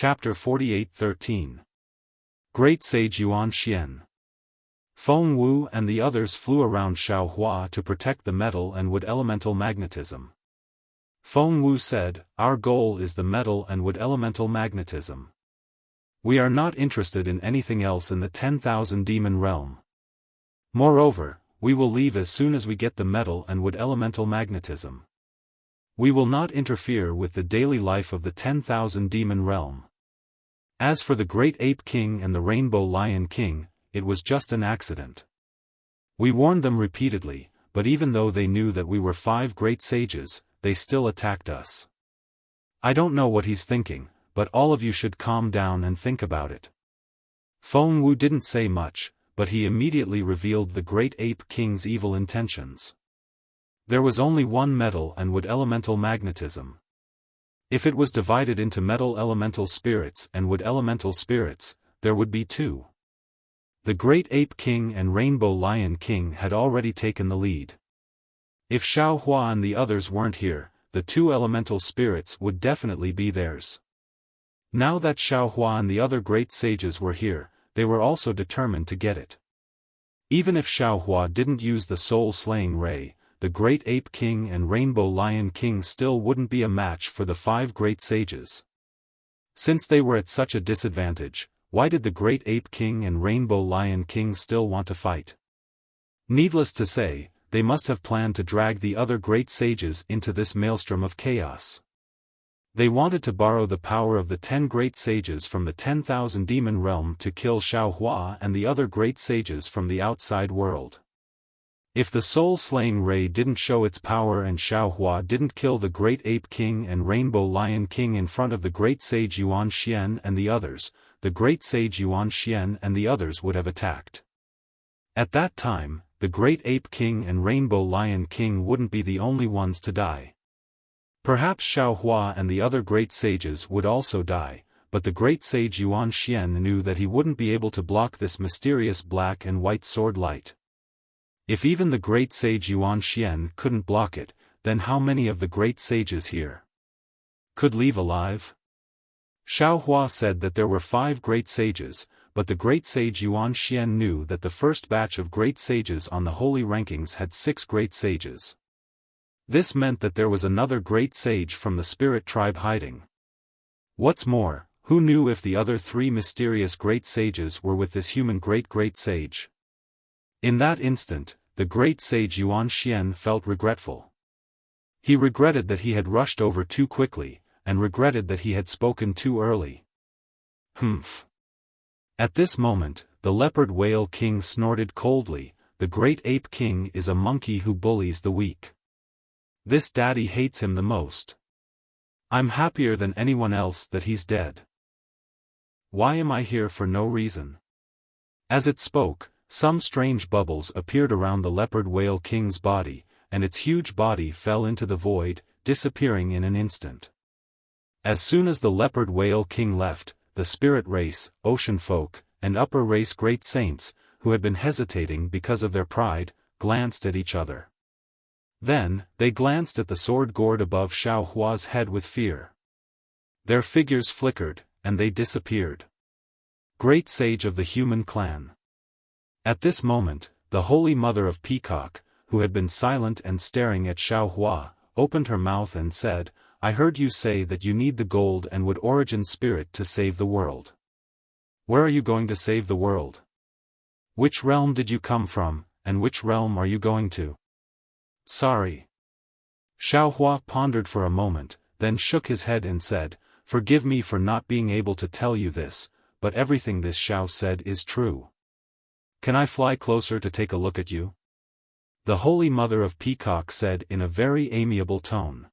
Chapter 48:13. Great Sage Yuan Xian. Feng Wu and the others flew around Xiaohua to protect the metal and wood elemental magnetism. Feng Wu said, "Our goal is the metal and wood elemental magnetism. We are not interested in anything else in the 10,000 demon realm. Moreover, we will leave as soon as we get the metal and wood elemental magnetism. We will not interfere with the daily life of the 10,000 demon realm. As for the Great Ape King and the Rainbow Lion King, it was just an accident. We warned them repeatedly, but even though they knew that we were 5 great sages, they still attacked us. I don't know what he's thinking, but all of you should calm down and think about it." Feng Wu didn't say much, but he immediately revealed the Great Ape King's evil intentions. There was only one metal and wood elemental magnetism. If it was divided into metal elemental spirits and wood elemental spirits, there would be 2. The Great Ape King and Rainbow Lion King had already taken the lead. If Xiaohua and the others weren't here, the 2 elemental spirits would definitely be theirs. Now that Xiaohua and the other great sages were here, they were also determined to get it. Even if Xiaohua didn't use the soul-slaying ray, the Great Ape King and Rainbow Lion King still wouldn't be a match for the 5 great sages. Since they were at such a disadvantage, why did the Great Ape King and Rainbow Lion King still want to fight? Needless to say, they must have planned to drag the other great sages into this maelstrom of chaos. They wanted to borrow the power of the 10 great sages from the 10,000 demon realm to kill Xiaohua and the other great sages from the outside world. If the soul-slaying ray didn't show its power and Xiaohua didn't kill the Great Ape King and Rainbow Lion King in front of the Great Sage Yuan Xian and the others, the Great Sage Yuan Xian and the others would have attacked. At that time, the Great Ape King and Rainbow Lion King wouldn't be the only ones to die. Perhaps Xiaohua and the other great sages would also die, but the Great Sage Yuan Xian knew that he wouldn't be able to block this mysterious black and white sword light. If even the Great Sage Yuan Xian couldn't block it, then how many of the great sages here could leave alive? Xiaohua said that there were 5 great sages, but the Great Sage Yuan Xian knew that the first batch of great sages on the holy rankings had 6 great sages. This meant that there was another great sage from the spirit tribe hiding. What's more, who knew if the other 3 mysterious great sages were with this human great sage? In that instant, the Great Sage Yuan Xian felt regretful. He regretted that he had rushed over too quickly, and regretted that he had spoken too early. Humph. At this moment, the Leopard Whale King snorted coldly, "The Great Ape King is a monkey who bullies the weak. This daddy hates him the most. I'm happier than anyone else that he's dead. Why am I here for no reason?" As it spoke, some strange bubbles appeared around the Leopard Whale King's body, and its huge body fell into the void, disappearing in an instant. As soon as the Leopard Whale King left, the spirit race, ocean folk, and upper race great saints, who had been hesitating because of their pride, glanced at each other. Then, they glanced at the sword gourd above Xiaohua's head with fear. Their figures flickered, and they disappeared. Great Sage of the Human Clan. At this moment, the Holy Mother of Peacock, who had been silent and staring at Xiaohua, opened her mouth and said, "I heard you say that you need the gold and wood origin spirit to save the world. Where are you going to save the world? Which realm did you come from, and which realm are you going to?" "Sorry." Xiaohua pondered for a moment, then shook his head and said, "Forgive me for not being able to tell you this, but everything this Xiao said is true. Can I fly closer to take a look at you?" The Holy Mother of Peacock said in a very amiable tone.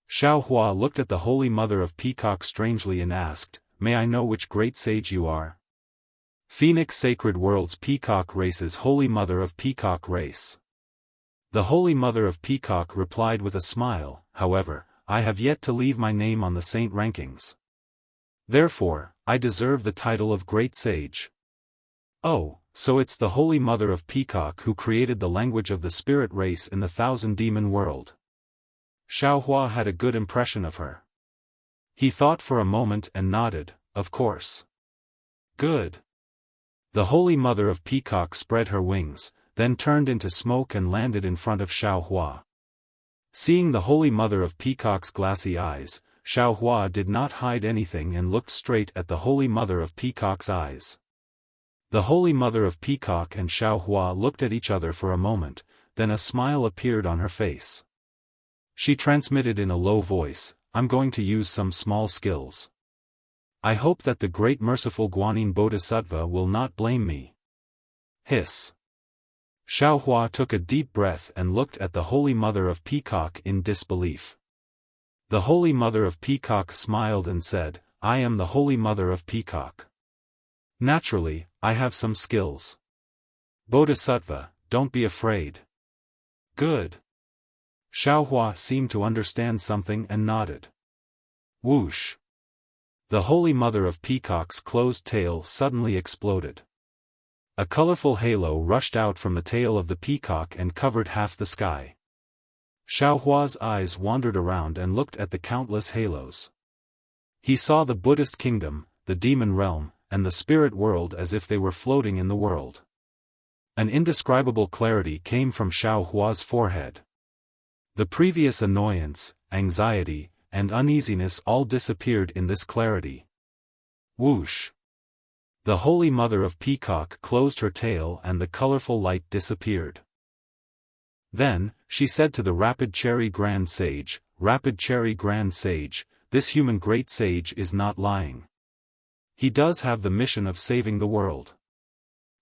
Xiaohua looked at the Holy Mother of Peacock strangely and asked, "May I know which great sage you are?" "Phoenix Sacred World's Peacock Race's Holy Mother of Peacock Race." The Holy Mother of Peacock replied with a smile, "However, I have yet to leave my name on the saint rankings. Therefore, I deserve the title of Great Sage." "Oh, so it's the Holy Mother of Peacock who created the language of the spirit race in the 1,000 demon world." Xiaohua had a good impression of her. He thought for a moment and nodded, of course. Good. The Holy Mother of Peacock spread her wings, then turned into smoke and landed in front of Xiaohua. Seeing the Holy Mother of Peacock's glassy eyes, Xiaohua did not hide anything and looked straight at the Holy Mother of Peacock's eyes. The Holy Mother of Peacock and Xiaohua looked at each other for a moment, then a smile appeared on her face. She transmitted in a low voice, "I'm going to use some small skills. I hope that the great merciful Guanyin Bodhisattva will not blame me." Hiss. Xiaohua took a deep breath and looked at the Holy Mother of Peacock in disbelief. The Holy Mother of Peacock smiled and said, "I am the Holy Mother of Peacock. Naturally, I have some skills. Bodhisattva, don't be afraid." Good. Xiaohua seemed to understand something and nodded. Whoosh. The Holy Mother of Peacock's closed tail suddenly exploded. A colorful halo rushed out from the tail of the peacock and covered half the sky. Xiaohua's eyes wandered around and looked at the countless halos. He saw the Buddhist kingdom, the demon realm, and the spirit world as if they were floating in the world. An indescribable clarity came from Xiaohua's forehead. The previous annoyance, anxiety, and uneasiness all disappeared in this clarity. Whoosh! The Holy Mother of Peacock closed her tail and the colorful light disappeared. Then, she said to the Rapid Cherry Grand Sage, "Rapid Cherry Grand Sage, this human great sage is not lying. He does have the mission of saving the world.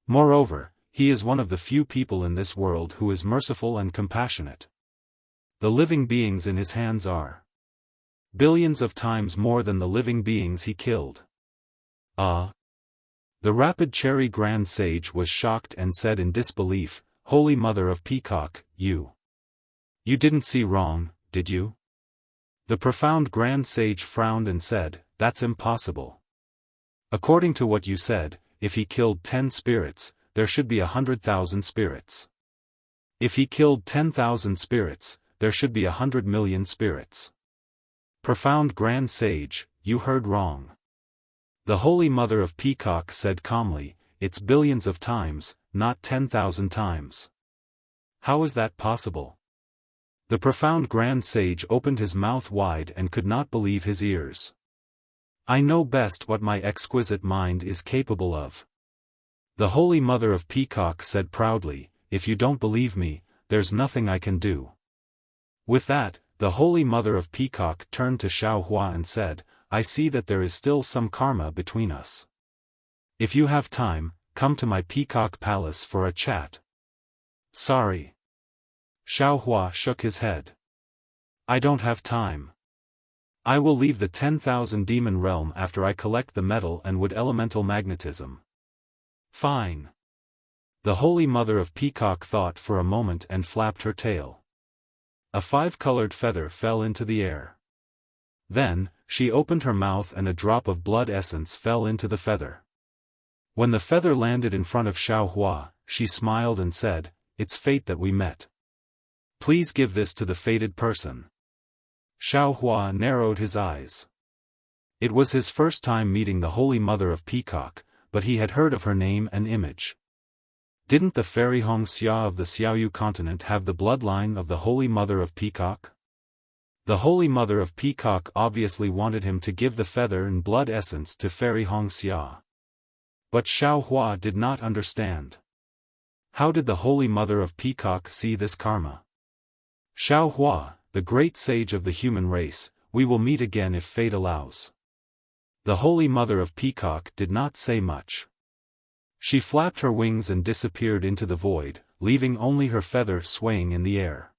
Moreover, he is one of the few people in this world who is merciful and compassionate. The living beings in his hands are billions of times more than the living beings he killed." The Rapid Cherry Grand Sage was shocked and said in disbelief, "Holy Mother of Peacock, you didn't see wrong, did you?" The Profound Grand Sage frowned and said, "That's impossible. According to what you said, if he killed 10 spirits, there should be 100,000 spirits. If he killed 10,000 spirits, there should be 100 million spirits. Profound Grand Sage, you heard wrong." The Holy Mother of Peacock said calmly, "It's billions of times, not 10,000 times. How is that possible?" The Profound Grand Sage opened his mouth wide and could not believe his ears. "I know best what my exquisite mind is capable of." The Holy Mother of Peacock said proudly, "If you don't believe me, there's nothing I can do." With that, the Holy Mother of Peacock turned to Xiaohua and said, "I see that there is still some karma between us. If you have time, come to my Peacock Palace for a chat." "Sorry." Xiaohua shook his head. "I don't have time. I will leave the 10,000 demon realm after I collect the metal and wood elemental magnetism." "Fine." The Holy Mother of Peacock thought for a moment and flapped her tail. A 5-colored feather fell into the air. Then, she opened her mouth and a drop of blood essence fell into the feather. When the feather landed in front of Xiaohua, she smiled and said, "It's fate that we met. Please give this to the fated person." Xiaohua narrowed his eyes. It was his first time meeting the Holy Mother of Peacock, but he had heard of her name and image. Didn't the fairy Hong Xia of the Xiaoyu continent have the bloodline of the Holy Mother of Peacock? The Holy Mother of Peacock obviously wanted him to give the feather and blood essence to fairy Hong Xia. But Xiaohua did not understand. How did the Holy Mother of Peacock see this karma? "Xiaohua, the great sage of the human race, we will meet again if fate allows." The Holy Mother of Peacock did not say much. She flapped her wings and disappeared into the void, leaving only her feather swaying in the air.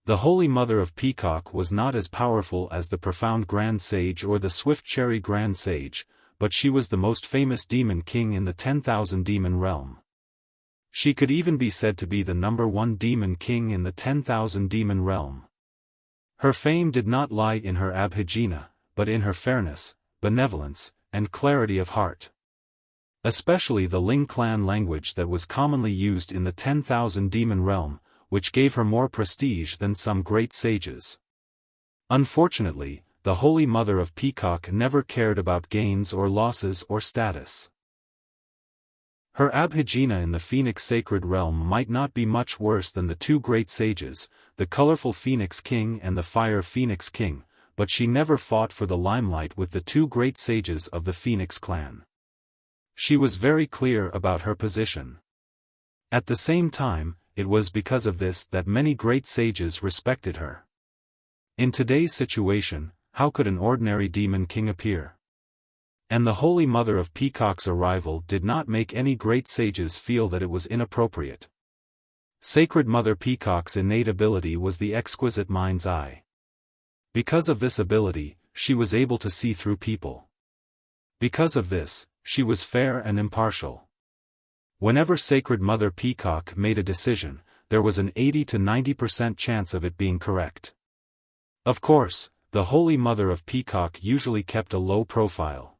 The Holy Mother of Peacock was not as powerful as the Profound Grand Sage or the Swift Cherry Grand Sage, but she was the most famous demon king in the 10,000 demon realm. She could even be said to be the #1 demon king in the 10,000 demon realm. Her fame did not lie in her abhijna, but in her fairness, benevolence, and clarity of heart. Especially the Ling clan language that was commonly used in the 10,000 demon realm, which gave her more prestige than some great sages. Unfortunately, the Holy Mother of Peacock never cared about gains or losses or status. Her abhijna in the Phoenix sacred realm might not be much worse than the two great sages, the colorful Phoenix King and the Fire Phoenix King, but she never fought for the limelight with the two great sages of the Phoenix clan. She was very clear about her position. At the same time, it was because of this that many great sages respected her. In today's situation, how could an ordinary demon king appear? And the Holy Mother of Peacock's arrival did not make any great sages feel that it was inappropriate. Sacred Mother Peacock's innate ability was the exquisite mind's eye. Because of this ability, she was able to see through people. Because of this, she was fair and impartial. Whenever Sacred Mother Peacock made a decision, there was an 80 to 90% chance of it being correct. Of course, the Holy Mother of Peacock usually kept a low profile.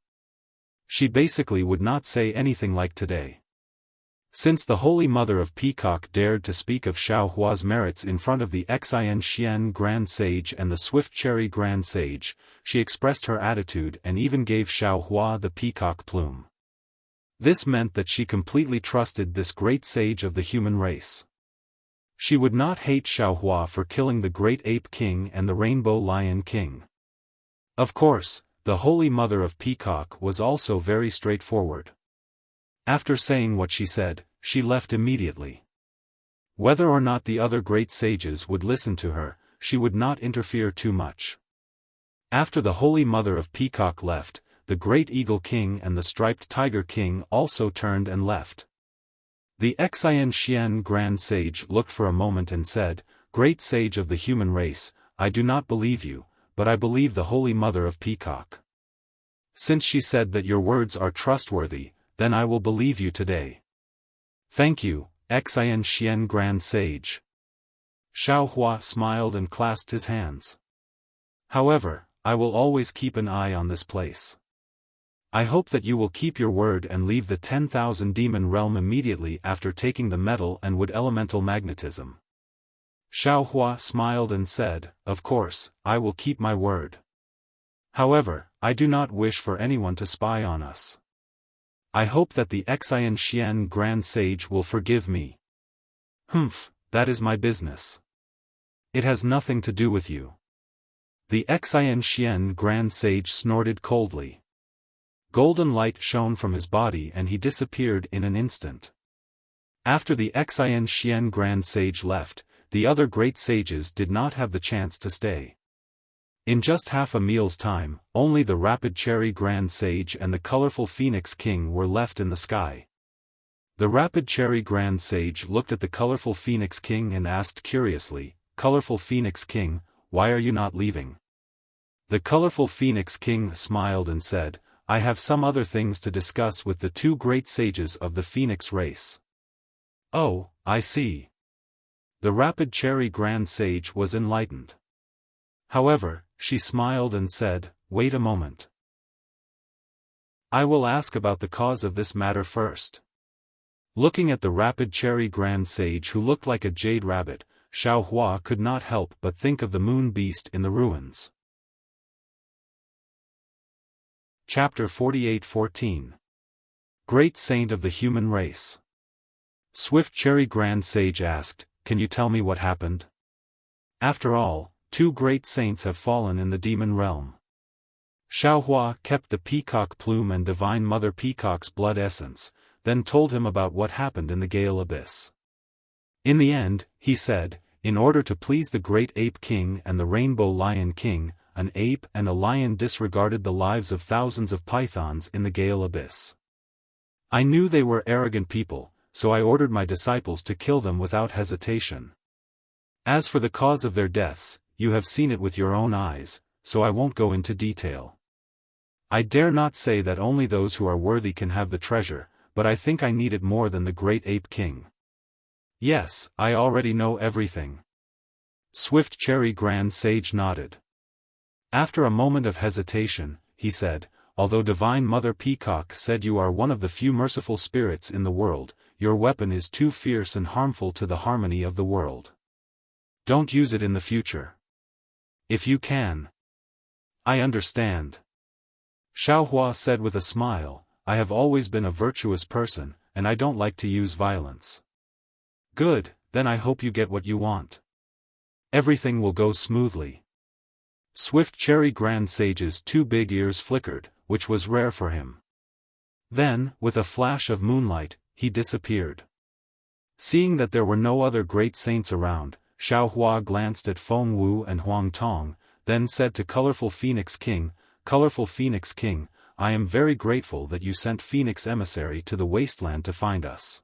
She basically would not say anything like today. Since the Holy Mother of Peacock dared to speak of Xiaohua's merits in front of the Xian Grand Sage and the Swift Cherry Grand Sage, she expressed her attitude and even gave Xiaohua the peacock plume. This meant that she completely trusted this great sage of the human race. She would not hate Xiaohua for killing the Great Ape King and the Rainbow Lion King. Of course, the Holy Mother of Peacock was also very straightforward. After saying what she said, she left immediately. Whether or not the other great sages would listen to her, she would not interfere too much. After the Holy Mother of Peacock left, the Great Eagle King and the Striped Tiger King also turned and left. The Xian Grand Sage looked for a moment and said, "Great Sage of the human race, I do not believe you, but I believe the Holy Mother of Peacock. Since she said that your words are trustworthy, then I will believe you today." "Thank you, Xian Grand Sage." Xiaohua smiled and clasped his hands. "However, I will always keep an eye on this place. I hope that you will keep your word and leave the 10,000 demon realm immediately after taking the metal and wood elemental magnetism." Xiaohua smiled and said, "Of course, I will keep my word. However, I do not wish for anyone to spy on us. I hope that the Xian Grand Sage will forgive me." "Humph, that is my business. It has nothing to do with you." The Xian Grand Sage snorted coldly. Golden light shone from his body and he disappeared in an instant. After the Xian Grand Sage left, the other great sages did not have the chance to stay. In just half a meal's time, only the Rapid Cherry Grand Sage and the colorful Phoenix King were left in the sky. The Rapid Cherry Grand Sage looked at the colorful Phoenix King and asked curiously, "Colorful Phoenix King, why are you not leaving?" The colorful Phoenix King smiled and said, "I have some other things to discuss with the two great sages of the Phoenix race." "Oh, I see." The Rapid Cherry Grand Sage was enlightened. However, she smiled and said, "Wait a moment. I will ask about the cause of this matter first." Looking at the Rapid Cherry Grand Sage who looked like a jade rabbit, Xiaohua could not help but think of the moon beast in the ruins. Chapter 48:14 Great Saint of the Human Race. Swift Cherry Grand Sage asked, "Can you tell me what happened? After all, two great saints have fallen in the demon realm." Xiaohua kept the peacock plume and Divine Mother Peacock's blood essence, then told him about what happened in the Gale Abyss. In the end, he said, in order to please the Great Ape King and the Rainbow Lion King, an ape and a lion disregarded the lives of thousands of pythons in the Gale Abyss. I knew they were arrogant people, so I ordered my disciples to kill them without hesitation. As for the cause of their deaths, you have seen it with your own eyes, so I won't go into detail. I dare not say that only those who are worthy can have the treasure, but I think I need it more than the Great Ape King. Yes, I already know everything. Swift Cherry Grand Sage nodded. After a moment of hesitation, he said, "Although Divine Mother Peacock said you are one of the few merciful spirits in the world, your weapon is too fierce and harmful to the harmony of the world. Don't use it in the future. If you can. I understand. Xiaohua said with a smile, I have always been a virtuous person, and I don't like to use violence. Good, then I hope you get what you want. Everything will go smoothly. Swift Cherry Grand Sage's two big ears flickered, which was rare for him. Then, with a flash of moonlight, he disappeared. Seeing that there were no other great saints around, Xiaohua glanced at Feng Wu and Huang Tong, then said to Colorful Phoenix King, Colorful Phoenix King, I am very grateful that you sent Phoenix Emissary to the wasteland to find us.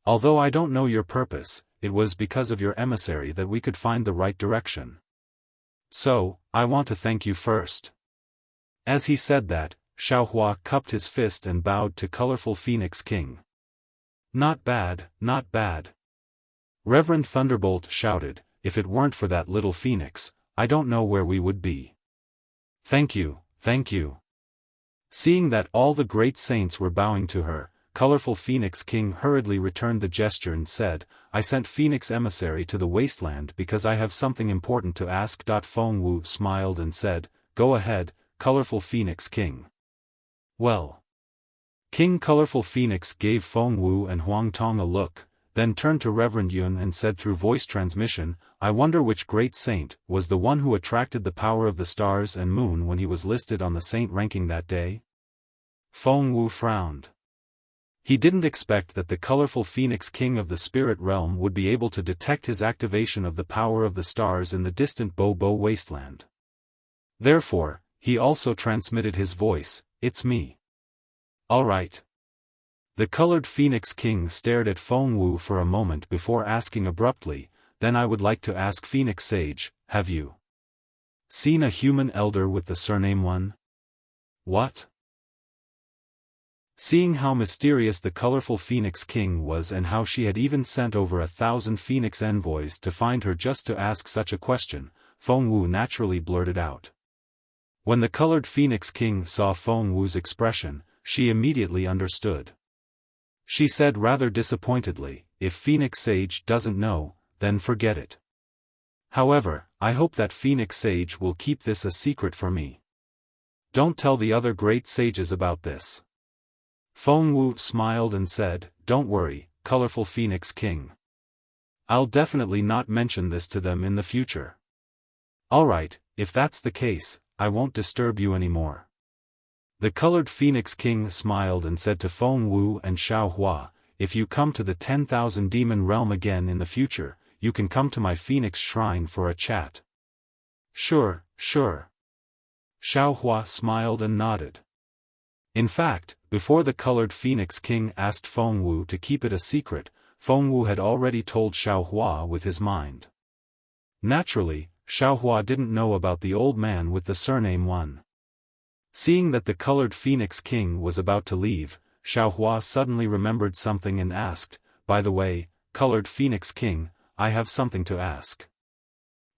Although I don't know your purpose, it was because of your emissary that we could find the right direction. So, I want to thank you first. As he said that, Xiaohua cupped his fist and bowed to Colorful Phoenix King. Not bad, not bad. Reverend Thunderbolt shouted, if it weren't for that little phoenix, I don't know where we would be. Thank you, thank you. Seeing that all the great saints were bowing to her, Colorful Phoenix King hurriedly returned the gesture and said, I sent Phoenix Emissary to the wasteland because I have something important to ask. Feng Wu smiled and said, Go ahead, Colorful Phoenix King. Well. King Colorful Phoenix gave Feng Wu and Huang Tong a look, then turned to Reverend Yun and said through voice transmission, I wonder which great saint was the one who attracted the power of the stars and moon when he was listed on the saint ranking that day? Feng Wu frowned. He didn't expect that the Colorful Phoenix King of the Spirit Realm would be able to detect his activation of the power of the stars in the distant Bo-Bo wasteland. Therefore, he also transmitted his voice, It's me. All right. The Colored Phoenix King stared at Feng Wu for a moment before asking abruptly, Then I would like to ask Phoenix Sage, have you seen a human elder with the surname One? What? Seeing how mysterious the Colorful Phoenix King was and how she had even sent over 1,000 Phoenix envoys to find her just to ask such a question, Feng Wu naturally blurted out. When the Colored Phoenix King saw Feng Wu's expression, she immediately understood. She said rather disappointedly, if Phoenix Sage doesn't know, then forget it. However, I hope that Phoenix Sage will keep this a secret for me. Don't tell the other great sages about this. Feng Wu smiled and said, Don't worry, Colorful Phoenix King. I'll definitely not mention this to them in the future. Alright, if that's the case, I won't disturb you anymore. The Colored Phoenix King smiled and said to Feng Wu and Xiaohua, If you come to the 10,000 Demon Realm again in the future, you can come to my Phoenix Shrine for a chat. Sure, sure. Xiaohua smiled and nodded. In fact, before the Colored Phoenix King asked Feng Wu to keep it a secret, Feng Wu had already told Xiaohua with his mind. Naturally, Xiaohua didn't know about the old man with the surname One. Seeing that the Colored Phoenix King was about to leave, Xiaohua suddenly remembered something and asked, By the way, Colored Phoenix King, I have something to ask.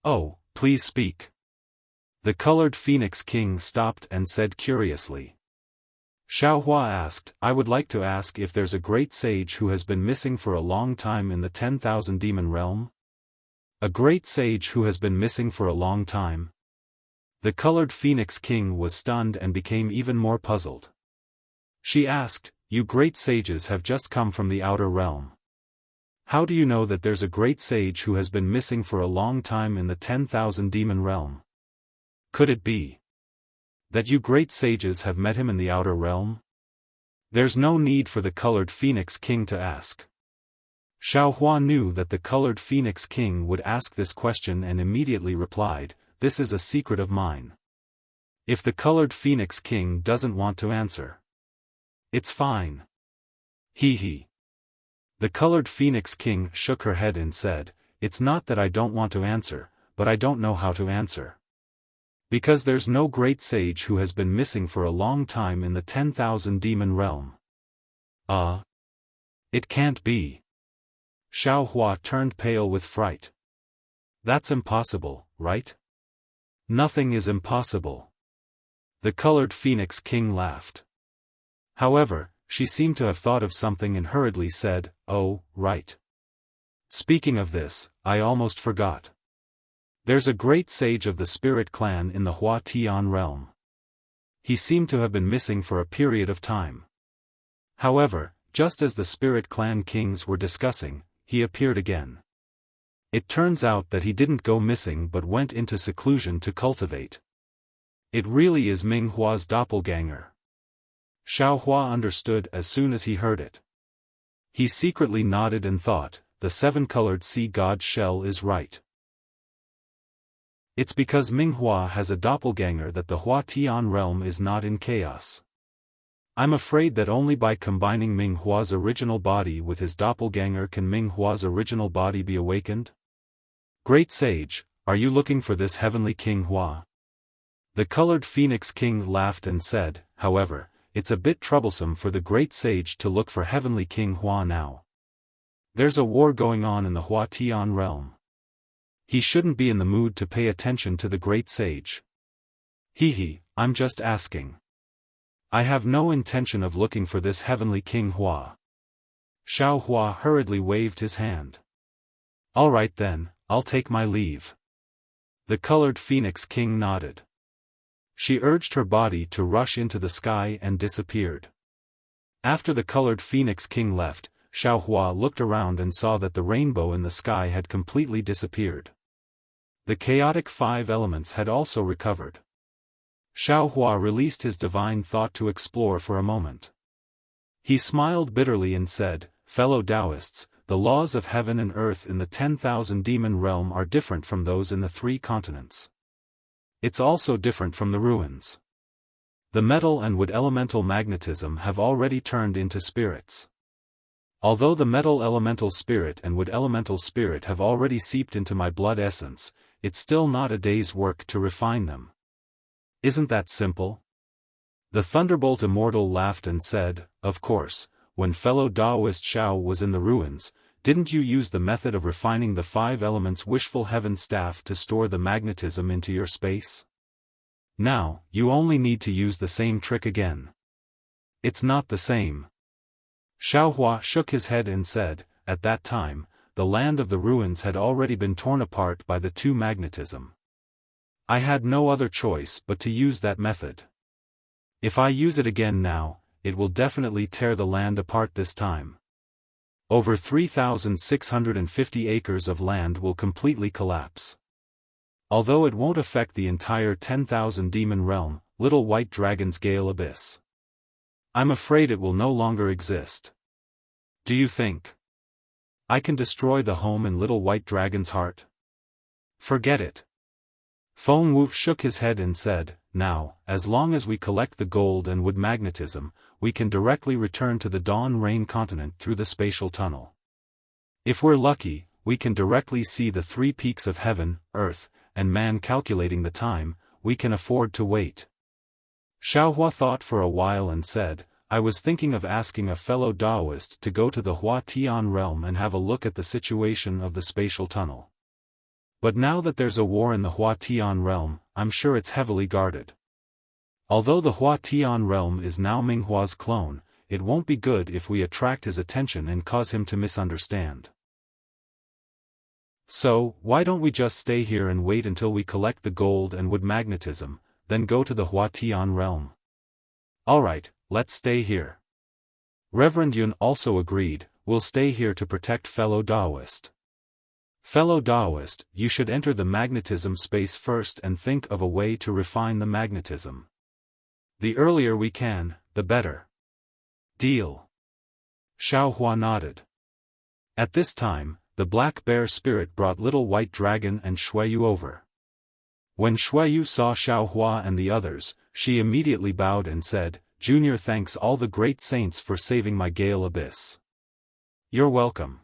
Oh, please speak. The Colored Phoenix King stopped and said curiously. Xiaohua asked, I would like to ask if there's a great sage who has been missing for a long time in the 10,000 Demon Realm? A great sage who has been missing for a long time? The Colored Phoenix King was stunned and became even more puzzled. She asked, You great sages have just come from the outer realm. How do you know that there's a great sage who has been missing for a long time in the 10,000 Demon Realm? Could it be that you great sages have met him in the outer realm? There's no need for the Colored Phoenix King to ask. Xiaohua knew that the Colored Phoenix King would ask this question and immediately replied, This is a secret of mine. If the Colored Phoenix King doesn't want to answer, it's fine. Hee hee. The Colored Phoenix King shook her head and said, It's not that I don't want to answer, but I don't know how to answer. Because there's no great sage who has been missing for a long time in the 10,000 Demon Realm. It can't be. Xiaohua turned pale with fright. That's impossible, right? Nothing is impossible. The Colored Phoenix King laughed. However, she seemed to have thought of something and hurriedly said, Oh, right. Speaking of this, I almost forgot. There's a great sage of the spirit clan in the Hua Tian realm. He seemed to have been missing for a period of time. However, just as the spirit clan kings were discussing, he appeared again. It turns out that he didn't go missing but went into seclusion to cultivate. It really is Ming Hua's doppelganger. Xiao Hua understood as soon as he heard it. He secretly nodded and thought, the seven-colored sea god shell is right. It's because Ming Hua has a doppelganger that the Hua Tian realm is not in chaos. I'm afraid that only by combining Ming Hua's original body with his doppelganger can Ming Hua's original body be awakened. Great sage, are you looking for this heavenly King Hua? The colored Phoenix King laughed and said, however, it's a bit troublesome for the great sage to look for heavenly King Hua now. There's a war going on in the Hua Tian realm. He shouldn't be in the mood to pay attention to the great sage. I'm just asking. I have no intention of looking for this heavenly King Hua. Xiao Hua hurriedly waved his hand. All right then, I'll take my leave. The colored Phoenix King nodded. She urged her body to rush into the sky and disappeared. After the colored Phoenix King left, Xiao Hua looked around and saw that the rainbow in the sky had completely disappeared. The chaotic five elements had also recovered. Xiao Hua released his divine thought to explore for a moment. He smiled bitterly and said, fellow Taoists, the laws of heaven and earth in the 10,000 demon realm are different from those in the 3 continents. It's also different from the ruins. The metal and wood elemental magnetism have already turned into spirits. Although the metal elemental spirit and wood elemental spirit have already seeped into my blood essence, it's still not a day's work to refine them. Isn't that simple? The Thunderbolt Immortal laughed and said, of course, when fellow Taoist Xiao was in the ruins, didn't you use the method of refining the 5 elements wishful heaven staff to store the magnetism into your space? Now, you only need to use the same trick again. It's not the same. Xiao Hua shook his head and said, at that time, the land of the ruins had already been torn apart by the 2 magnetism. I had no other choice but to use that method. If I use it again now, it will definitely tear the land apart this time. Over 3,650 acres of land will completely collapse. Although it won't affect the entire 10,000 demon realm, Little White Dragon's Gale Abyss. I'm afraid it will no longer exist. Do you think I can destroy the home in Little White Dragon's heart? Forget it. Feng Wu shook his head and said, now, as long as we collect the gold and wood magnetism, we can directly return to the Dawn Rain continent through the spatial tunnel. If we're lucky, we can directly see the 3 peaks of heaven, earth, and man. Calculating the time, we can afford to wait. Xiao Hua thought for a while and said, I was thinking of asking a fellow Taoist to go to the Hua Tian realm and have a look at the situation of the spatial tunnel. But now that there's a war in the Hua Tian realm, I'm sure it's heavily guarded. Although the Hua Tian realm is now Ming Hua's clone, it won't be good if we attract his attention and cause him to misunderstand. So, why don't we just stay here and wait until we collect the gold and wood magnetism, then go to the Hua Tian realm? Alright, let's stay here. Reverend Yun also agreed, we'll stay here to protect fellow Taoist. Fellow Taoist, you should enter the magnetism space first and think of a way to refine the magnetism. The earlier we can, the better. Deal. Xiao Hua nodded. At this time, the black bear spirit brought Little White Dragon and Shuiyu over. When Shuiyu saw Xiao Hua and the others, she immediately bowed and said, Junior thanks all the great saints for saving my Gale Abyss. You're welcome.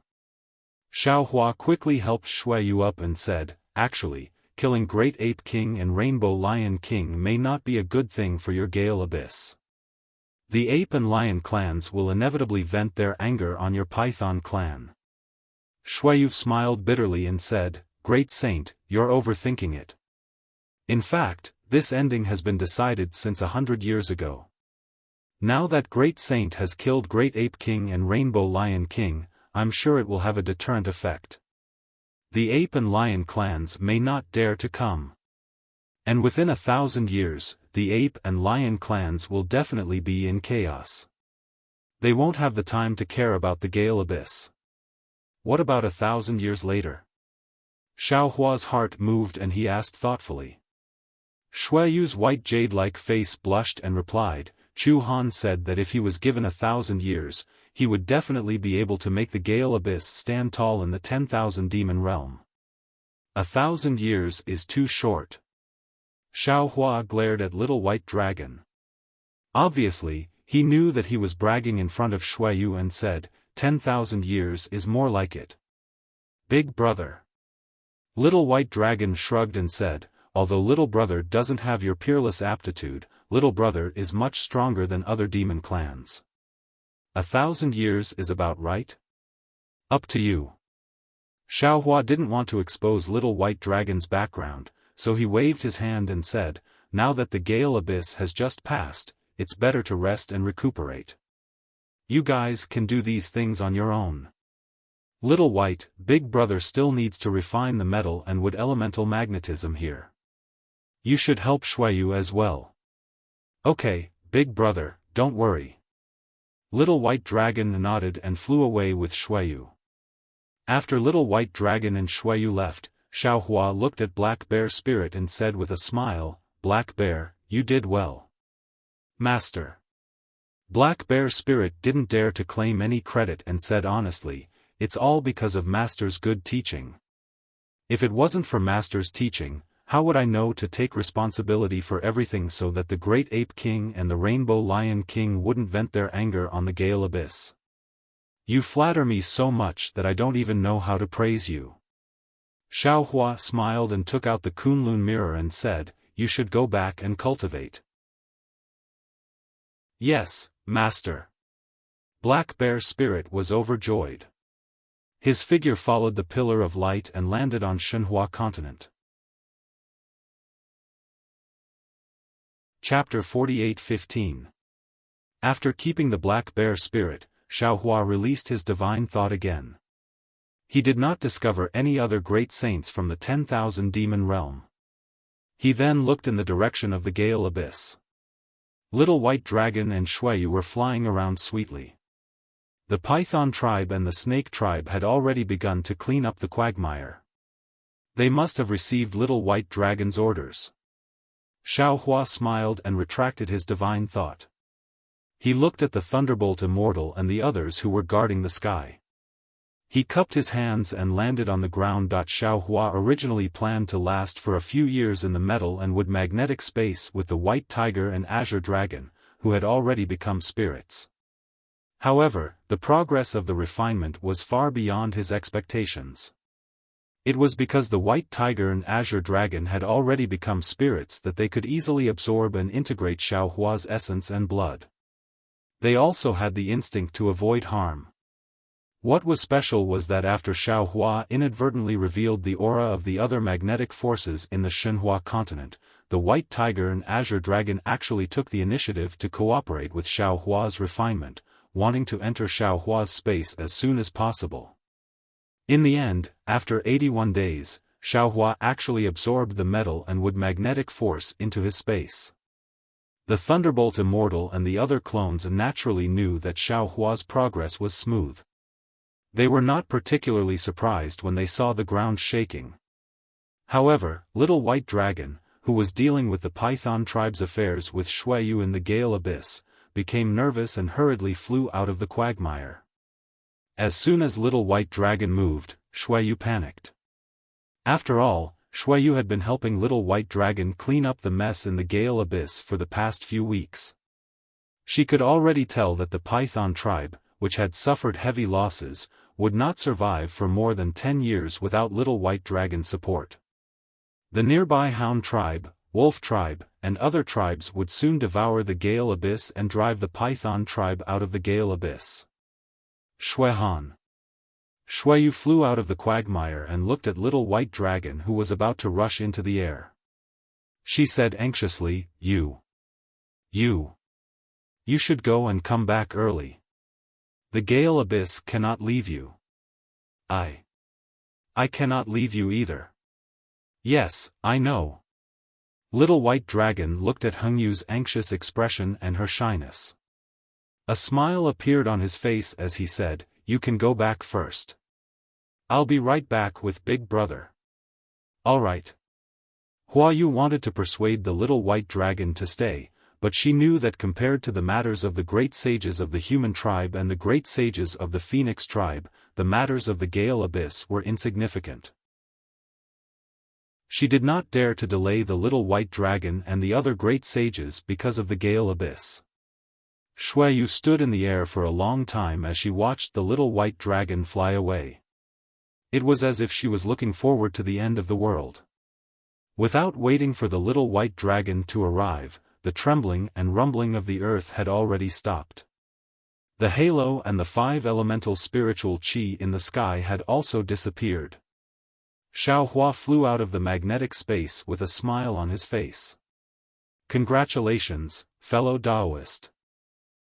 Xiao Hua quickly helped Shuiyu up and said, actually, killing Great Ape King and Rainbow Lion King may not be a good thing for your Gale Abyss. The Ape and Lion clans will inevitably vent their anger on your Python clan. Shuiyu smiled bitterly and said, Great Saint, you're overthinking it. In fact, this ending has been decided since 100 years ago. Now that Great Saint has killed Great Ape King and Rainbow Lion King, I'm sure it will have a deterrent effect. The ape and lion clans may not dare to come. And within 1,000 years, the ape and lion clans will definitely be in chaos. They won't have the time to care about the Gale Abyss. What about 1,000 years later? Xiao Hua's heart moved and he asked thoughtfully. Shui Yu's white jade-like face blushed and replied, Chu Han said that if he was given 1,000 years, he would definitely be able to make the Gale Abyss stand tall in the 10,000 demon realm. 1,000 years is too short. Xiao Hua glared at Little White Dragon. Obviously, he knew that he was bragging in front of Shui Yu and said, 10,000 years is more like it. Big brother. Little White Dragon shrugged and said, although little brother doesn't have your peerless aptitude, little brother is much stronger than other demon clans. 1,000 years is about right? Up to you. Xiao Hua didn't want to expose Little White Dragon's background, so he waved his hand and said, now that the Gale Abyss has just passed, it's better to rest and recuperate. You guys can do these things on your own. Little White, Big Brother still needs to refine the metal and wood elemental magnetism here. You should help Shui Yu as well. Okay, Big Brother, don't worry. Little White Dragon nodded and flew away with Shui Yu. After Little White Dragon and Shui Yu left, Xiao Hua looked at Black Bear Spirit and said with a smile, Black Bear, you did well. Master. Black Bear Spirit didn't dare to claim any credit and said honestly, it's all because of Master's good teaching. If it wasn't for Master's teaching, how would I know to take responsibility for everything so that the Great Ape King and the Rainbow Lion King wouldn't vent their anger on the Gale Abyss? You flatter me so much that I don't even know how to praise you. Xiao Hua smiled and took out the Kunlun mirror and said, you should go back and cultivate. Yes, Master. Black Bear Spirit was overjoyed. His figure followed the pillar of light and landed on Shenhua continent. Chapter 48:15. After keeping the Black Bear Spirit, Xiao Hua released his divine thought again. He did not discover any other great saints from the 10,000 demon realm. He then looked in the direction of the Gale Abyss. Little White Dragon and Shui Yu were flying around sweetly. The Python tribe and the Snake tribe had already begun to clean up the quagmire. They must have received Little White Dragon's orders. Xiao Hua smiled and retracted his divine thought. He looked at the Thunderbolt Immortal and the others who were guarding the sky. He cupped his hands and landed on the ground. Xiao Hua originally planned to last for a few years in the metal and wood magnetic space with the White Tiger and Azure Dragon, who had already become spirits. However, the progress of the refinement was far beyond his expectations. It was because the White Tiger and Azure Dragon had already become spirits that they could easily absorb and integrate Xiao Hua's essence and blood. They also had the instinct to avoid harm. What was special was that after Xiao Hua inadvertently revealed the aura of the other magnetic forces in the Shenhua continent, the White Tiger and Azure Dragon actually took the initiative to cooperate with Xiao Hua's refinement, wanting to enter Xiao Hua's space as soon as possible. In the end, after 81 days, Xiao Hua actually absorbed the metal and wood magnetic force into his space. The Thunderbolt Immortal and the other clones naturally knew that Xiao Hua's progress was smooth. They were not particularly surprised when they saw the ground shaking. However, Little White Dragon, who was dealing with the Python tribe's affairs with Shui Yu in the Gale Abyss, became nervous and hurriedly flew out of the quagmire. As soon as Little White Dragon moved, Shui Yu panicked. After all, Shui Yu had been helping Little White Dragon clean up the mess in the Gale Abyss for the past few weeks. She could already tell that the Python tribe, which had suffered heavy losses, would not survive for more than 10 years without Little White Dragon's support. The nearby Hound tribe, Wolf tribe, and other tribes would soon devour the Gale Abyss and drive the Python tribe out of the Gale Abyss. Shuihan. Shui Yu flew out of the quagmire and looked at Little White Dragon who was about to rush into the air. She said anxiously, You should go and come back early. The Gale Abyss cannot leave you. I cannot leave you either. Yes, I know. Little White Dragon looked at Hengyu's anxious expression and her shyness. A smile appeared on his face as he said, "You can go back first. I'll be right back with Big Brother." All right. Hua Yu wanted to persuade the Little White Dragon to stay, but she knew that compared to the matters of the great sages of the human tribe and the great sages of the Phoenix tribe, the matters of the Gale Abyss were insignificant. She did not dare to delay the Little White Dragon and the other great sages because of the Gale Abyss. Hua Yu stood in the air for a long time as she watched the Little White Dragon fly away. It was as if she was looking forward to the end of the world. Without waiting for the Little White Dragon to arrive, the trembling and rumbling of the earth had already stopped. The halo and the 5 elemental spiritual qi in the sky had also disappeared. Xiao Hua flew out of the magnetic space with a smile on his face. Congratulations, fellow Taoist.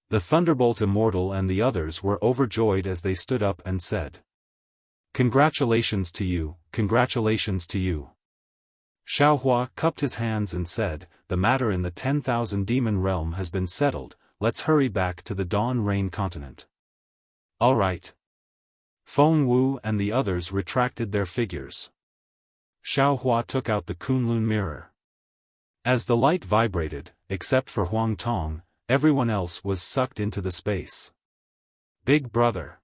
The Thunderbolt Immortal and the others were overjoyed as they stood up and said, "Congratulations to you, congratulations to you." Xiao Hua cupped his hands and said, "The matter in the 10,000 demon realm has been settled, let's hurry back to the Dawn Rain continent." All right. Feng Wu and the others retracted their figures. Xiao Hua took out the Kunlun mirror. As the light vibrated, except for Huang Tong, everyone else was sucked into the space. Big Brother.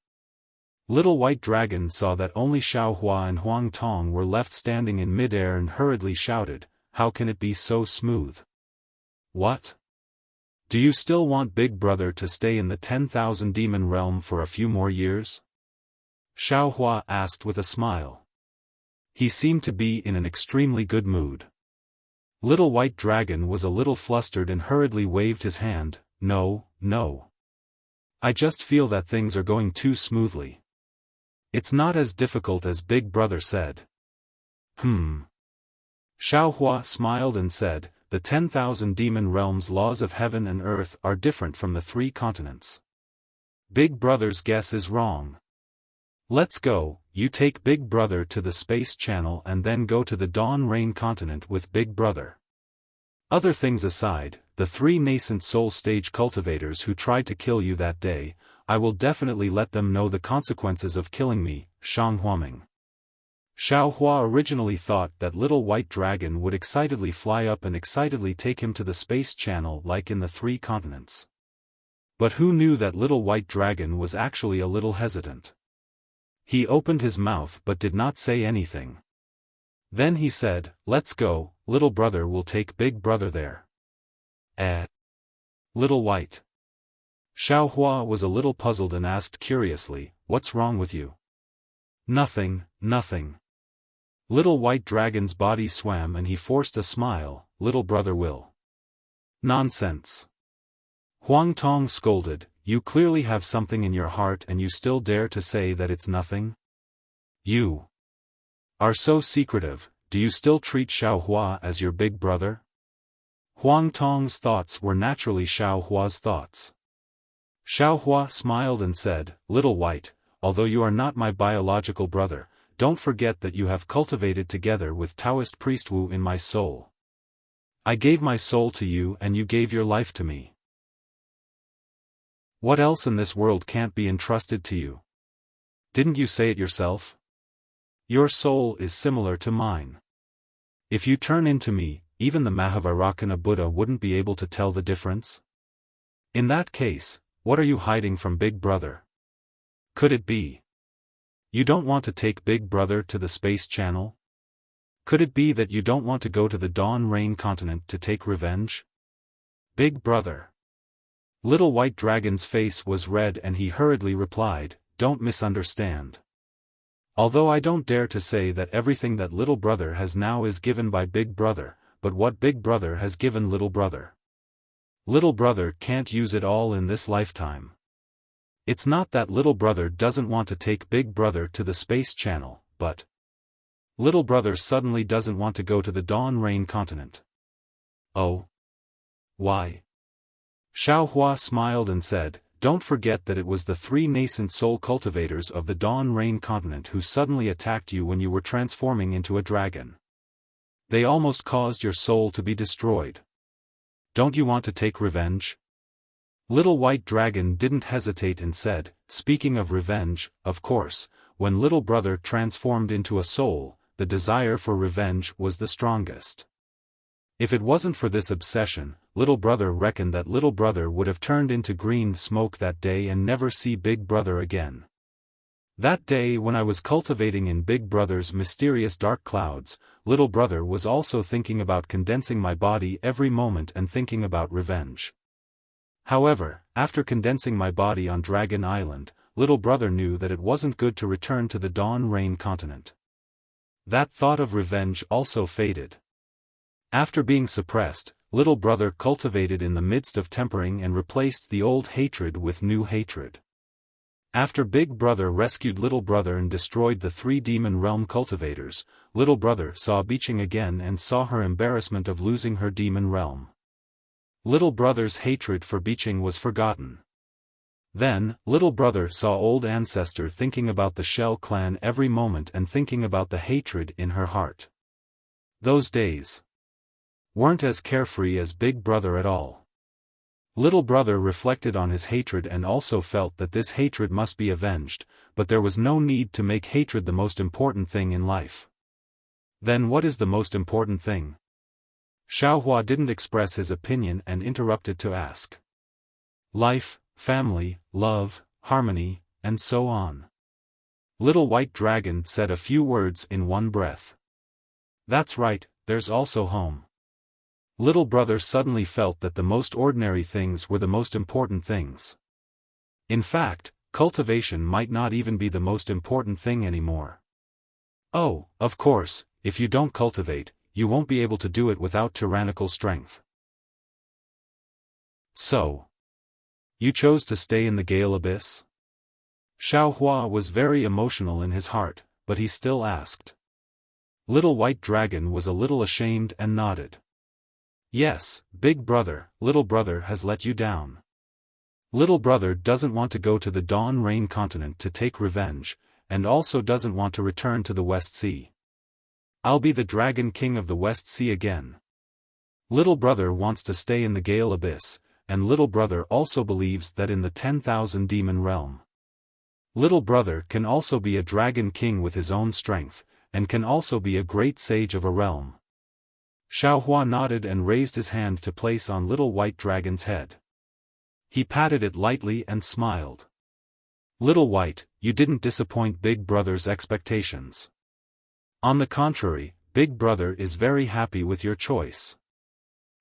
Little White Dragon saw that only Xiao Hua and Huang Tong were left standing in midair and hurriedly shouted, "How can it be so smooth? What? Do you still want Big Brother to stay in the 10,000 demon realm for a few more years?" Xiao Hua asked with a smile. He seemed to be in an extremely good mood. Little White Dragon was a little flustered and hurriedly waved his hand, "No, no. I just feel that things are going too smoothly. It's not as difficult as Big Brother said." Xiao Hua smiled and said, "The 10,000 demon realms' laws of heaven and earth are different from the 3 continents. Big Brother's guess is wrong. Let's go, you take Big Brother to the space channel and then go to the Dawn Rain continent with Big Brother. Other things aside, the 3 nascent soul stage cultivators who tried to kill you that day, I will definitely let them know the consequences of killing me, Shang Huaming." Xiao Hua originally thought that Little White Dragon would excitedly fly up and excitedly take him to the space channel like in the 3 continents. But who knew that Little White Dragon was actually a little hesitant. He opened his mouth but did not say anything. Then he said, "Let's go, Little Brother will take Big Brother there." Little White. Xiao Hua was a little puzzled and asked curiously, "What's wrong with you?" "Nothing, nothing." Little White Dragon's body swam and he forced a smile, "Little Brother will." "Nonsense." Huang Tong scolded, "You clearly have something in your heart and you still dare to say that it's nothing? You are so secretive, do you still treat Xiao Hua as your big brother?" Huang Tong's thoughts were naturally Xiao Hua's thoughts. Xiao Hua smiled and said, "Little White, although you are not my biological brother, don't forget that you have cultivated together with Taoist priest Wu in my soul. I gave my soul to you and you gave your life to me. What else in this world can't be entrusted to you? Didn't you say it yourself? Your soul is similar to mine. If you turn into me, even the Mahavairakana Buddha wouldn't be able to tell the difference. In that case, what are you hiding from Big Brother? Could it be you don't want to take Big Brother to the space channel? Could it be that you don't want to go to the Dawn Rain continent to take revenge? Big Brother." Little White Dragon's face was red and he hurriedly replied, "Don't misunderstand. Although I don't dare to say that everything that Little Brother has now is given by Big Brother, but what Big Brother has given Little Brother. Little Brother can't use it all in this lifetime. It's not that Little Brother doesn't want to take Big Brother to the space channel, but Little Brother suddenly doesn't want to go to the Dawn Rain continent." "Oh? Why?" Xiao Hua smiled and said, don't forget that it was the 3 nascent soul cultivators of the Dawn Rain continent who suddenly attacked you when you were transforming into a dragon. They almost caused your soul to be destroyed. Don't you want to take revenge? Little White Dragon didn't hesitate and said, speaking of revenge, of course, when little brother transformed into a soul, the desire for revenge was the strongest. If it wasn't for this obsession, little brother reckoned that little brother would have turned into green smoke that day and never see big brother again. That day when I was cultivating in big brother's mysterious dark clouds, little brother was also thinking about condensing my body every moment and thinking about revenge. However, after condensing my body on Dragon Island, little brother knew that it wasn't good to return to the Dawn Rain continent. That thought of revenge also faded. After being suppressed, little brother cultivated in the midst of tempering and replaced the old hatred with new hatred. After big brother rescued little brother and destroyed the 3 demon realm cultivators, little brother saw Beeching again and saw her embarrassment of losing her demon realm. Little brother's hatred for Beeching was forgotten. Then, little brother saw old ancestor thinking about the Shell clan every moment and thinking about the hatred in her heart. Those days weren't as carefree as big brother at all. Little brother reflected on his hatred and also felt that this hatred must be avenged, but there was no need to make hatred the most important thing in life. Then what is the most important thing? Xiaofan didn't express his opinion and interrupted to ask. Life, family, love, harmony, and so on. Little White Dragon said a few words in one breath. That's right, there's also home. Little brother suddenly felt that the most ordinary things were the most important things. In fact, cultivation might not even be the most important thing anymore. Oh, of course, if you don't cultivate, you won't be able to do it without tyrannical strength. So, you chose to stay in the Gale Abyss? Xiaofan was very emotional in his heart, but he still asked. Little White Dragon was a little ashamed and nodded. Yes, big brother, little brother has let you down. Little brother doesn't want to go to the Dawn Rain continent to take revenge, and also doesn't want to return to the West Sea. I'll be the Dragon King of the West Sea again. Little brother wants to stay in the Gale Abyss, and little brother also believes that in the 10,000 demon realm, little brother can also be a Dragon King with his own strength, and can also be a great sage of a realm. Xiaofan nodded and raised his hand to place on Little White Dragon's head. He patted it lightly and smiled. Little White, you didn't disappoint Big Brother's expectations. On the contrary, Big Brother is very happy with your choice.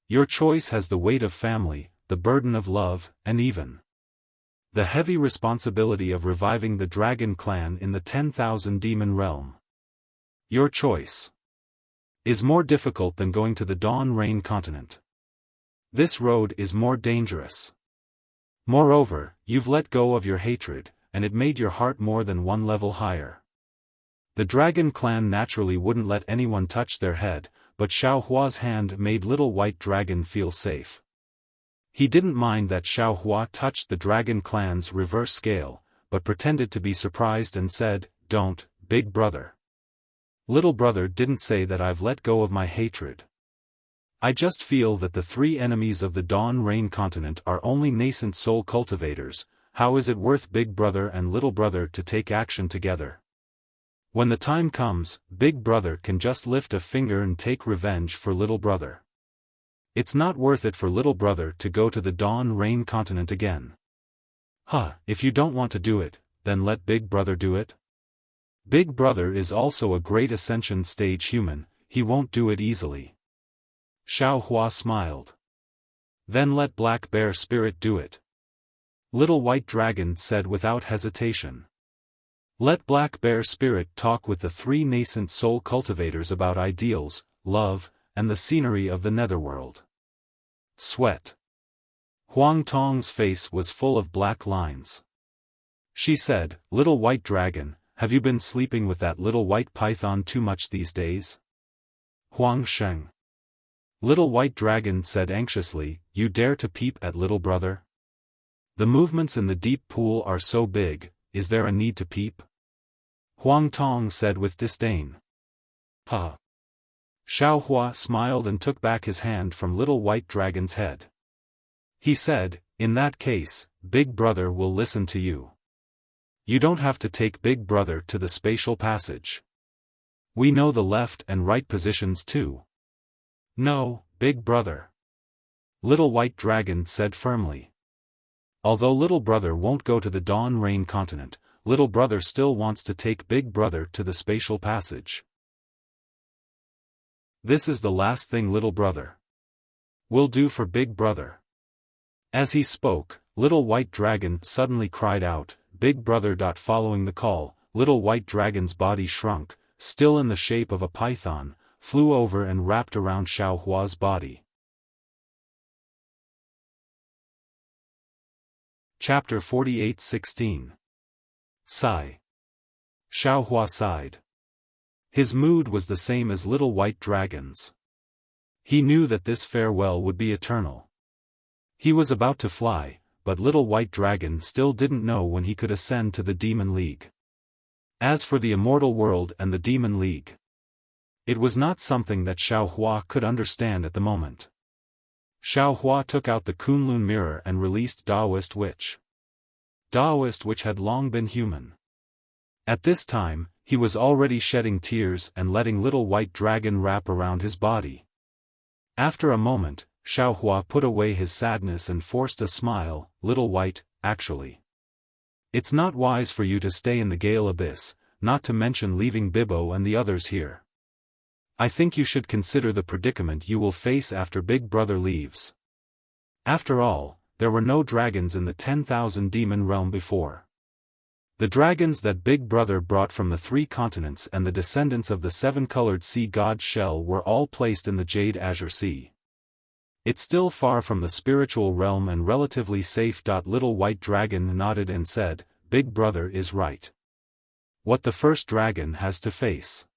Your choice has the weight of family, the burden of love, and even the heavy responsibility of reviving the Dragon Clan in the 10,000 demon realm. Your choice is more difficult than going to the Dawn Rain continent. This road is more dangerous. Moreover, you've let go of your hatred, and it made your heart more than one level higher. The Dragon Clan naturally wouldn't let anyone touch their head, but Xiaohua's hand made Little White Dragon feel safe. He didn't mind that Xiaohua touched the Dragon Clan's reverse scale, but pretended to be surprised and said, "Don't, Big Brother. Little brother didn't say that I've let go of my hatred. I just feel that the 3 enemies of the Dawn Rain continent are only nascent soul cultivators. How is it worth Big Brother and Little Brother to take action together? When the time comes, Big Brother can just lift a finger and take revenge for Little Brother. It's not worth it for Little Brother to go to the Dawn Rain continent again." If you don't want to do it, then let Big Brother do it. Big Brother is also a great ascension stage human, he won't do it easily. Xiaohua smiled. Then let Black Bear Spirit do it. Little White Dragon said without hesitation. Let Black Bear Spirit talk with the 3 nascent soul cultivators about ideals, love, and the scenery of the netherworld. Sweat. Huang Tong's face was full of black lines. She said, "Little White Dragon, have you been sleeping with that little white python too much these days?" Huang Sheng. Little White Dragon said anxiously, "You dare to peep at Little Brother? The movements in the deep pool are so big, is there a need to peep? Huang Tong said with disdain. Huh. Xiaohua smiled and took back his hand from little white dragon's head. He said, in that case, Big Brother will listen to you. You don't have to take Big Brother to the spatial passage. We know the left and right positions too. No, Big Brother. Little White Dragon said firmly. Although Little Brother won't go to the Dawn Rain continent, Little Brother still wants to take Big Brother to the spatial passage. This is the last thing Little Brother will do for Big Brother. As he spoke, Little White Dragon suddenly cried out, Big Brother. Following the call, Little White Dragon's body shrunk, still in the shape of a python, flew over and wrapped around Xiaohua's body. Chapter 48:16. Sigh. Xiaohua sighed. His mood was the same as Little White Dragon's. He knew that this farewell would be eternal. He was about to fly, but Little White Dragon still didn't know when he could ascend to the Demon League. As for the Immortal World and the Demon League, it was not something that Xiaohua could understand at the moment. Xiaohua took out the Kunlun mirror and released Daoist Witch. Daoist Witch had long been human. At this time, he was already shedding tears and letting Little White Dragon wrap around his body. After a moment, Xiaohua put away his sadness and forced a smile. Little White, actually, it's not wise for you to stay in the Gale Abyss, not to mention leaving Bibbo and the others here. I think you should consider the predicament you will face after Big Brother leaves. After all, there were no dragons in the 10,000 demon realm before. The dragons that Big Brother brought from the 3 continents and the descendants of the 7-colored sea god Shell were all placed in the Jade Azure Sea. It's still far from the spiritual realm and relatively safe. Little White Dragon nodded and said, Big Brother is right. What the first dragon has to face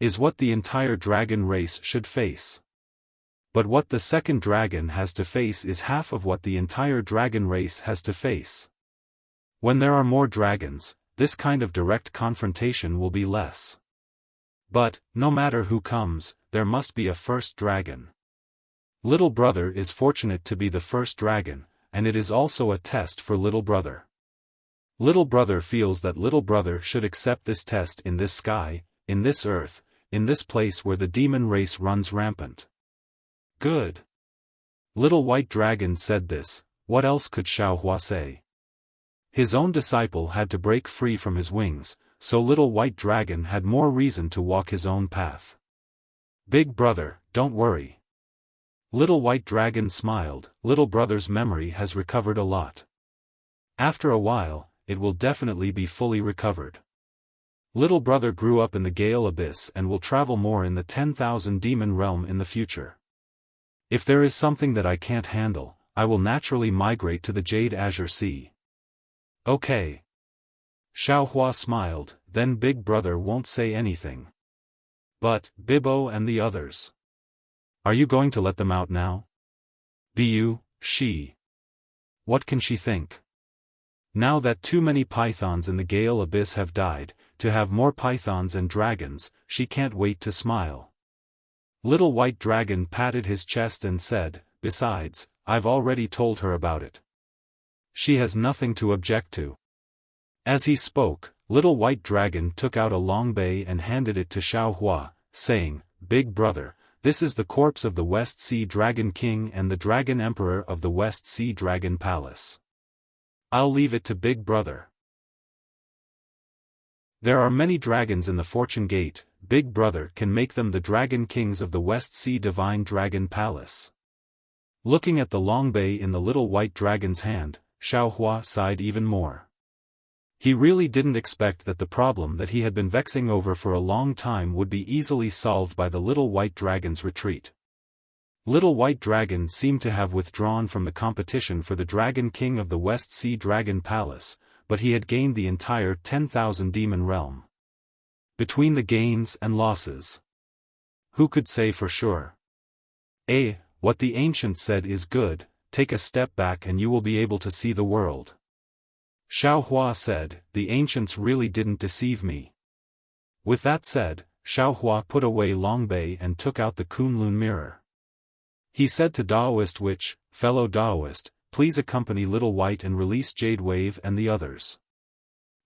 is what the entire dragon race should face. But what the second dragon has to face is half of what the entire dragon race has to face. When there are more dragons, this kind of direct confrontation will be less. But, no matter who comes, there must be a first dragon. Little Brother is fortunate to be the first dragon, and it is also a test for Little Brother. Little Brother feels that Little Brother should accept this test in this sky, in this earth, in this place where the demon race runs rampant. Good. Little White Dragon said this. What else could Xiaohua say? His own disciple had to break free from his wings, so Little White Dragon had more reason to walk his own path. Big Brother, don't worry. Little White Dragon smiled. Little Brother's memory has recovered a lot. After a while, it will definitely be fully recovered. Little Brother grew up in the Gale Abyss and will travel more in the 10,000 demon realm in the future. If there is something that I can't handle, I will naturally migrate to the Jade Azure Sea. Okay. Xiaohua smiled, then Big Brother won't say anything. But, Bibbo and the others. Are you going to let them out now? She. What can she think? Now that too many pythons in the Gale Abyss have died, to have more pythons and dragons, she can't wait to smile. Little White Dragon patted his chest and said, besides, I've already told her about it. She has nothing to object to. As he spoke, Little White Dragon took out a long bay and handed it to Xiaohua, saying, Big Brother, this is the corpse of the West Sea Dragon King and the Dragon Emperor of the West Sea Dragon Palace. I'll leave it to Big Brother. There are many dragons in the Fortune Gate. Big Brother can make them the Dragon Kings of the West Sea Divine Dragon Palace. Looking at the long bay in the Little White Dragon's hand, Xiaohua sighed even more. He really didn't expect that the problem that he had been vexing over for a long time would be easily solved by the Little White Dragon's retreat. Little White Dragon seemed to have withdrawn from the competition for the Dragon King of the West Sea Dragon Palace, but he had gained the entire 10,000 demon realm. Between the gains and losses, who could say for sure? What the ancient said is good, take a step back and you will be able to see the world." Xiaohua said, "The ancients really didn't deceive me." With that said, Xiaohua put away Longbei and took out the Kunlun mirror. He said to Daoist Witch, "Fellow Daoist, please accompany Little White and release Jade Wave and the others.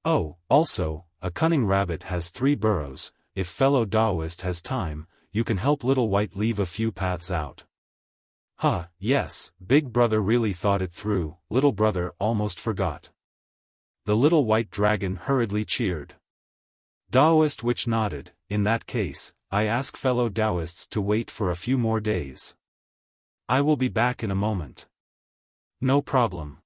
Oh, also, a cunning rabbit has 3 burrows. If fellow Daoist has time, you can help Little White leave a few paths out." "Huh, yes, Big Brother really thought it through," Little Brother almost forgot. The Little White Dragon hurriedly cheered. Daoist Witch nodded. "In that case, I ask fellow Daoists to wait for a few more days. I will be back in a moment." "No problem."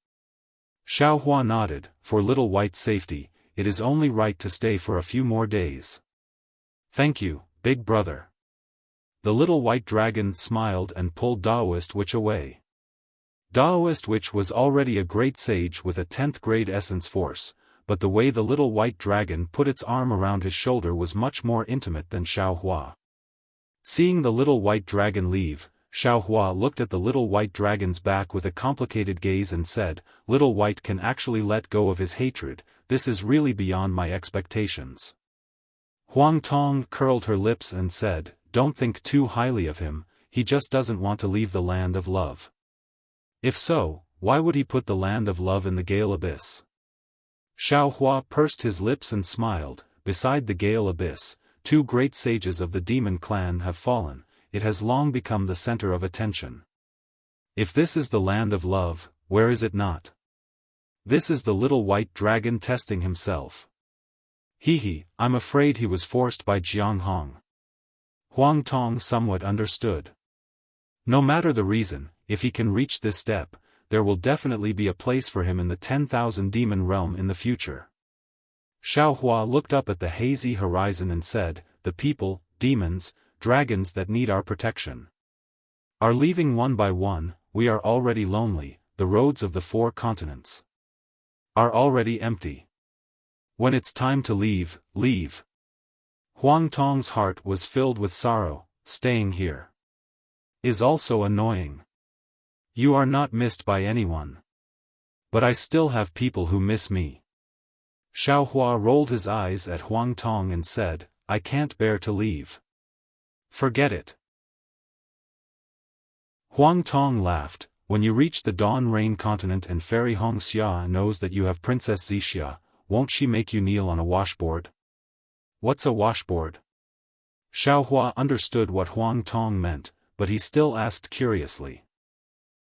Xiaohua nodded. "For Little White's safety, it is only right to stay for a few more days." "Thank you, Big Brother." The Little White Dragon smiled and pulled Daoist Witch away. Daoist Witch was already a great sage with a 10th grade essence force, but the way the Little White Dragon put its arm around his shoulder was much more intimate than Xiaohua. Seeing the Little White Dragon leave, Xiaohua looked at the Little White Dragon's back with a complicated gaze and said, "Little White can actually let go of his hatred, this is really beyond my expectations." Huang Tong curled her lips and said, "Don't think too highly of him, he just doesn't want to leave the land of love." "If so, why would he put the land of love in the Gale Abyss?" Xiaohua pursed his lips and smiled. "Beside the Gale Abyss, 2 great sages of the demon clan have fallen, it has long become the center of attention. If this is the land of love, where is it not? This is the Little White Dragon testing himself. Hehe, I'm afraid he was forced by Jiang Hong." Huang Tong somewhat understood. No matter the reason, if he can reach this step, there will definitely be a place for him in the 10,000 demon realm in the future. Xiaohua looked up at the hazy horizon and said, "The people, demons, dragons that need our protection are leaving one by one. We are already lonely, the roads of the 4 continents are already empty. When it's time to leave, leave." Huang Tong's heart was filled with sorrow. "Staying here is also annoying. You are not missed by anyone. But I still have people who miss me." Xiaohua rolled his eyes at Huang Tong and said, "I can't bear to leave." "Forget it." Huang Tong laughed. "When you reach the Dawn Rain continent and Fairy Hongxia knows that you have Princess Zixia, won't she make you kneel on a washboard?" "What's a washboard?" Xiaohua understood what Huang Tong meant, but he still asked curiously.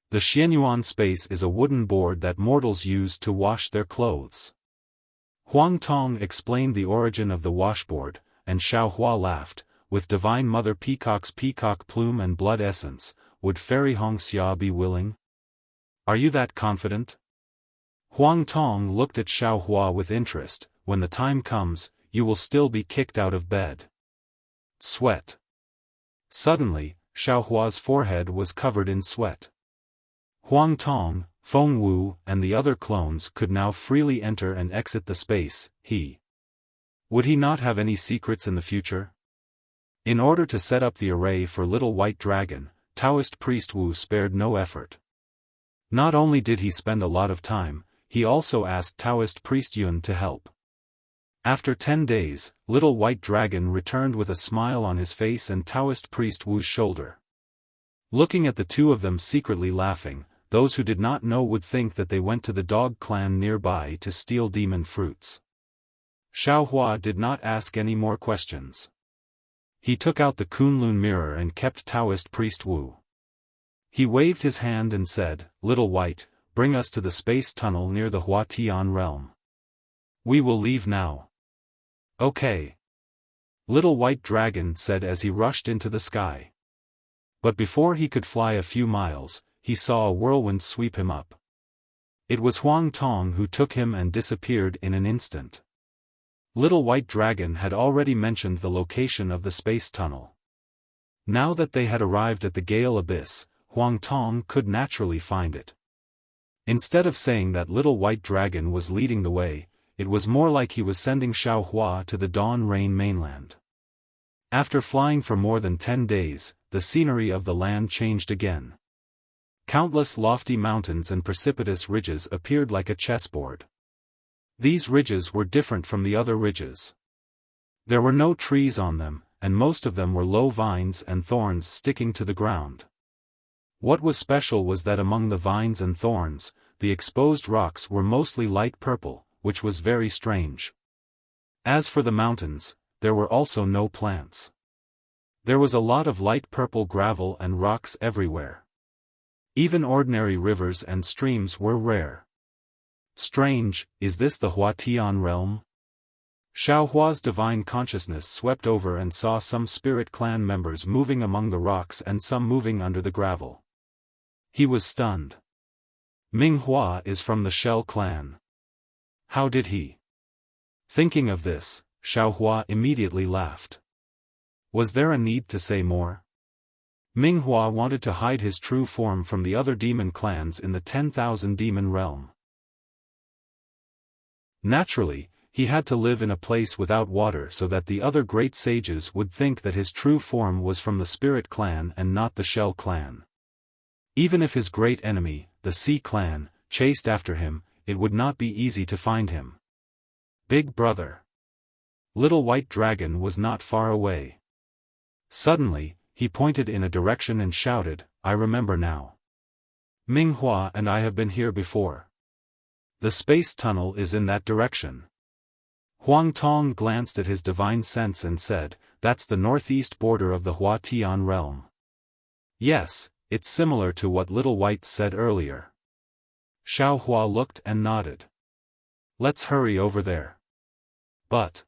"The Xianyuan space is a wooden board that mortals use to wash their clothes." Huang Tong explained the origin of the washboard, and Xiaohua laughed. "With Divine Mother Peacock's peacock plume and blood essence, would Fairy Hongxia be willing? Are you that confident?" Huang Tong looked at Xiaohua with interest. "When the time comes, you will still be kicked out of bed." Sweat. Suddenly, Xiaohua's forehead was covered in sweat. Huang Tong, Feng Wu and the other clones could now freely enter and exit the space. Would he not have any secrets in the future? In order to set up the array for Little White Dragon, Taoist priest Wu spared no effort. Not only did he spend a lot of time, he also asked Taoist priest Yun to help. After 10 days, Little White Dragon returned with a smile on his face and Taoist priest Wu's shoulder. Looking at the 2 of them secretly laughing, those who did not know would think that they went to the dog clan nearby to steal demon fruits. Xiaohua did not ask any more questions. He took out the Kunlun mirror and kept Taoist priest Wu. He waved his hand and said, "Little White, bring us to the space tunnel near the Huatian realm. We will leave now." "Okay." Little White Dragon said as he rushed into the sky. But before he could fly a few miles, he saw a whirlwind sweep him up. It was Huang Tong who took him and disappeared in an instant. Little White Dragon had already mentioned the location of the space tunnel. Now that they had arrived at the Gale Abyss, Huang Tong could naturally find it. Instead of saying that Little White Dragon was leading the way, it was more like he was sending Xiaohua to the Dawn Rain mainland. After flying for more than 10 days, the scenery of the land changed again. Countless lofty mountains and precipitous ridges appeared like a chessboard. These ridges were different from the other ridges. There were no trees on them, and most of them were low vines and thorns sticking to the ground. What was special was that among the vines and thorns, the exposed rocks were mostly light purple, which was very strange. As for the mountains, there were also no plants. There was a lot of light purple gravel and rocks everywhere. Even ordinary rivers and streams were rare. Strange, is this the Huatian realm? Xiaohua's divine consciousness swept over and saw some spirit clan members moving among the rocks and some moving under the gravel. He was stunned. Ming Hua is from the Shell clan. How did he? Thinking of this, Xiaohua immediately laughed. Was there a need to say more? Ming Hua wanted to hide his true form from the other demon clans in the 10,000 demon realm. Naturally, he had to live in a place without water so that the other great sages would think that his true form was from the Spirit clan and not the Shell clan. Even if his great enemy, the Sea clan, chased after him, it would not be easy to find him. Big brother. Little White Dragon was not far away. Suddenly, he pointed in a direction and shouted, "I remember now. Ming Hua and I have been here before. The space tunnel is in that direction." Huang Tong glanced at his divine sense and said, "That's the northeast border of the Huatian realm." Yes, it's similar to what Little White said earlier. Xiaohua looked and nodded. "Let's hurry over there." But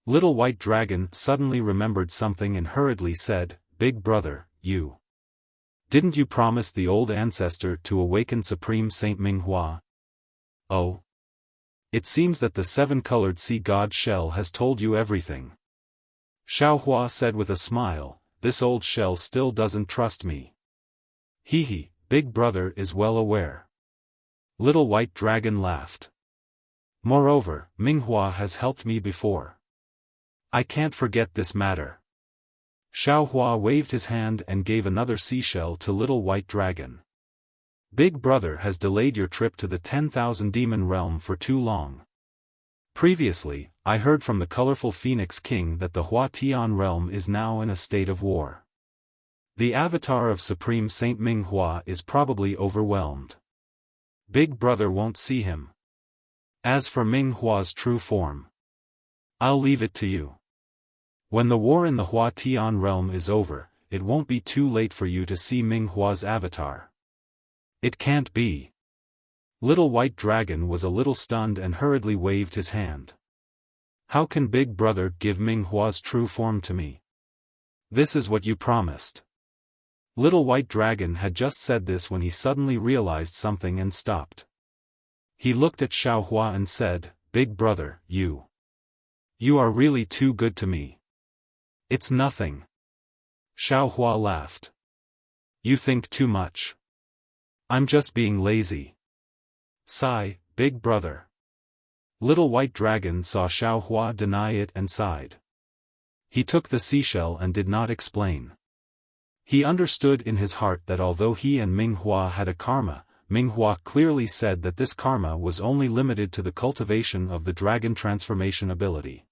Little White Dragon suddenly remembered something and hurriedly said, "Big brother, didn't you promise the old ancestor to awaken Supreme Saint Ming Hua?" "Oh. It seems that the seven-colored sea god Shell has told you everything." Xiaohua said with a smile, "This old Shell still doesn't trust me." "Hee, Big brother is well aware." Little White Dragon laughed. "Moreover, Ming Hua has helped me before. I can't forget this matter." Xiaohua waved his hand and gave another seashell to Little White Dragon. "Big brother has delayed your trip to the 10,000 demon realm for too long. Previously, I heard from the colorful Phoenix King that the Huatian realm is now in a state of war. The avatar of Supreme Saint Ming Hua is probably overwhelmed. Big brother won't see him. As for Ming Hua's true form, I'll leave it to you. When the war in the Huatian realm is over, it won't be too late for you to see Ming Hua's avatar." "It can't be." Little White Dragon was a little stunned and hurriedly waved his hand. "How can Big brother give Ming Hua's true form to me? This is what you promised." Little White Dragon had just said this when he suddenly realized something and stopped. He looked at Xiaohua and said, "Big brother, you are really too good to me." "It's nothing." Xiaohua laughed. "You think too much. I'm just being lazy." "Sigh, Big brother." Little White Dragon saw Xiaohua deny it and sighed. He took the seashell and did not explain. He understood in his heart that although he and Ming Hua had a karma, Ming Hua clearly said that this karma was only limited to the cultivation of the dragon transformation ability.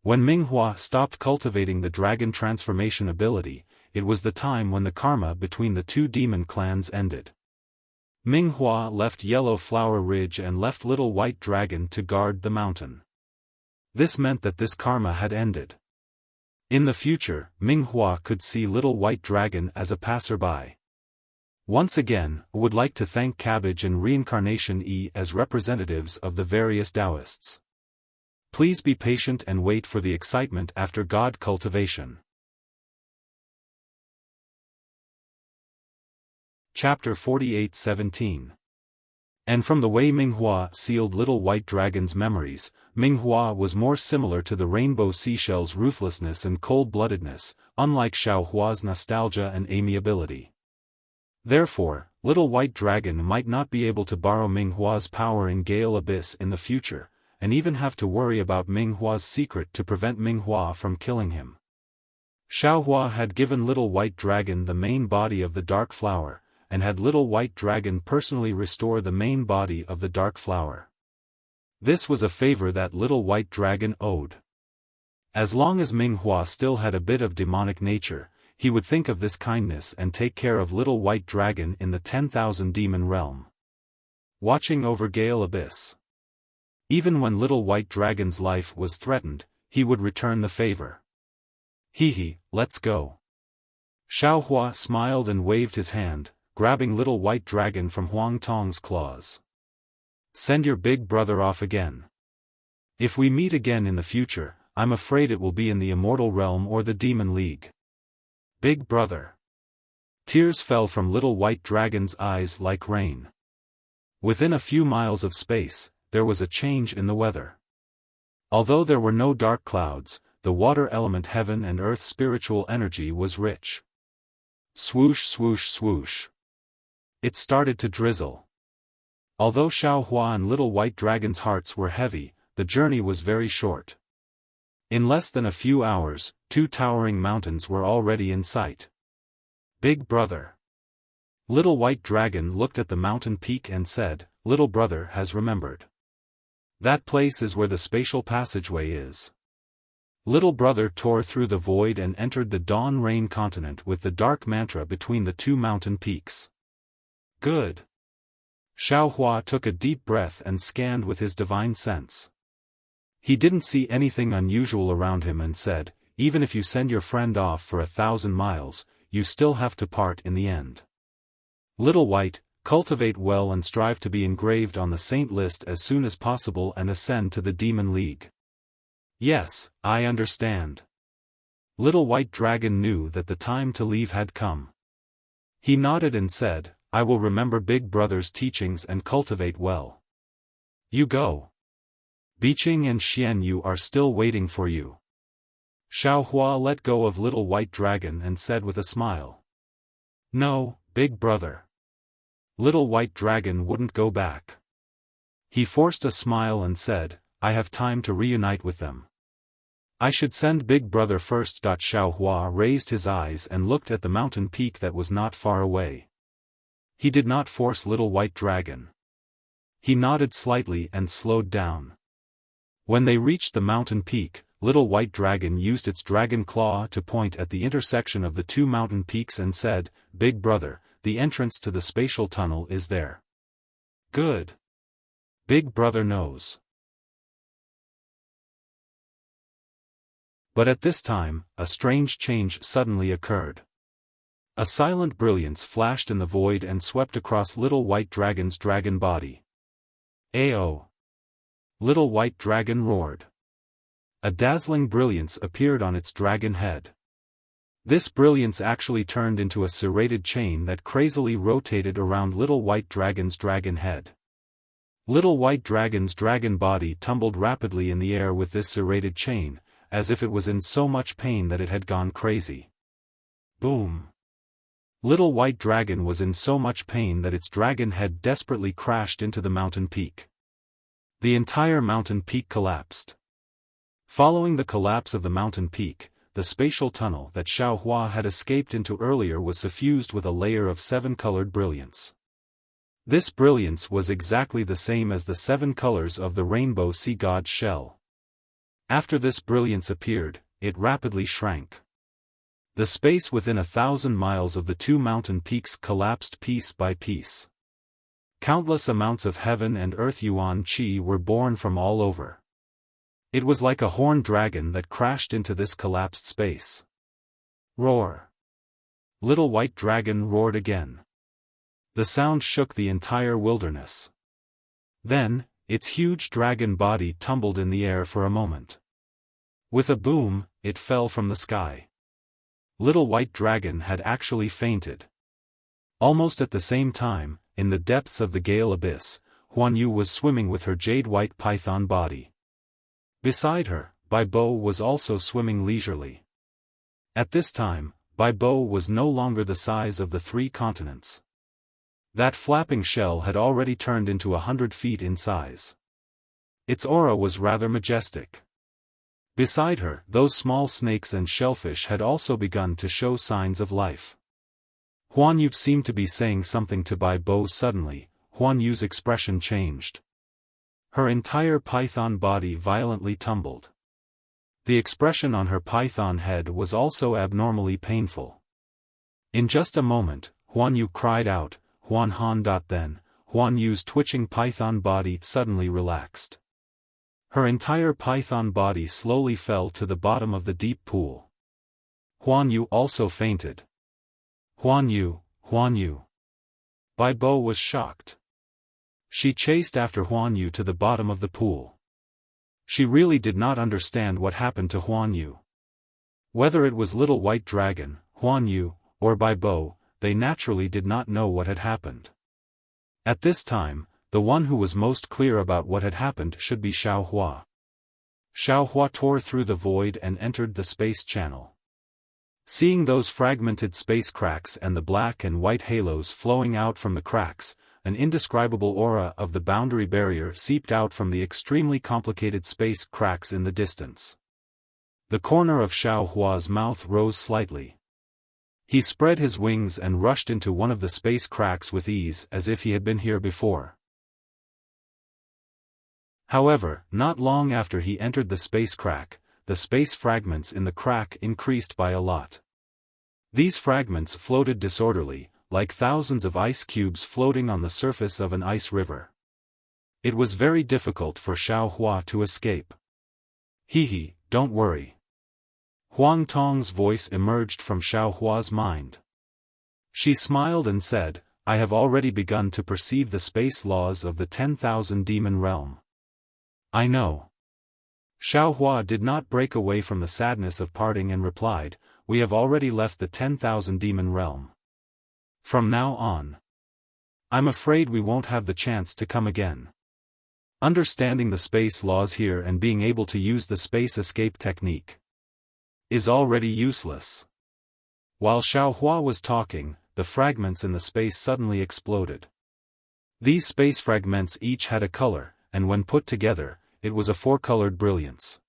When Ming Hua stopped cultivating the dragon transformation ability, it was the time when the karma between the two demon clans ended. Ming Hua left Yellow Flower Ridge and left Little White Dragon to guard the mountain. This meant that this karma had ended. In the future, Ming Hua could see Little White Dragon as a passerby. Once again, I would like to thank Cabbage and Reincarnation E as representatives of the various Taoists. Please be patient and wait for the excitement after God cultivation. Chapter 48:17. And from the way Ming Hua sealed Little White Dragon's memories, Ming Hua was more similar to the rainbow seashell's ruthlessness and cold-bloodedness, unlike Xiaohua's nostalgia and amiability. Therefore, Little White Dragon might not be able to borrow Ming Hua's power in Gale Abyss in the future, and even have to worry about Ming Hua's secret to prevent Ming Hua from killing him. Xiaohua had given Little White Dragon the main body of the Dark Flower, and had Little White Dragon personally restore the main body of the dark flower. This was a favor that Little White Dragon owed. As long as Minghua still had a bit of demonic nature, he would think of this kindness and take care of Little White Dragon in the 10,000 demon realm, watching over Gale Abyss. Even when Little White Dragon's life was threatened, he would return the favor. Hee, let's go. Xiaohua smiled and waved his hand, grabbing Little White Dragon from Huang Tong's claws. Send your big brother off again. If we meet again in the future, I'm afraid it will be in the Immortal Realm or the Demon League. Big brother. Tears fell from Little White Dragon's eyes like rain. Within a few miles of space, there was a change in the weather. Although there were no dark clouds, the water element heaven and earth spiritual energy was rich. Swoosh swoosh swoosh. It started to drizzle. Although Xiaohua and Little White Dragon's hearts were heavy, the journey was very short. In less than a few hours, 2 towering mountains were already in sight. Big brother. Little White Dragon looked at the mountain peak and said, Little brother has remembered. That place is where the spatial passageway is. Little brother tore through the void and entered the Dawn Rain continent with the dark mantra between the 2 mountain peaks. Good. Xiaohua took a deep breath and scanned with his divine sense. He didn't see anything unusual around him and said, even if you send your friend off for 1,000 miles, you still have to part in the end. Little White, cultivate well and strive to be engraved on the saint list as soon as possible and ascend to the Demon League. Yes, I understand. Little White Dragon knew that the time to leave had come. He nodded and said, I will remember Big Brother's teachings and cultivate well. You go. Biqing and Xian Yu are still waiting for you. Xiaohua let go of Little White Dragon and said with a smile. No, Big Brother. Little White Dragon wouldn't go back. He forced a smile and said, I have time to reunite with them. I should send Big Brother first. Xiaohua raised his eyes and looked at the mountain peak that was not far away. He did not force Little White Dragon. He nodded slightly and slowed down. When they reached the mountain peak, Little White Dragon used its dragon claw to point at the intersection of the 2 mountain peaks and said, Big Brother, the entrance to the spatial tunnel is there. Good. Big Brother knows. But at this time, a strange change suddenly occurred. A silent brilliance flashed in the void and swept across Little White Dragon's dragon body. Ayo! Little White Dragon roared. A dazzling brilliance appeared on its dragon head. This brilliance actually turned into a serrated chain that crazily rotated around Little White Dragon's dragon head. Little White Dragon's dragon body tumbled rapidly in the air with this serrated chain, as if it was in so much pain that it had gone crazy. Boom! Little White Dragon was in so much pain that its dragon head desperately crashed into the mountain peak. The entire mountain peak collapsed. Following the collapse of the mountain peak, the spatial tunnel that Xiaohua had escaped into earlier was suffused with a layer of 7-colored brilliance. This brilliance was exactly the same as the 7 colors of the rainbow sea god's shell. After this brilliance appeared, it rapidly shrank. The space within 1,000 miles of the 2 mountain peaks collapsed piece by piece. Countless amounts of heaven and earth yuan qi were born from all over. It was like a horned dragon that crashed into this collapsed space. Roar! Little White Dragon roared again. The sound shook the entire wilderness. Then, its huge dragon body tumbled in the air for a moment. With a boom, it fell from the sky. Little White Dragon had actually fainted. Almost at the same time, in the depths of the Gale Abyss, Huan Yu was swimming with her jade-white python body. Beside her, Bai Bo was also swimming leisurely. At this time, Bai Bo was no longer the size of the 3 continents. That flapping shell had already turned into 100 feet in size. Its aura was rather majestic. Beside her, those small snakes and shellfish had also begun to show signs of life. Huan Yu seemed to be saying something to Bai Bo. Suddenly, Huan Yu's expression changed. Her entire python body violently tumbled. The expression on her python head was also abnormally painful. In just a moment, Huan Yu cried out, Huan Han. Then, Huan Yu's twitching python body suddenly relaxed. Her entire python body slowly fell to the bottom of the deep pool. Huan Yu also fainted. Huan Yu, Huan Yu. Bai Bo was shocked. She chased after Huan Yu to the bottom of the pool. She really did not understand what happened to Huan Yu. Whether it was Little White Dragon, Huan Yu, or Bai Bo, they naturally did not know what had happened. At this time, the one who was most clear about what had happened should be Xiaohua. Xiaohua tore through the void and entered the space channel. Seeing those fragmented space cracks and the black and white halos flowing out from the cracks, an indescribable aura of the boundary barrier seeped out from the extremely complicated space cracks in the distance. The corner of Xiaohua's mouth rose slightly. He spread his wings and rushed into one of the space cracks with ease as if he had been here before. However, not long after he entered the space crack, the space fragments in the crack increased by a lot. These fragments floated disorderly, like thousands of ice cubes floating on the surface of an ice river. It was very difficult for Xiaohua to escape. Hee, don't worry. Huang Tong's voice emerged from Xiaohua's mind. She smiled and said, I have already begun to perceive the space laws of the 10,000 demon realm. I know. Xiaohua did not break away from the sadness of parting and replied, we have already left the 10,000 demon realm. From now on, I'm afraid we won't have the chance to come again. Understanding the space laws here and being able to use the space escape technique is already useless. While Xiaohua was talking, the fragments in the space suddenly exploded. These space fragments each had a color, and when put together, it was a four-colored brilliance.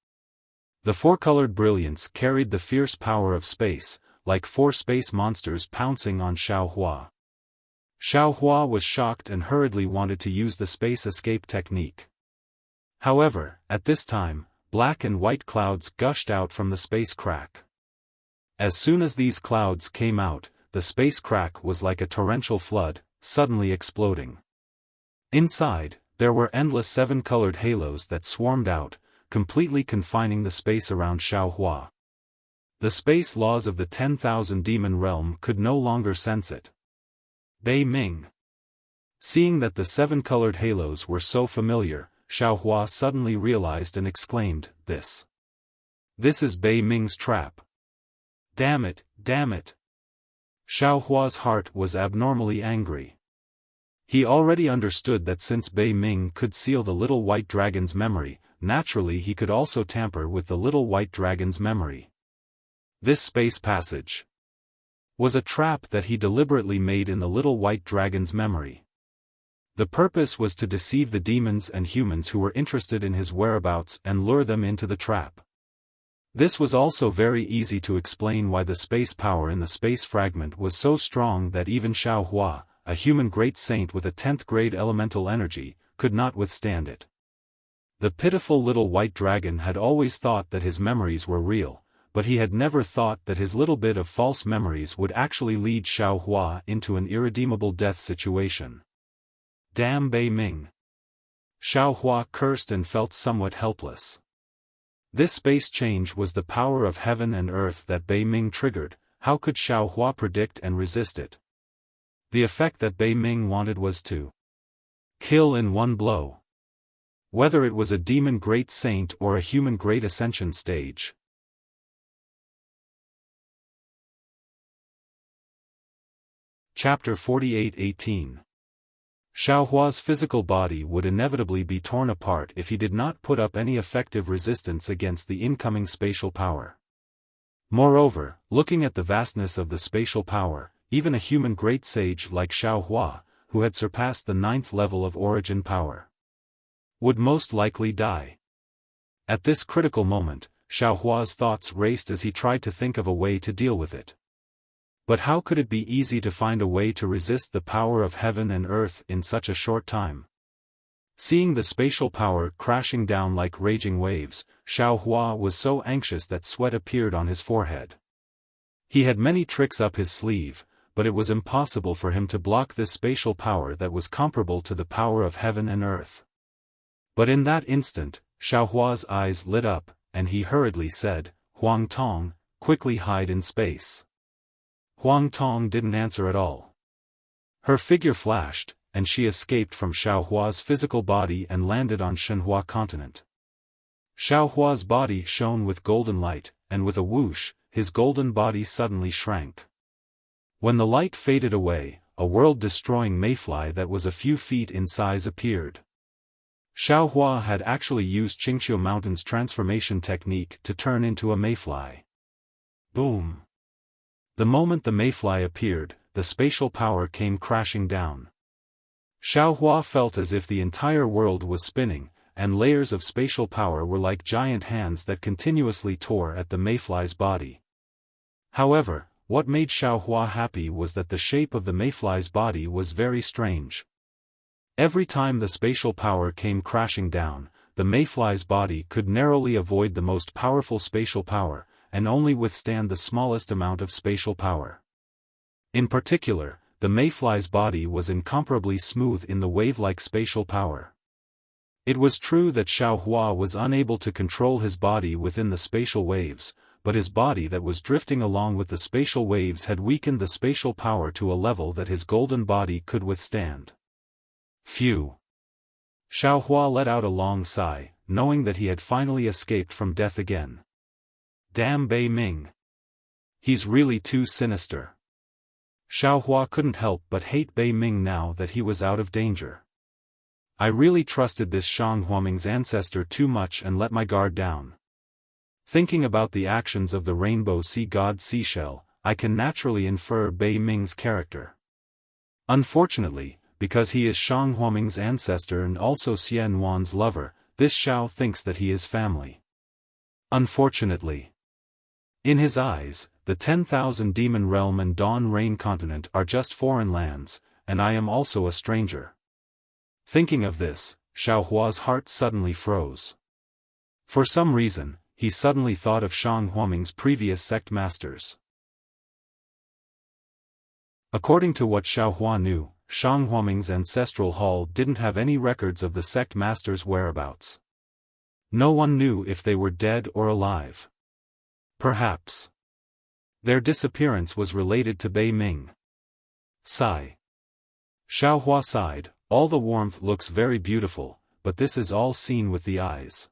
The four-colored brilliance carried the fierce power of space, like four space monsters pouncing on Xiaohua. Xiaohua was shocked and hurriedly wanted to use the space escape technique. However, at this time, black and white clouds gushed out from the space crack. As soon as these clouds came out, the space crack was like a torrential flood, suddenly exploding. Inside, there were endless seven-colored halos that swarmed out, completely confining the space around Xiaohua. The space laws of the 10,000 demon realm could no longer sense it. Bei Ming. Seeing that the seven-colored halos were so familiar, Xiaohua suddenly realized and exclaimed, This is Bei Ming's trap. Damn it, damn it. Xiaohua's heart was abnormally angry. He already understood that since Bei Ming could seal the little white dragon's memory, naturally he could also tamper with the little white dragon's memory. This space passage was a trap that he deliberately made in the little white dragon's memory. The purpose was to deceive the demons and humans who were interested in his whereabouts and lure them into the trap. This was also very easy to explain why the space power in the space fragment was so strong that even Xiaohua, a human great saint with a 10th grade elemental energy, could not withstand it. The pitiful little white dragon had always thought that his memories were real, but he had never thought that his little bit of false memories would actually lead Xiaohua into an irredeemable death situation. Damn Bei Ming. Xiaohua cursed and felt somewhat helpless. This space change was the power of heaven and earth that Bei Ming triggered. How could Xiaohua predict and resist it? The effect that Bei Ming wanted was to kill in one blow. Whether it was a demon great saint or a human great ascension stage. Chapter 48:18. Xiaohua's physical body would inevitably be torn apart if he did not put up any effective resistance against the incoming spatial power. Moreover, looking at the vastness of the spatial power, even a human great sage like Xiaohua, who had surpassed the 9th level of origin power, would most likely die. At this critical moment, Xiaohua's thoughts raced as he tried to think of a way to deal with it. But how could it be easy to find a way to resist the power of heaven and earth in such a short time? Seeing the spatial power crashing down like raging waves, Xiaohua was so anxious that sweat appeared on his forehead. He had many tricks up his sleeve, but it was impossible for him to block this spatial power that was comparable to the power of heaven and earth. But in that instant, Xiaohua's eyes lit up, and he hurriedly said, "Huang Tong, quickly hide in space." Huang Tong didn't answer at all. Her figure flashed, and she escaped from Xiaohua's physical body and landed on Shenhua continent. Xiaohua's body shone with golden light, and with a whoosh, his golden body suddenly shrank. When the light faded away, a world-destroying mayfly that was a few feet in size appeared. Xiaohua had actually used Qingqiu Mountain's transformation technique to turn into a mayfly. Boom! The moment the mayfly appeared, the spatial power came crashing down. Xiaohua felt as if the entire world was spinning, and layers of spatial power were like giant hands that continuously tore at the mayfly's body. However, what made Xiaohua happy was that the shape of the mayfly's body was very strange. Every time the spatial power came crashing down, the mayfly's body could narrowly avoid the most powerful spatial power, and only withstand the smallest amount of spatial power. In particular, the mayfly's body was incomparably smooth in the wave-like spatial power. It was true that Xiaohua was unable to control his body within the spatial waves, but his body that was drifting along with the spatial waves had weakened the spatial power to a level that his golden body could withstand. Phew! Xiaohua let out a long sigh, knowing that he had finally escaped from death again. Damn Bei Ming! He's really too sinister. Xiaohua couldn't help but hate Bei Ming now that he was out of danger. I really trusted this Shang Huaming's ancestor too much and let my guard down. Thinking about the actions of the rainbow sea god Seashell, I can naturally infer Bei Ming's character. Unfortunately, because he is Shang Huaming's ancestor and also Xian Wan's lover, this Xiao thinks that he is family. Unfortunately. In his eyes, the 10,000 demon realm and Dawn Rain continent are just foreign lands, and I am also a stranger. Thinking of this, Xiaohua's heart suddenly froze. For some reason, he suddenly thought of Shang Huaming's previous sect masters. According to what Xiaohua knew, Shang Huaming's ancestral hall didn't have any records of the sect masters' whereabouts. No one knew if they were dead or alive. Perhaps their disappearance was related to Bei Ming. Sigh. Xiaohua sighed, all the warmth looks very beautiful, but this is all seen with the eyes.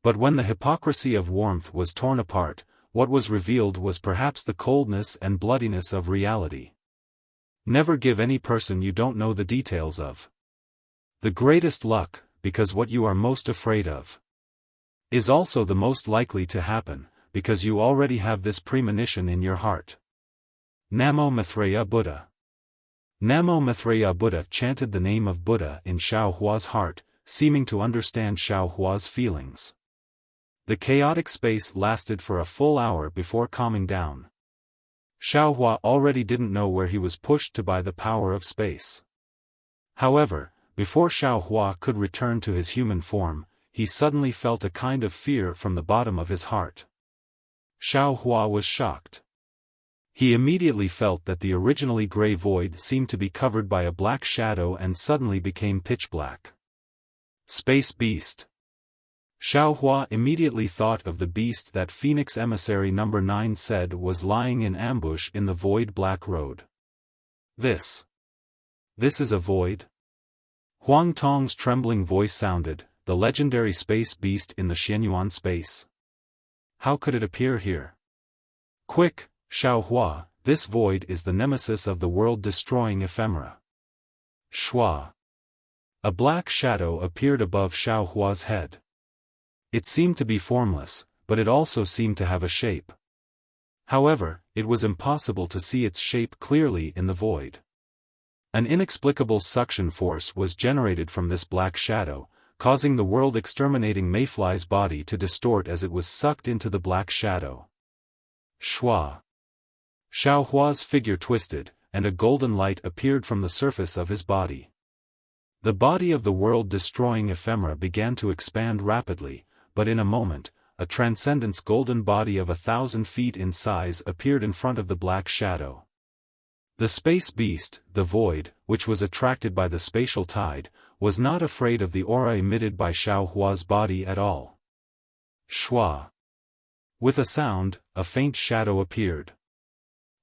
But when the hypocrisy of warmth was torn apart, what was revealed was perhaps the coldness and bloodiness of reality. Never give any person you don't know the details of. The greatest luck, because what you are most afraid of is also the most likely to happen, because you already have this premonition in your heart. Namo Maitreya Buddha. Namo Maitreya Buddha chanted the name of Buddha in Xiaohua's heart, seeming to understand Xiaohua's feelings. The chaotic space lasted for a full hour before calming down. Xiaohua already didn't know where he was pushed to by the power of space. However, before Xiaohua could return to his human form, he suddenly felt a kind of fear from the bottom of his heart. Xiaohua was shocked. He immediately felt that the originally gray void seemed to be covered by a black shadow and suddenly became pitch black. Space Beast. Xiaohua immediately thought of the beast that Phoenix Emissary No. 9 said was lying in ambush in the void black road. This is a void? Huang Tong's trembling voice sounded, the legendary space beast in the Xianyuan space. How could it appear here? Quick, Xiaohua, this void is the nemesis of the world-destroying ephemera. Shua. A black shadow appeared above Xiaohua's head. It seemed to be formless, but it also seemed to have a shape. However, it was impossible to see its shape clearly in the void. An inexplicable suction force was generated from this black shadow, causing the world-exterminating mayfly's body to distort as it was sucked into the black shadow. Shua. Xiaohua's figure twisted, and a golden light appeared from the surface of his body. The body of the world-destroying ephemera began to expand rapidly, but in a moment, a transcendence golden body of 1,000 feet in size appeared in front of the black shadow. The space beast, the void, which was attracted by the spatial tide, was not afraid of the aura emitted by Xiaohua's body at all. Shua. With a sound, a faint shadow appeared.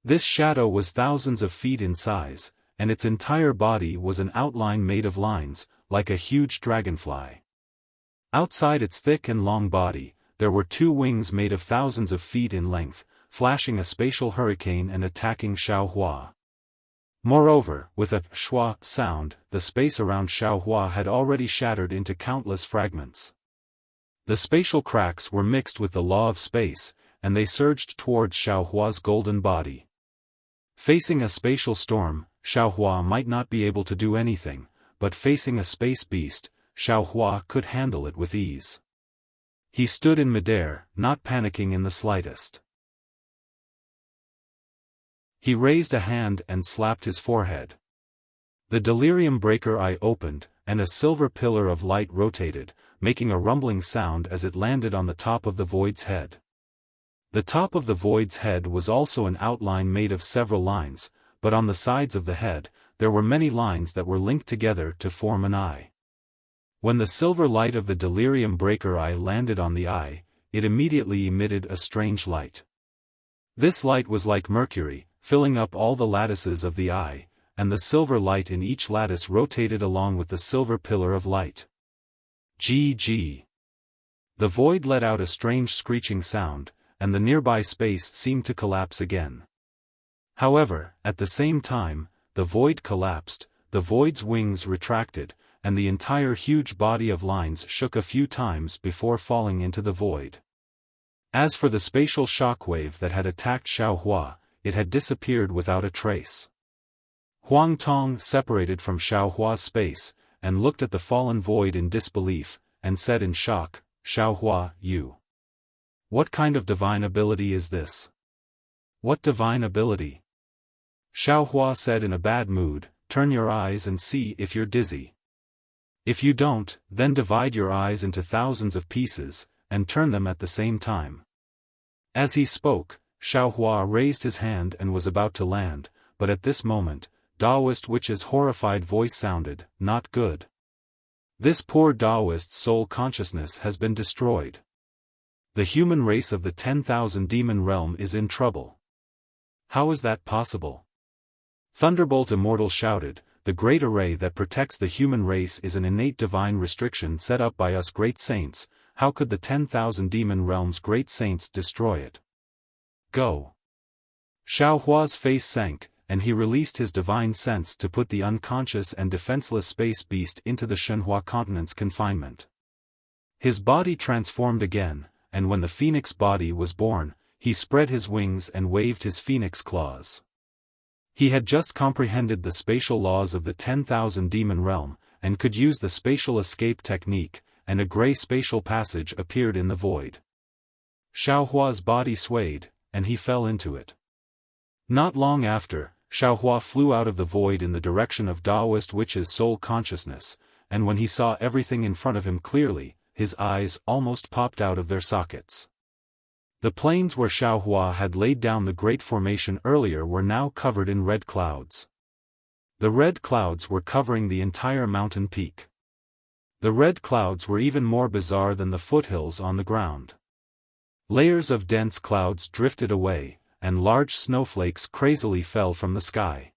This shadow was thousands of feet in size, and its entire body was an outline made of lines, like a huge dragonfly. Outside its thick and long body, there were 2 wings made of thousands of feet in length, flashing a spatial hurricane and attacking Xiaohua. Moreover, with a shua sound, the space around Xiaohua had already shattered into countless fragments. The spatial cracks were mixed with the law of space, and they surged towards Xiaohua's golden body. Facing a spatial storm, Xiaohua might not be able to do anything, but facing a space beast, Xiaohua could handle it with ease. He stood in midair, not panicking in the slightest. He raised a hand and slapped his forehead. The delirium breaker eye opened, and a silver pillar of light rotated, making a rumbling sound as it landed on the top of the void's head. The top of the void's head was also an outline made of several lines, but on the sides of the head, there were many lines that were linked together to form an eye. When the silver light of the delirium breaker eye landed on the eye, it immediately emitted a strange light. This light was like mercury, filling up all the lattices of the eye, and the silver light in each lattice rotated along with the silver pillar of light. Gg. The void let out a strange screeching sound, and the nearby space seemed to collapse again. However, at the same time, the void collapsed, the void's wings retracted, and the entire huge body of lines shook a few times before falling into the void. As for the spatial shockwave that had attacked Xiaohua, it had disappeared without a trace. Huang Tong separated from Xiaohua's space, and looked at the fallen void in disbelief, and said in shock, "Xiaohua, you. What kind of divine ability is this?" "What divine ability?" Xiaohua said in a bad mood, "Turn your eyes and see if you're dizzy. If you don't, then divide your eyes into thousands of pieces, and turn them at the same time." As he spoke, Xiaohua raised his hand and was about to land, but at this moment, Taoist Witch's horrified voice sounded, "Not good. This poor Taoist's soul consciousness has been destroyed. The human race of the 10,000 demon realm is in trouble." "How is that possible?" Thunderbolt Immortal shouted, "The great array that protects the human race is an innate divine restriction set up by us great saints. How could the 10,000 demon realm's great saints destroy it? Go." Xiaohua's face sank, and he released his divine sense to put the unconscious and defenseless space beast into the Shenhua continent's confinement. His body transformed again, and when the phoenix body was born, he spread his wings and waved his phoenix claws. He had just comprehended the spatial laws of the 10,000 demon realm, and could use the spatial escape technique, and a gray spatial passage appeared in the void. Xiaohua's body swayed, and he fell into it. Not long after, Xiaohua flew out of the void in the direction of Taoist Witch's soul consciousness, and when he saw everything in front of him clearly, his eyes almost popped out of their sockets. The plains where Xiaohua had laid down the great formation earlier were now covered in red clouds. The red clouds were covering the entire mountain peak. The red clouds were even more bizarre than the foothills on the ground. Layers of dense clouds drifted away, and large snowflakes crazily fell from the sky.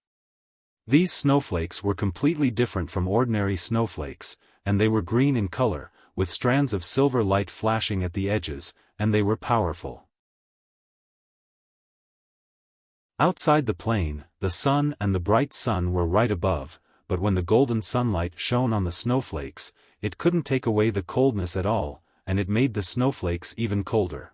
These snowflakes were completely different from ordinary snowflakes, and they were green in color, with strands of silver light flashing at the edges, and they were powerful. Outside the plain, the sun and the bright sun were right above, but when the golden sunlight shone on the snowflakes, it couldn't take away the coldness at all, and it made the snowflakes even colder.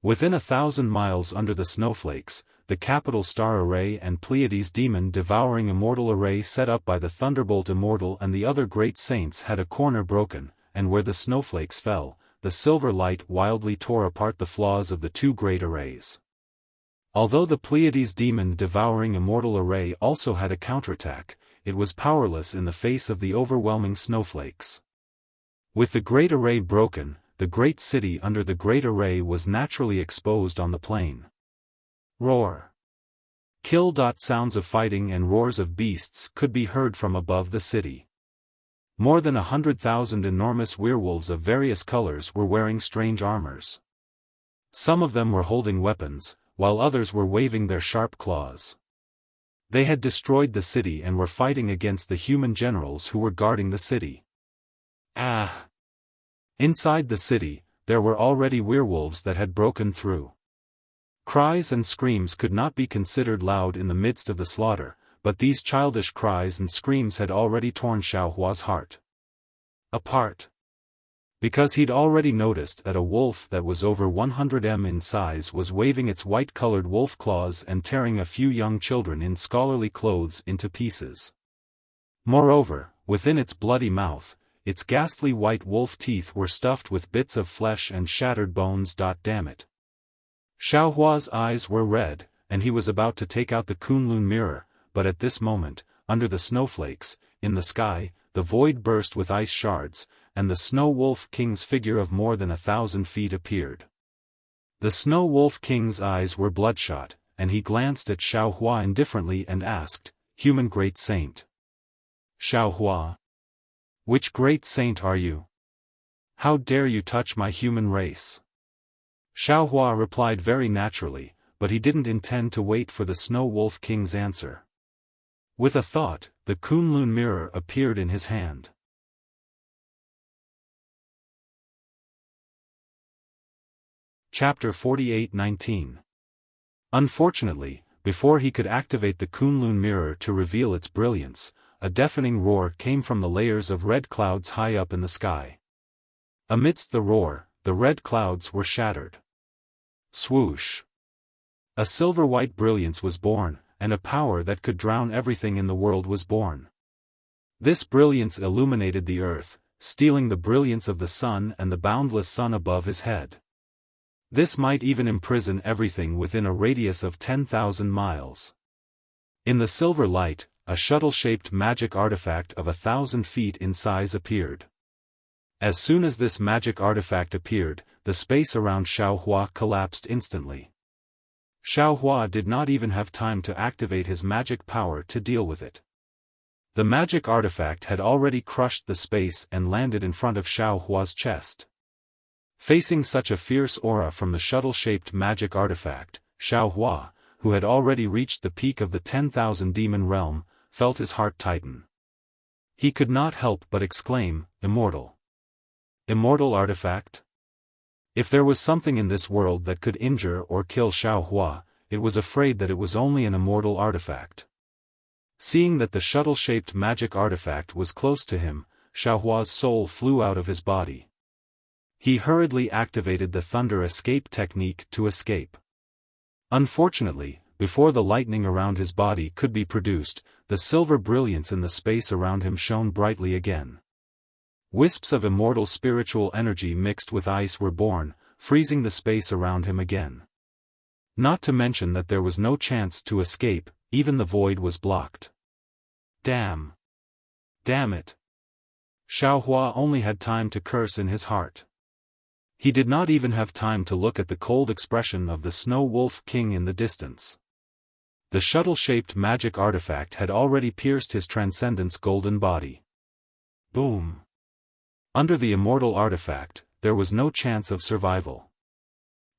Within 1,000 miles under the snowflakes, the capital star array and Pleiades demon devouring immortal array set up by the Thunderbolt Immortal and the other great saints had a corner broken, and where the snowflakes fell, the silver light wildly tore apart the flaws of the two great arrays. Although the Pleiades demon-devouring immortal array also had a counterattack, it was powerless in the face of the overwhelming snowflakes. With the Great Array broken, the great city under the Great Array was naturally exposed on the plain. Roar. Kill. Sounds of fighting and roars of beasts could be heard from above the city. More than 100,000 enormous werewolves of various colors were wearing strange armors. Some of them were holding weapons, while others were waving their sharp claws. They had destroyed the city and were fighting against the human generals who were guarding the city. Ah! Inside the city, there were already werewolves that had broken through. Cries and screams could not be considered loud in the midst of the slaughter, but these childish cries and screams had already torn Xiaohua's heart apart. Because he'd already noticed that a wolf that was over 100 m in size was waving its white-colored wolf claws and tearing a few young children in scholarly clothes into pieces. Moreover, within its bloody mouth, its ghastly white wolf teeth were stuffed with bits of flesh and shattered bones. Damn it. Xiaohua's eyes were red, and he was about to take out the Kunlun mirror, but at this moment, under the snowflakes, in the sky, the void burst with ice shards, and the Snow Wolf King's figure of more than 1,000 feet appeared. The Snow Wolf King's eyes were bloodshot, and he glanced at Xiaohua indifferently and asked, "Human great saint." "Xiaohua? Which great saint are you? How dare you touch my human race?" Xiaohua replied very naturally, but he didn't intend to wait for the Snow Wolf King's answer. With a thought, the Kunlun mirror appeared in his hand. Chapter 48:19. Unfortunately, before he could activate the Kunlun mirror to reveal its brilliance, a deafening roar came from the layers of red clouds high up in the sky. Amidst the roar, the red clouds were shattered. Swoosh! A silver-white brilliance was born, and a power that could drown everything in the world was born. This brilliance illuminated the earth, stealing the brilliance of the sun and the boundless sun above his head. This might even imprison everything within a radius of 10,000 miles. In the silver light, a shuttle-shaped magic artifact of 1,000 feet in size appeared. As soon as this magic artifact appeared, the space around Xiaohua collapsed instantly. Xiaohua did not even have time to activate his magic power to deal with it. The magic artifact had already crushed the space and landed in front of Xiaohua's chest. Facing such a fierce aura from the shuttle-shaped magic artifact, Xiaohua, who had already reached the peak of the 10,000 demon realm, felt his heart tighten. He could not help but exclaim, "Immortal! Immortal artifact?" If there was something in this world that could injure or kill Xiaohua, it was afraid that it was only an immortal artifact. Seeing that the shuttle-shaped magic artifact was close to him, Xiaohua's soul flew out of his body. He hurriedly activated the thunder escape technique to escape. Unfortunately, before the lightning around his body could be produced, the silver brilliance in the space around him shone brightly again. Wisps of immortal spiritual energy mixed with ice were born, freezing the space around him again. Not to mention that there was no chance to escape, even the void was blocked. Damn! Damn it! Xiaohua only had time to curse in his heart. He did not even have time to look at the cold expression of the Snow Wolf King in the distance. The shuttle-shaped magic artifact had already pierced his transcendent's golden body. Boom! Under the immortal artifact, there was no chance of survival.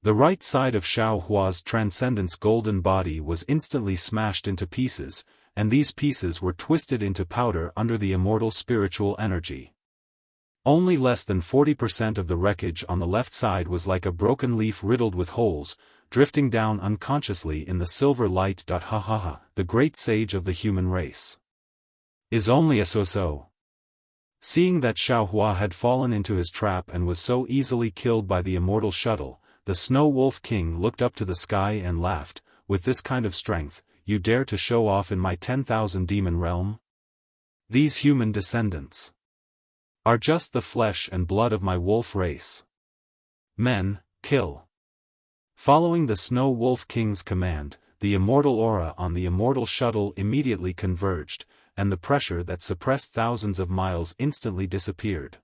The right side of Xiaohua's transcendent's golden body was instantly smashed into pieces, and these pieces were twisted into powder under the immortal spiritual energy. Only less than 40% of the wreckage on the left side was like a broken leaf riddled with holes, drifting down unconsciously in the silver light. Ha ha ha, the great sage of the human race is only a so-so. Seeing that Xiaohua had fallen into his trap and was so easily killed by the immortal shuttle, the Snow Wolf King looked up to the sky and laughed, "With this kind of strength, you dare to show off in my 10,000 demon realm? These human descendants are just the flesh and blood of my wolf race. Men, kill. Following the Snow Wolf King's command, the immortal aura on the immortal shuttle immediately converged, and the pressure that suppressed thousands of miles instantly disappeared.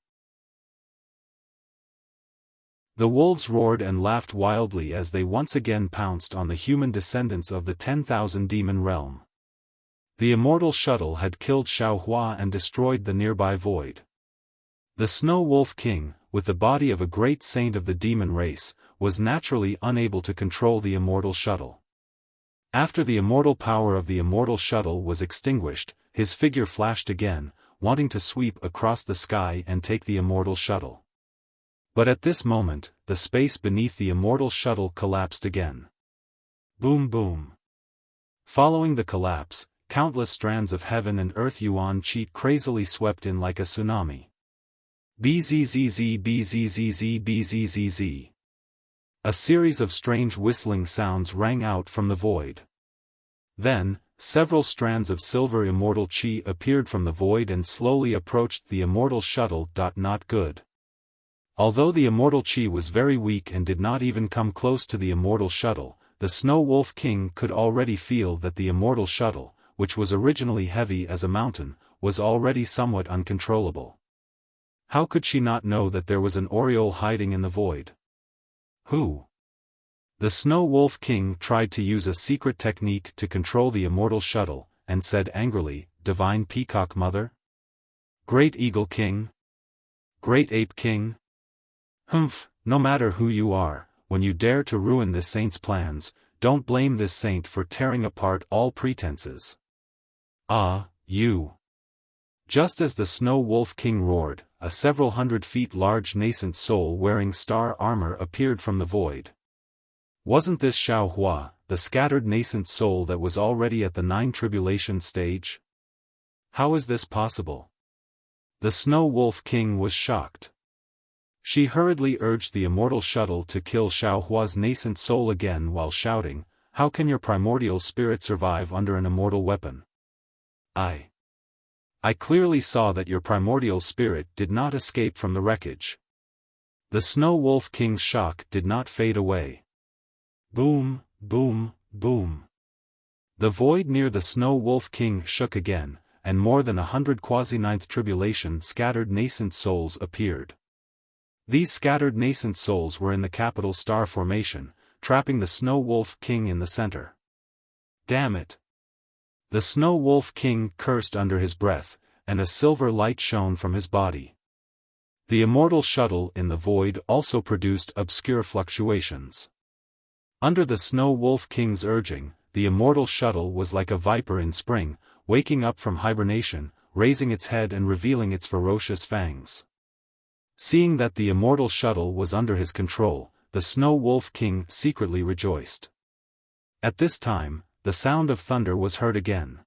The wolves roared and laughed wildly as they once again pounced on the human descendants of the 10,000 demon realm. The immortal shuttle had killed Xiaohua and destroyed the nearby void. The Snow Wolf King, with the body of a great saint of the demon race, was naturally unable to control the immortal shuttle. After the immortal power of the immortal shuttle was extinguished, his figure flashed again, wanting to sweep across the sky and take the immortal shuttle. But at this moment, the space beneath the immortal shuttle collapsed again. Boom boom. Following the collapse, countless strands of heaven and earth yuan qi crazily swept in like a tsunami. Bzzz bzzz bzzz. A series of strange whistling sounds rang out from the void. Then, several strands of silver immortal qi appeared from the void and slowly approached the immortal shuttle. Not good. Although the immortal qi was very weak and did not even come close to the immortal shuttle, the Snow Wolf King could already feel that the immortal shuttle, which was originally heavy as a mountain, was already somewhat uncontrollable. How could she not know that there was an aureole hiding in the void? Who? The Snow Wolf King tried to use a secret technique to control the immortal shuttle, and said angrily, "Divine Peacock Mother? Great Eagle King? Great Ape King? Humph, no matter who you are, when you dare to ruin this saint's plans, don't blame this saint for tearing apart all pretenses. Ah, you." Just as the Snow Wolf King roared, a several hundred feet large nascent soul wearing star armor appeared from the void. Wasn't this Xiaohua, the scattered nascent soul that was already at the 9 tribulation stage? How is this possible? The Snow Wolf King was shocked. She hurriedly urged the immortal shuttle to kill Xiaohua's nascent soul again while shouting, "How can your primordial spirit survive under an immortal weapon? I clearly saw that your primordial spirit did not escape from the wreckage." The Snow Wolf King's shock did not fade away. Boom, boom, boom. The void near the Snow Wolf King shook again, and more than 100 quasi-9th tribulation scattered nascent souls appeared. These scattered nascent souls were in the capital star formation, trapping the Snow Wolf King in the center. Damn it! The Snow Wolf King cursed under his breath, and a silver light shone from his body. The immortal shuttle in the void also produced obscure fluctuations. Under the Snow Wolf King's urging, the immortal shuttle was like a viper in spring, waking up from hibernation, raising its head and revealing its ferocious fangs. Seeing that the immortal shuttle was under his control, the Snow Wolf King secretly rejoiced. At this time, the sound of thunder was heard again.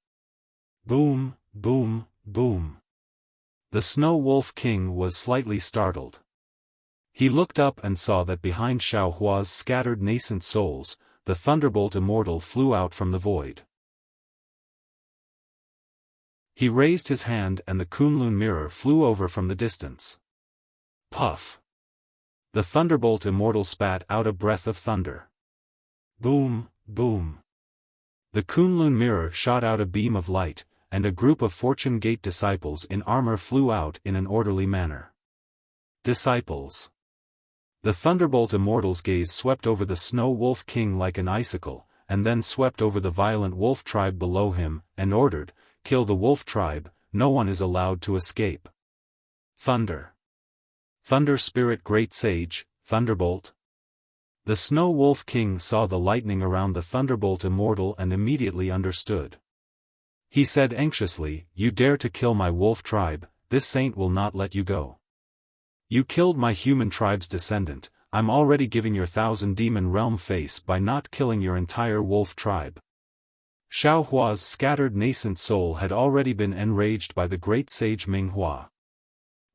Boom, boom, boom. The Snow Wolf King was slightly startled. He looked up and saw that behind Xiaohua's scattered nascent souls, the thunderbolt immortal flew out from the void. He raised his hand and the Kunlun mirror flew over from the distance. Puff! The thunderbolt immortal spat out a breath of thunder. Boom, boom. The Kunlun mirror shot out a beam of light, and a group of Fortune Gate disciples in armor flew out in an orderly manner. Disciples. The thunderbolt immortal's gaze swept over the Snow Wolf King like an icicle, and then swept over the violent wolf tribe below him, and ordered, "Kill the wolf tribe, no one is allowed to escape." Thunder. Thunder Spirit Great Sage, Thunderbolt. The Snow Wolf King saw the lightning around the thunderbolt immortal and immediately understood. He said anxiously, "You dare to kill my wolf tribe, this saint will not let you go. You killed my human tribe's descendant, I'm already giving your 1,000 demon realm face by not killing your entire wolf tribe." Xiaohua's scattered nascent soul had already been enraged by the great sage Minghua.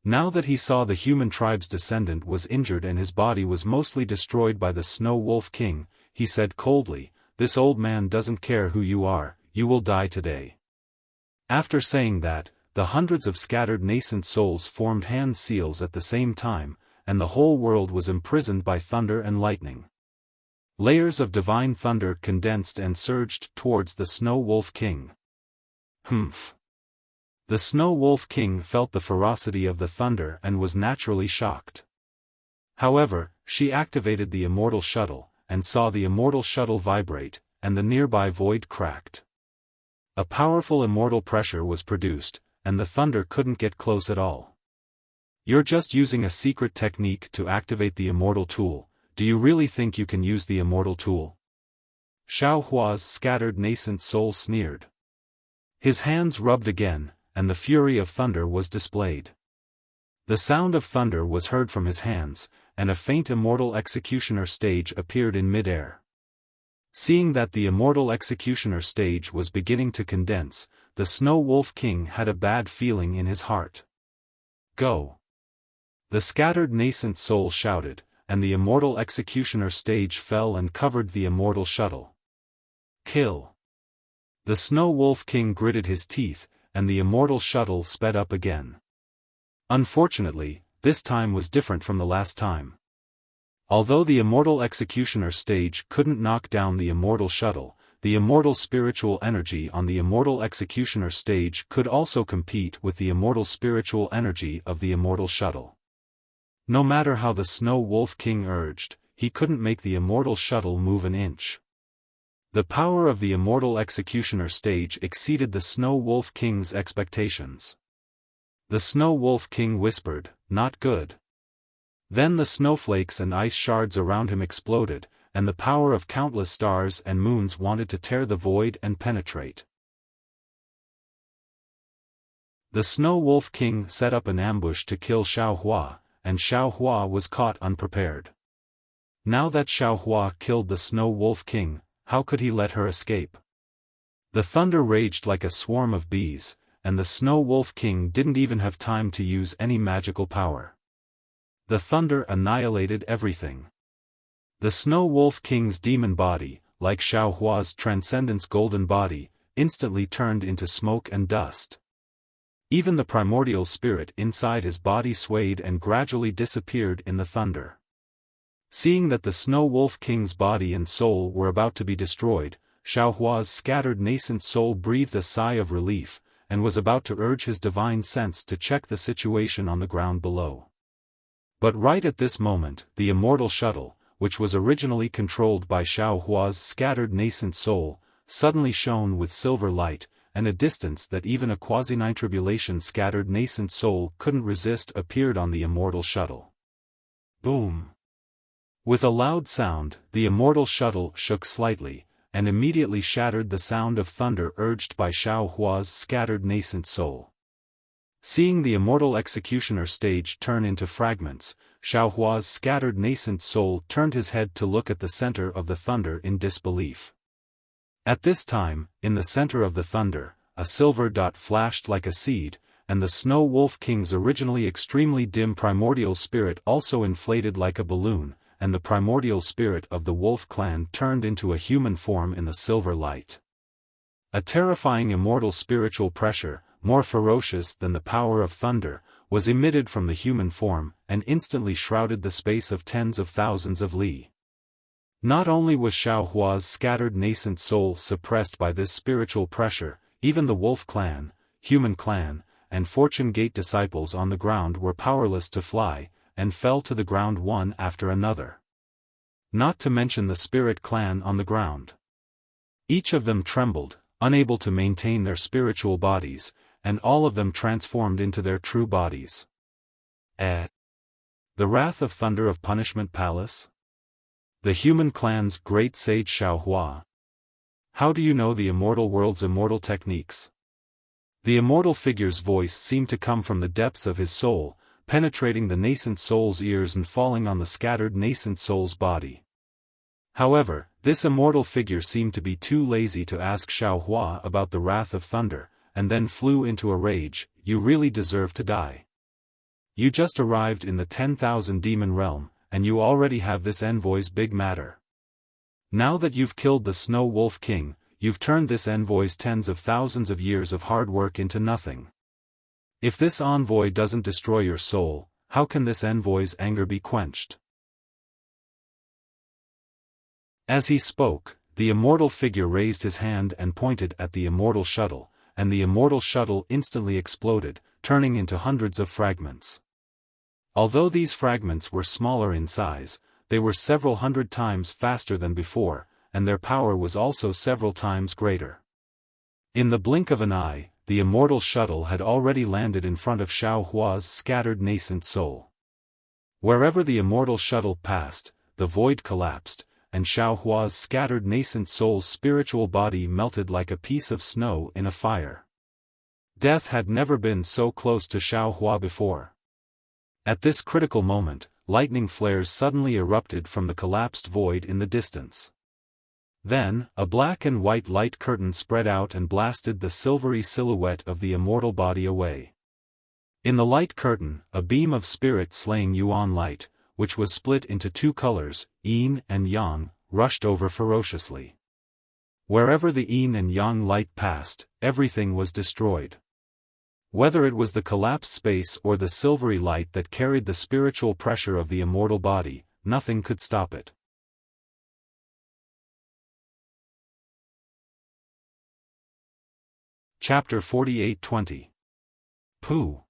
Now that he saw the human tribe's descendant was injured and his body was mostly destroyed by the Snow Wolf King, he said coldly, "This old man doesn't care who you are, you will die today." After saying that, the hundreds of scattered nascent souls formed hand seals at the same time, and the whole world was imprisoned by thunder and lightning. Layers of divine thunder condensed and surged towards the Snow Wolf King. Humph. The Snow Wolf King felt the ferocity of the thunder and was naturally shocked. However, she activated the immortal shuttle, and saw the immortal shuttle vibrate, and the nearby void cracked. A powerful immortal pressure was produced, and the thunder couldn't get close at all. You're just using a secret technique to activate the immortal tool. Do you really think you can use the immortal tool? Xiaohua's scattered nascent soul sneered. His hands rubbed again, and the fury of thunder was displayed. The sound of thunder was heard from his hands, and a faint immortal executioner stage appeared in mid-air. Seeing that the immortal executioner stage was beginning to condense, the Snow Wolf King had a bad feeling in his heart. Go! The scattered nascent soul shouted, and the immortal executioner stage fell and covered the immortal shuttle. Kill! The Snow Wolf King gritted his teeth, and the immortal shuttle sped up again. Unfortunately, this time was different from the last time. Although the immortal executioner stage couldn't knock down the immortal shuttle, the immortal spiritual energy on the immortal executioner stage could also compete with the immortal spiritual energy of the immortal shuttle. No matter how the Snow Wolf King urged, he couldn't make the immortal shuttle move an inch. The power of the immortal executioner stage exceeded the Snow Wolf King's expectations. The Snow Wolf King whispered, "Not good." Then the snowflakes and ice shards around him exploded, and the power of countless stars and moons wanted to tear the void and penetrate. The Snow Wolf King set up an ambush to kill Xiaohua, and Xiaohua was caught unprepared. Now that Xiaohua killed the Snow Wolf King, how could he let her escape? The thunder raged like a swarm of bees, and the Snow Wolf King didn't even have time to use any magical power. The thunder annihilated everything. The Snow Wolf King's demon body, like Xiaohua's transcendence golden body, instantly turned into smoke and dust. Even the primordial spirit inside his body swayed and gradually disappeared in the thunder. Seeing that the Snow Wolf King's body and soul were about to be destroyed, Xiaohua's scattered nascent soul breathed a sigh of relief, and was about to urge his divine sense to check the situation on the ground below. But right at this moment, the immortal shuttle, which was originally controlled by Xiaohua's scattered nascent soul, suddenly shone with silver light, and a distance that even a quasi-nine-tribulation scattered nascent soul couldn't resist appeared on the immortal shuttle. Boom! With a loud sound, the immortal shuttle shook slightly, and immediately shattered the sound of thunder urged by Xiaohua's scattered nascent soul. Seeing the immortal executioner stage turn into fragments, Xiaohua's scattered nascent soul turned his head to look at the center of the thunder in disbelief. At this time, in the center of the thunder, a silver dot flashed like a seed, and the Snow Wolf King's originally extremely dim primordial spirit also inflated like a balloon, and the primordial spirit of the wolf clan turned into a human form in the silver light. A terrifying immortal spiritual pressure, more ferocious than the power of thunder, was emitted from the human form, and instantly shrouded the space of tens of thousands of li. Not only was Xiaohua's scattered nascent soul suppressed by this spiritual pressure, even the wolf clan, human clan, and fortune gate disciples on the ground were powerless to fly, and fell to the ground one after another. Not to mention the spirit clan on the ground. Each of them trembled, unable to maintain their spiritual bodies, and all of them transformed into their true bodies. The Wrath of Thunder of Punishment Palace? The human clan's great sage Xiaohua. How do you know the immortal world's immortal techniques? The immortal figure's voice seemed to come from the depths of his soul, penetrating the nascent soul's ears and falling on the scattered nascent soul's body. However, this immortal figure seemed to be too lazy to ask Xiaohua about the Wrath of Thunder, and then flew into a rage. You really deserve to die. You just arrived in the 10,000 demon realm, and you already have this envoy's big matter. Now that you've killed the Snow Wolf King, you've turned this envoy's tens of thousands of years of hard work into nothing. If this envoy doesn't destroy your soul, how can this envoy's anger be quenched? As he spoke, the immortal figure raised his hand and pointed at the immortal shuttle, and the immortal shuttle instantly exploded, turning into hundreds of fragments. Although these fragments were smaller in size, they were several hundred times faster than before, and their power was also several times greater. In the blink of an eye, the immortal shuttle had already landed in front of Xiaohua's scattered nascent soul. Wherever the immortal shuttle passed, the void collapsed, and Xiaohua's scattered nascent soul's spiritual body melted like a piece of snow in a fire. Death had never been so close to Xiaohua before. At this critical moment, lightning flares suddenly erupted from the collapsed void in the distance. Then, a black and white light curtain spread out and blasted the silvery silhouette of the immortal body away. In the light curtain, a beam of spirit-slaying yuan light, which was split into two colors, yin and yang, rushed over ferociously. Wherever the yin and yang light passed, everything was destroyed. Whether it was the collapsed space or the silvery light that carried the spiritual pressure of the immortal body, nothing could stop it. Chapter 48:20. Pooh.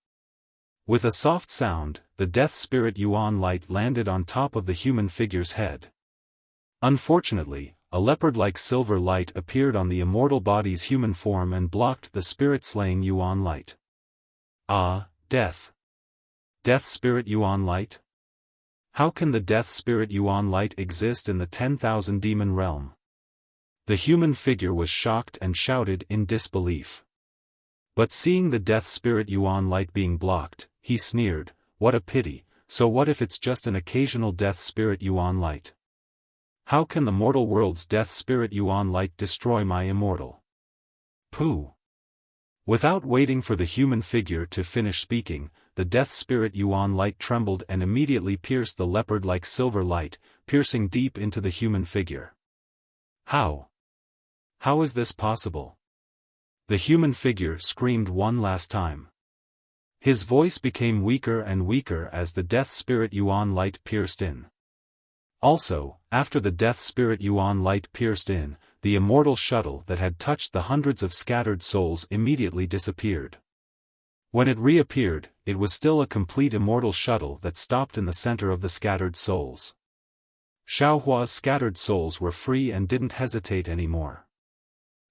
With a soft sound, the death spirit yuan light landed on top of the human figure's head. Unfortunately, a leopard-like silver light appeared on the immortal body's human form and blocked the spirit-slaying yuan light. Ah, death! Death spirit yuan light? How can the death spirit yuan light exist in the 10,000 demon realm? The human figure was shocked and shouted in disbelief. But seeing the death spirit yuan light being blocked, he sneered, "What a pity, so what if it's just an occasional death spirit yuan light? How can the mortal world's death spirit yuan light destroy my immortal?" Pooh! Without waiting for the human figure to finish speaking, the death spirit yuan light trembled and immediately pierced the leopard-like silver light, piercing deep into the human figure. How? How is this possible? The human figure screamed one last time. His voice became weaker and weaker as the death spirit yuan light pierced in. Also, after the death spirit yuan light pierced in, the immortal shuttle that had touched the hundreds of scattered souls immediately disappeared. When it reappeared, it was still a complete immortal shuttle that stopped in the center of the scattered souls. Xiaohua's scattered souls were free and didn't hesitate anymore.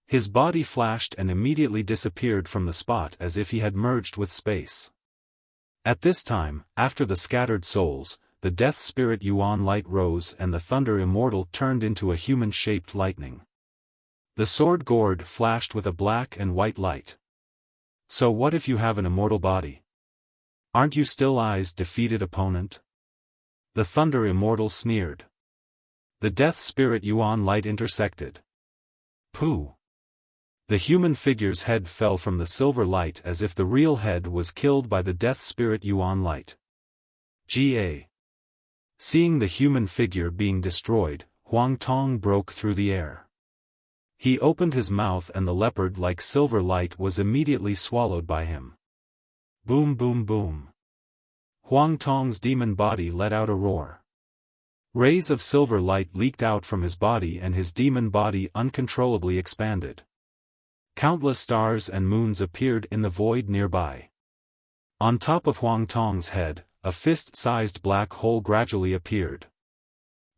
His body flashed and immediately disappeared from the spot as if he had merged with space. At this time, after the scattered souls, the death spirit yuan light rose and the thunder immortal turned into a human-shaped lightning. The sword gourd flashed with a black and white light. So what if you have an immortal body? Aren't you still I's defeated opponent? The thunder immortal sneered. The death spirit yuan light intersected. Pooh! The human figure's head fell from the silver light as if the real head was killed by the death spirit yuan light. Ga. Seeing the human figure being destroyed, Huang Tong broke through the air. He opened his mouth and the leopard-like silver light was immediately swallowed by him. Boom boom boom. Huang Tong's demon body let out a roar. Rays of silver light leaked out from his body and his demon body uncontrollably expanded. Countless stars and moons appeared in the void nearby. On top of Huang Tong's head, a fist-sized black hole gradually appeared.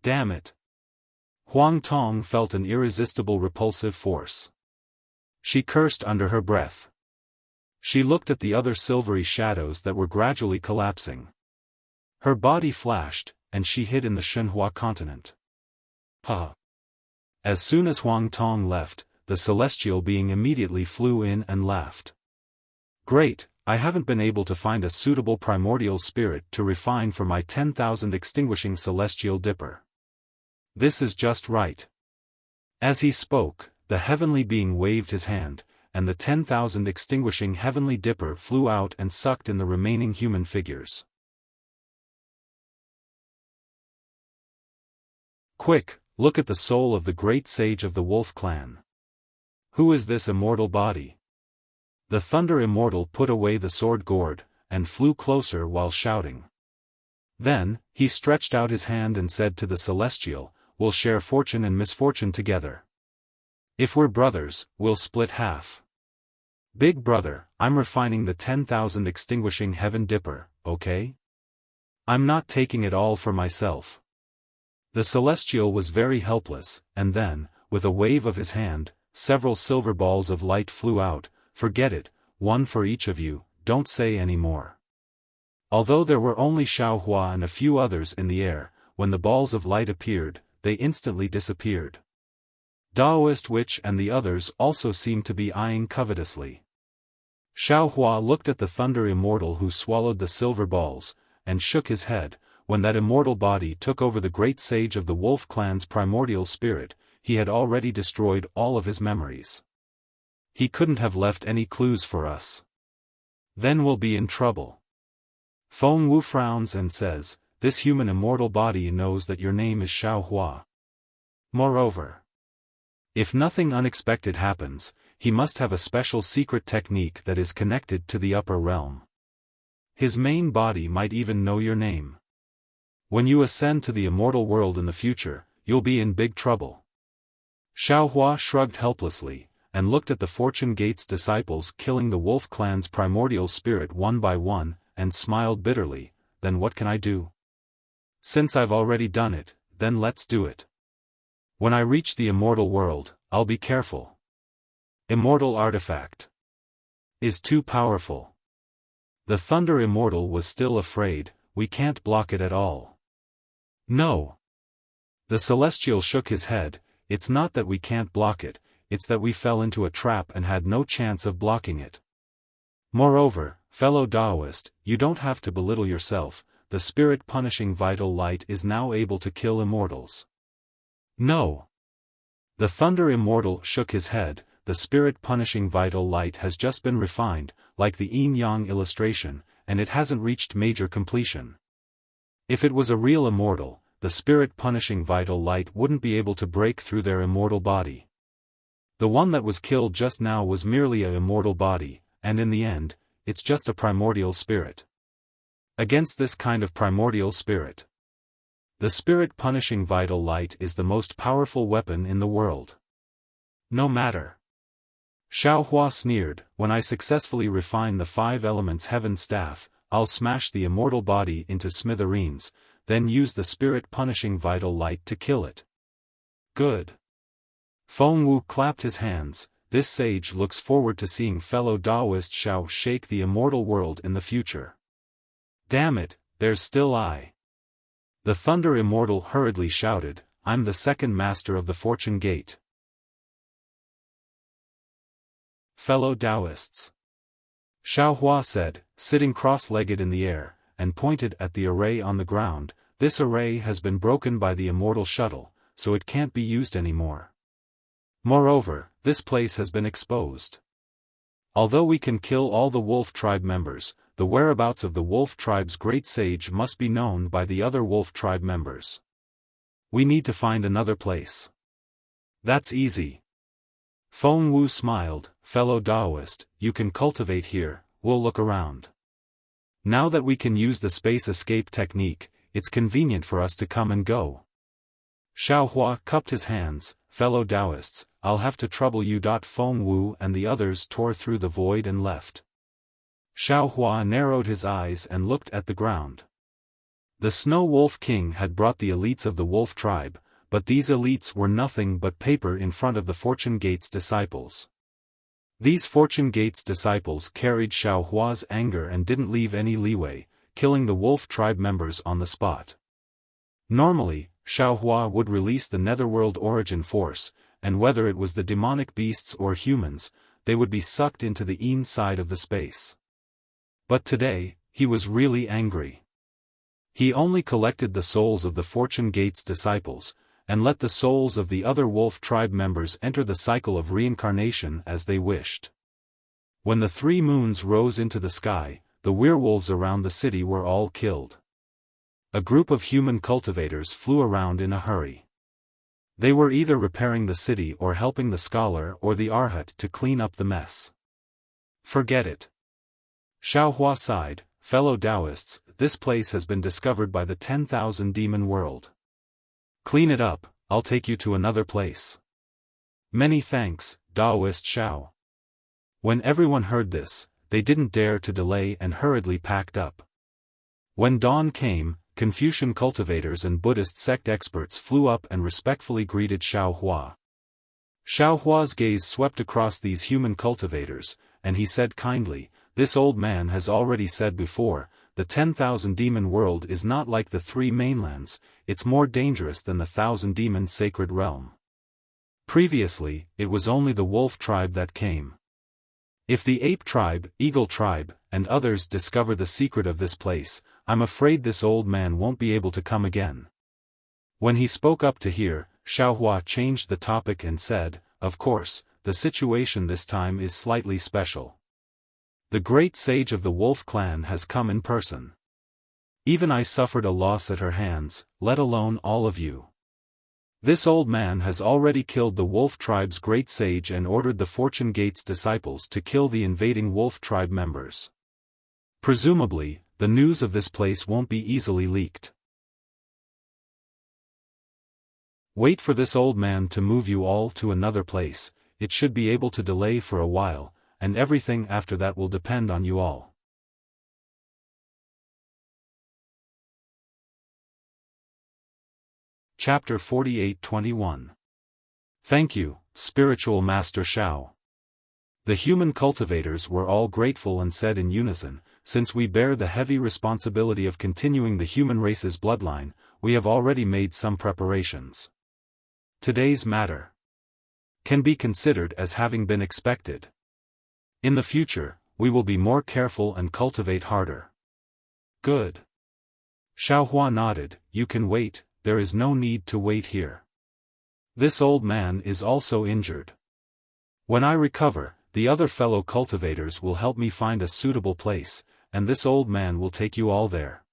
Damn it! Huang Tong felt an irresistible repulsive force. She cursed under her breath. She looked at the other silvery shadows that were gradually collapsing. Her body flashed, and she hid in the Shenhua continent. Ha! As soon as Huang Tong left, the celestial being immediately flew in and laughed. Great, I haven't been able to find a suitable primordial spirit to refine for my 10,000 extinguishing celestial dipper. This is just right. As he spoke, the heavenly being waved his hand, and the 10,000 extinguishing heavenly dipper flew out and sucked in the remaining human figures. Quick, look at the soul of the great sage of the wolf clan. Who is this immortal body? The thunder immortal put away the sword gourd, and flew closer while shouting. Then, he stretched out his hand and said to the celestial, we'll share fortune and misfortune together. If we're brothers, we'll split half. Big brother, I'm refining the 10,000 extinguishing heaven dipper, okay? I'm not taking it all for myself. The celestial was very helpless, and then, with a wave of his hand, several silver balls of light flew out. Forget it, one for each of you, don't say any more. Although there were only Xiaohua and a few others in the air, when the balls of light appeared, they instantly disappeared. Daoist Witch and the others also seemed to be eyeing covetously. Xiaohua looked at the Thunder Immortal who swallowed the silver balls, and shook his head. When that immortal body took over the great sage of the Wolf clan's primordial spirit, he had already destroyed all of his memories. He couldn't have left any clues for us. Then we'll be in trouble. Feng Wu frowns and says, this human immortal body knows that your name is Xiaohua. Moreover, if nothing unexpected happens, he must have a special secret technique that is connected to the upper realm. His main body might even know your name. When you ascend to the immortal world in the future, you'll be in big trouble. Xiaohua shrugged helplessly, and looked at the Fortune Gate's disciples killing the Wolf clan's primordial spirit one by one, and smiled bitterly. Then what can I do? Since I've already done it, then let's do it. When I reach the immortal world, I'll be careful. Immortal artifact is too powerful. The Thunder Immortal was still afraid. We can't block it at all. No. The Celestial shook his head. It's not that we can't block it, it's that we fell into a trap and had no chance of blocking it. Moreover, fellow Daoist, you don't have to belittle yourself. The spirit-punishing vital light is now able to kill immortals. No. The Thunder Immortal shook his head. The spirit-punishing vital light has just been refined, like the yin-yang illustration, and it hasn't reached major completion. If it was a real immortal, the spirit-punishing vital light wouldn't be able to break through their immortal body. The one that was killed just now was merely an immortal body, and in the end, it's just a primordial spirit. Against this kind of primordial spirit, the spirit-punishing vital light is the most powerful weapon in the world. No matter. Xiaohua sneered, when I successfully refine the 5 elements heaven staff, I'll smash the immortal body into smithereens, then use the spirit-punishing vital light to kill it. Good. Feng Wu clapped his hands. This sage looks forward to seeing fellow Daoist Xiao shake the immortal world in the future. Damn it, there's still I. The Thunder Immortal hurriedly shouted, I'm the second master of the Fortune Gate. Fellow Daoists. Xiaohua said, sitting cross-legged in the air, and pointed at the array on the ground. This array has been broken by the immortal shuttle, so it can't be used anymore. Moreover, this place has been exposed. Although we can kill all the Wolf tribe members, the whereabouts of the Wolf tribe's great sage must be known by the other Wolf tribe members. We need to find another place. That's easy. Feng Wu smiled, fellow Daoist, you can cultivate here, we'll look around. Now that we can use the space escape technique, it's convenient for us to come and go. Xiaohua cupped his hands, fellow Daoists, I'll have to trouble you. Feng Wu and the others tore through the void and left. Xiaohua narrowed his eyes and looked at the ground. The Snow Wolf King had brought the elites of the Wolf tribe, but these elites were nothing but paper in front of the Fortune Gate's disciples. These Fortune Gate's disciples carried Xiaohua's anger and didn't leave any leeway, killing the Wolf tribe members on the spot. Normally, Xiaohua would release the Netherworld Origin Force, and whether it was the demonic beasts or humans, they would be sucked into the Yin side of the space. But today, he was really angry. He only collected the souls of the Fortune Gate's disciples, and let the souls of the other Wolf tribe members enter the cycle of reincarnation as they wished. When the 3 moons rose into the sky, the werewolves around the city were all killed. A group of human cultivators flew around in a hurry. They were either repairing the city or helping the scholar or the Arhat to clean up the mess. Forget it. Xiaohua sighed, fellow Daoists, this place has been discovered by the 10,000 demon world. Clean it up, I'll take you to another place. Many thanks, Daoist Xiao. When everyone heard this, they didn't dare to delay and hurriedly packed up. When dawn came, Confucian cultivators and Buddhist sect experts flew up and respectfully greeted Xiaohua. Xiaohua's gaze swept across these human cultivators, and he said kindly, "This old man has already said before, the 10,000 demon world is not like the 3 mainlands, it's more dangerous than the 1,000 demon sacred realm. Previously, it was only the wolf tribe that came. If the ape tribe, eagle tribe, and others discover the secret of this place, I'm afraid this old man won't be able to come again." When he spoke up to hear, Xiaohua changed the topic and said, "Of course, the situation this time is slightly special. The great sage of the wolf clan has come in person. Even I suffered a loss at her hands, let alone all of you. This old man has already killed the wolf tribe's great sage and ordered the Fortune Gate's disciples to kill the invading wolf tribe members. Presumably, the news of this place won't be easily leaked. Wait for this old man to move you all to another place, it should be able to delay for a while, and everything after that will depend on you all." Chapter 48-21. Thank you, Spiritual Master Xiao. The human cultivators were all grateful and said in unison, "Since we bear the heavy responsibility of continuing the human race's bloodline, we have already made some preparations. Today's matter can be considered as having been expected. In the future, we will be more careful and cultivate harder." "Good." Xiaohua nodded, "You can wait, there is no need to wait here. This old man is also injured. When I recover, the other fellow cultivators will help me find a suitable place, and this old man will take you all there."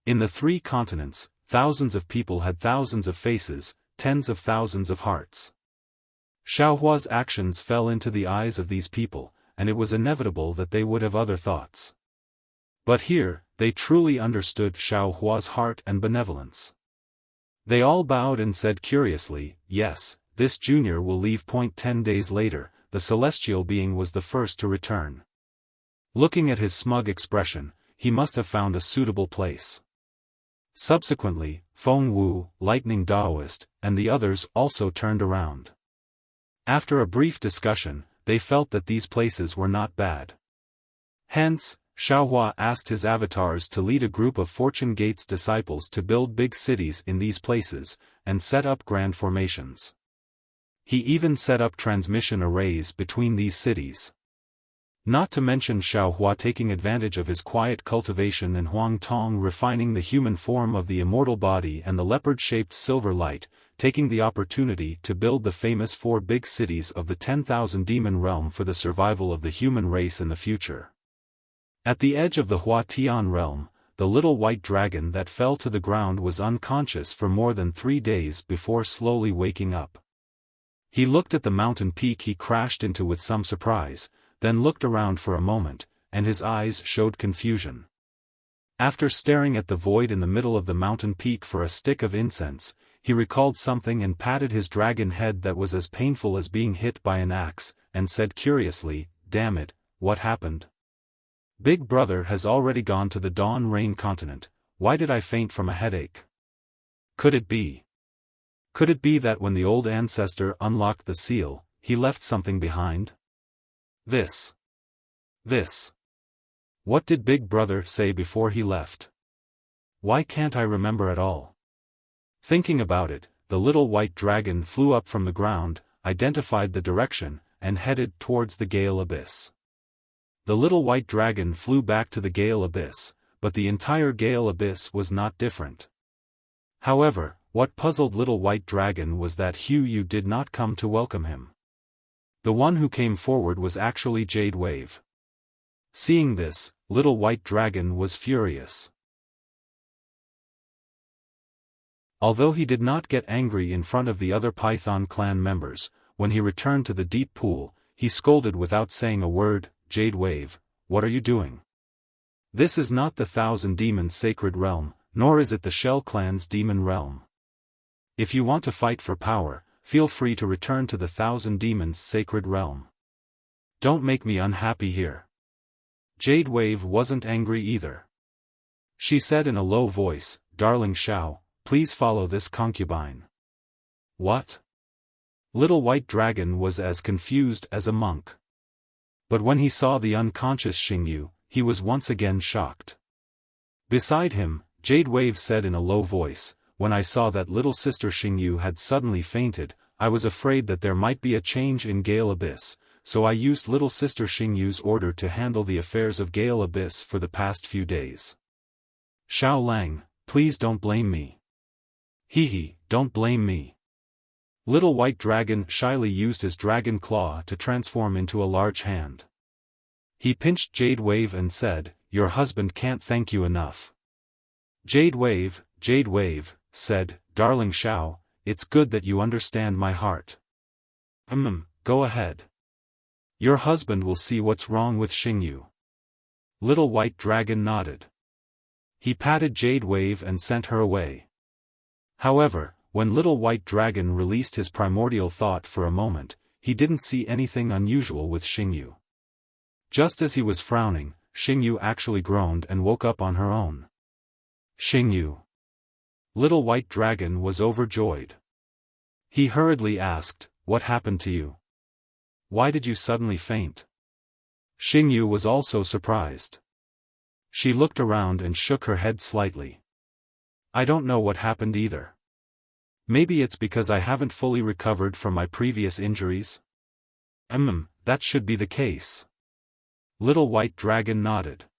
In the 3 continents, thousands of people had thousands of faces, tens of thousands of hearts. Xiaohua's actions fell into the eyes of these people, and it was inevitable that they would have other thoughts. But here, they truly understood Xiaohua's heart and benevolence. They all bowed and said curiously, "Yes, this junior will leave. 10 days later, the celestial being was the first to return. Looking at his smug expression, he must have found a suitable place." Subsequently, Feng Wu, Lightning Daoist, and the others also turned around. After a brief discussion, they felt that these places were not bad. Hence, Xiaohua asked his avatars to lead a group of Fortune Gate's disciples to build big cities in these places, and set up grand formations. He even set up transmission arrays between these cities. Not to mention Xiaohua taking advantage of his quiet cultivation and Huang Tong refining the human form of the immortal body and the leopard-shaped silver light, taking the opportunity to build the famous 4 big cities of the 10,000 demon realm for the survival of the human race in the future. At the edge of the Hua Tian realm, the little white dragon that fell to the ground was unconscious for more than 3 days before slowly waking up. He looked at the mountain peak he crashed into with some surprise, then looked around for a moment, and his eyes showed confusion. After staring at the void in the middle of the mountain peak for a stick of incense, he recalled something and patted his dragon head that was as painful as being hit by an axe, and said curiously, "Damn it, what happened? Big Brother has already gone to the Dawn Rain continent, why did I faint from a headache? Could it be that when the old ancestor unlocked the seal, he left something behind? This. What did Big Brother say before he left? Why can't I remember at all?" Thinking about it, the little white dragon flew up from the ground, identified the direction, and headed towards the Gale Abyss. The little white dragon flew back to the Gale Abyss, but the entire Gale Abyss was not different. However, what puzzled little white dragon was that Hu Yu did not come to welcome him. The one who came forward was actually Jade Wave. Seeing this, little white dragon was furious. Although he did not get angry in front of the other Python clan members, when he returned to the deep pool, he scolded without saying a word, "Jade Wave, what are you doing? This is not the 1,000 Demons' sacred realm, nor is it the Shell clan's demon realm. If you want to fight for power, feel free to return to the Thousand Demons' sacred realm. Don't make me unhappy here. Jade Wave wasn't angry either. She said in a low voice, "Darling Xiao, please follow this concubine." What? Little White Dragon was as confused as a monk. But when he saw the unconscious Xingyu, he was once again shocked. Beside him, Jade Wave said in a low voice, "When I saw that little sister Xingyu had suddenly fainted, I was afraid that there might be a change in Gale Abyss, so I used little sister Xingyu's order to handle the affairs of Gale Abyss for the past few days." Xiao Lang, please don't blame me. Hee, don't blame me. Little White Dragon shyly used his dragon claw to transform into a large hand. He pinched Jade Wave and said, "Your husband can't thank you enough." Jade Wave, said, "Darling Xiao, it's good that you understand my heart." Go ahead. Your husband will see what's wrong with Xingyu." Little White Dragon nodded. He patted Jade Wave and sent her away. However, when Little White Dragon released his primordial thought for a moment, he didn't see anything unusual with Xingyu. Just as he was frowning, Xingyu actually groaned and woke up on her own. Xingyu. Little White Dragon was overjoyed. He hurriedly asked, "What happened to you? Why did you suddenly faint?" Xingyu was also surprised. She looked around and shook her head slightly. "I don't know what happened either. Maybe it's because I haven't fully recovered from my previous injuries?" That should be the case." Little White Dragon nodded.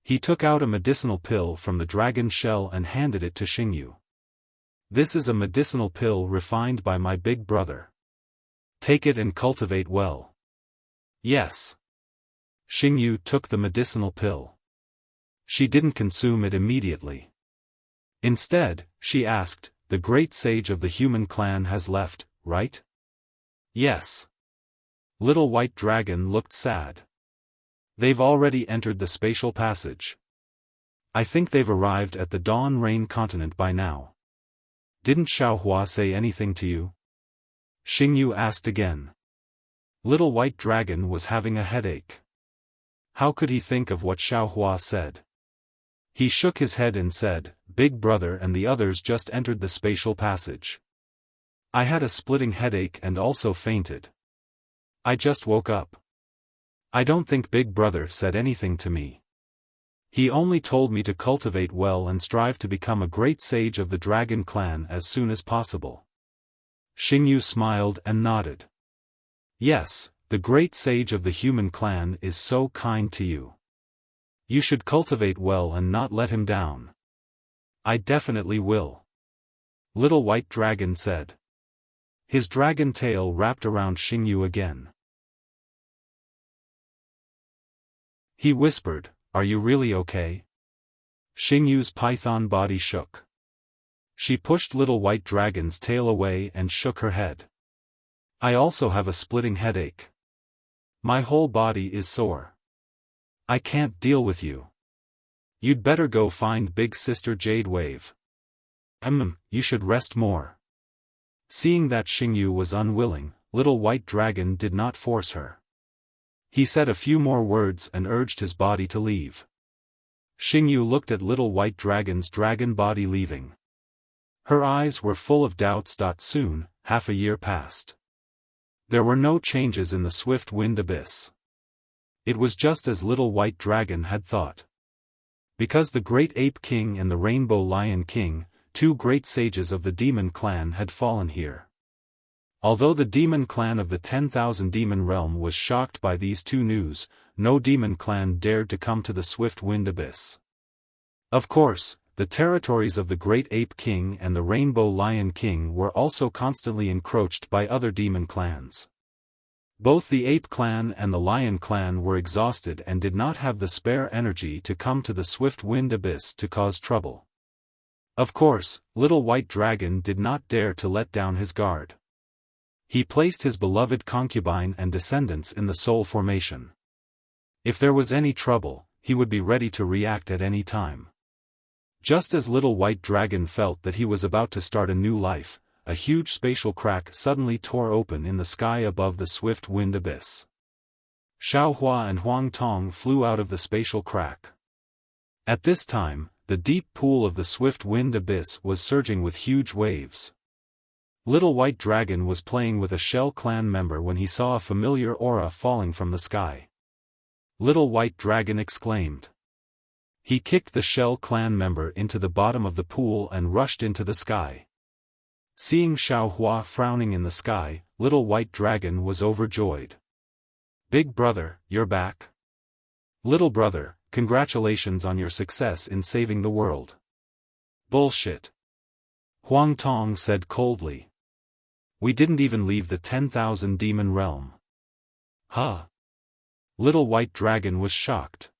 He took out a medicinal pill from the dragon shell and handed it to Xingyu. "This is a medicinal pill refined by my big brother. Take it and cultivate well." "Yes." Xingyu took the medicinal pill. She didn't consume it immediately. Instead, she asked, "The great sage of the human clan has left, right?" "Yes." Little White Dragon looked sad. "They've already entered the spatial passage. I think they've arrived at the Dawn Rain continent by now." "Didn't Xiaohua say anything to you?" Xingyu asked again. Little White Dragon was having a headache. How could he think of what Xiaohua said? He shook his head and said, "Big Brother and the others just entered the spatial passage. I had a splitting headache and also fainted. I just woke up. I don't think Big Brother said anything to me. He only told me to cultivate well and strive to become a great sage of the Dragon Clan as soon as possible." Xingyu smiled and nodded. "Yes, the great sage of the human clan is so kind to you. You should cultivate well and not let him down." "I definitely will," Little White Dragon said. His dragon tail wrapped around Xingyu again. He whispered, "Are you really okay?" Xingyu's python body shook. She pushed Little White Dragon's tail away and shook her head. "I also have a splitting headache. My whole body is sore. I can't deal with you. You'd better go find Big Sister Jade Wave. You should rest more." Seeing that Xingyu was unwilling, Little White Dragon did not force her. He said a few more words and urged his body to leave. Xingyu looked at Little White Dragon's dragon body leaving. Her eyes were full of doubts. Soon, half a year passed. There were no changes in the Swift Wind Abyss. It was just as Little White Dragon had thought. Because the Great Ape King and the Rainbow Lion King, two great sages of the Demon Clan, had fallen here. Although the Demon Clan of the 10,000 Demon Realm was shocked by these two news, no Demon Clan dared to come to the Swift Wind Abyss. Of course, the territories of the Great Ape King and the Rainbow Lion King were also constantly encroached by other Demon Clans. Both the Ape Clan and the Lion Clan were exhausted and did not have the spare energy to come to the Swift Wind Abyss to cause trouble. Of course, Little White Dragon did not dare to let down his guard. He placed his beloved concubine and descendants in the Soul Formation. If there was any trouble, he would be ready to react at any time. Just as Little White Dragon felt that he was about to start a new life, a huge spatial crack suddenly tore open in the sky above the swift wind abyss. Xiaohua and Huang Tong flew out of the spatial crack. At this time, the deep pool of the swift wind abyss was surging with huge waves. Little White Dragon was playing with a Shell clan member when he saw a familiar aura falling from the sky. Little White Dragon exclaimed. He kicked the Shell clan member into the bottom of the pool and rushed into the sky. Seeing Xiaohua frowning in the sky, Little White Dragon was overjoyed. Big brother, you're back. Little brother, congratulations on your success in saving the world. Bullshit. Huang Tong said coldly. We didn't even leave the 10,000 demon realm. Huh? Little White Dragon was shocked.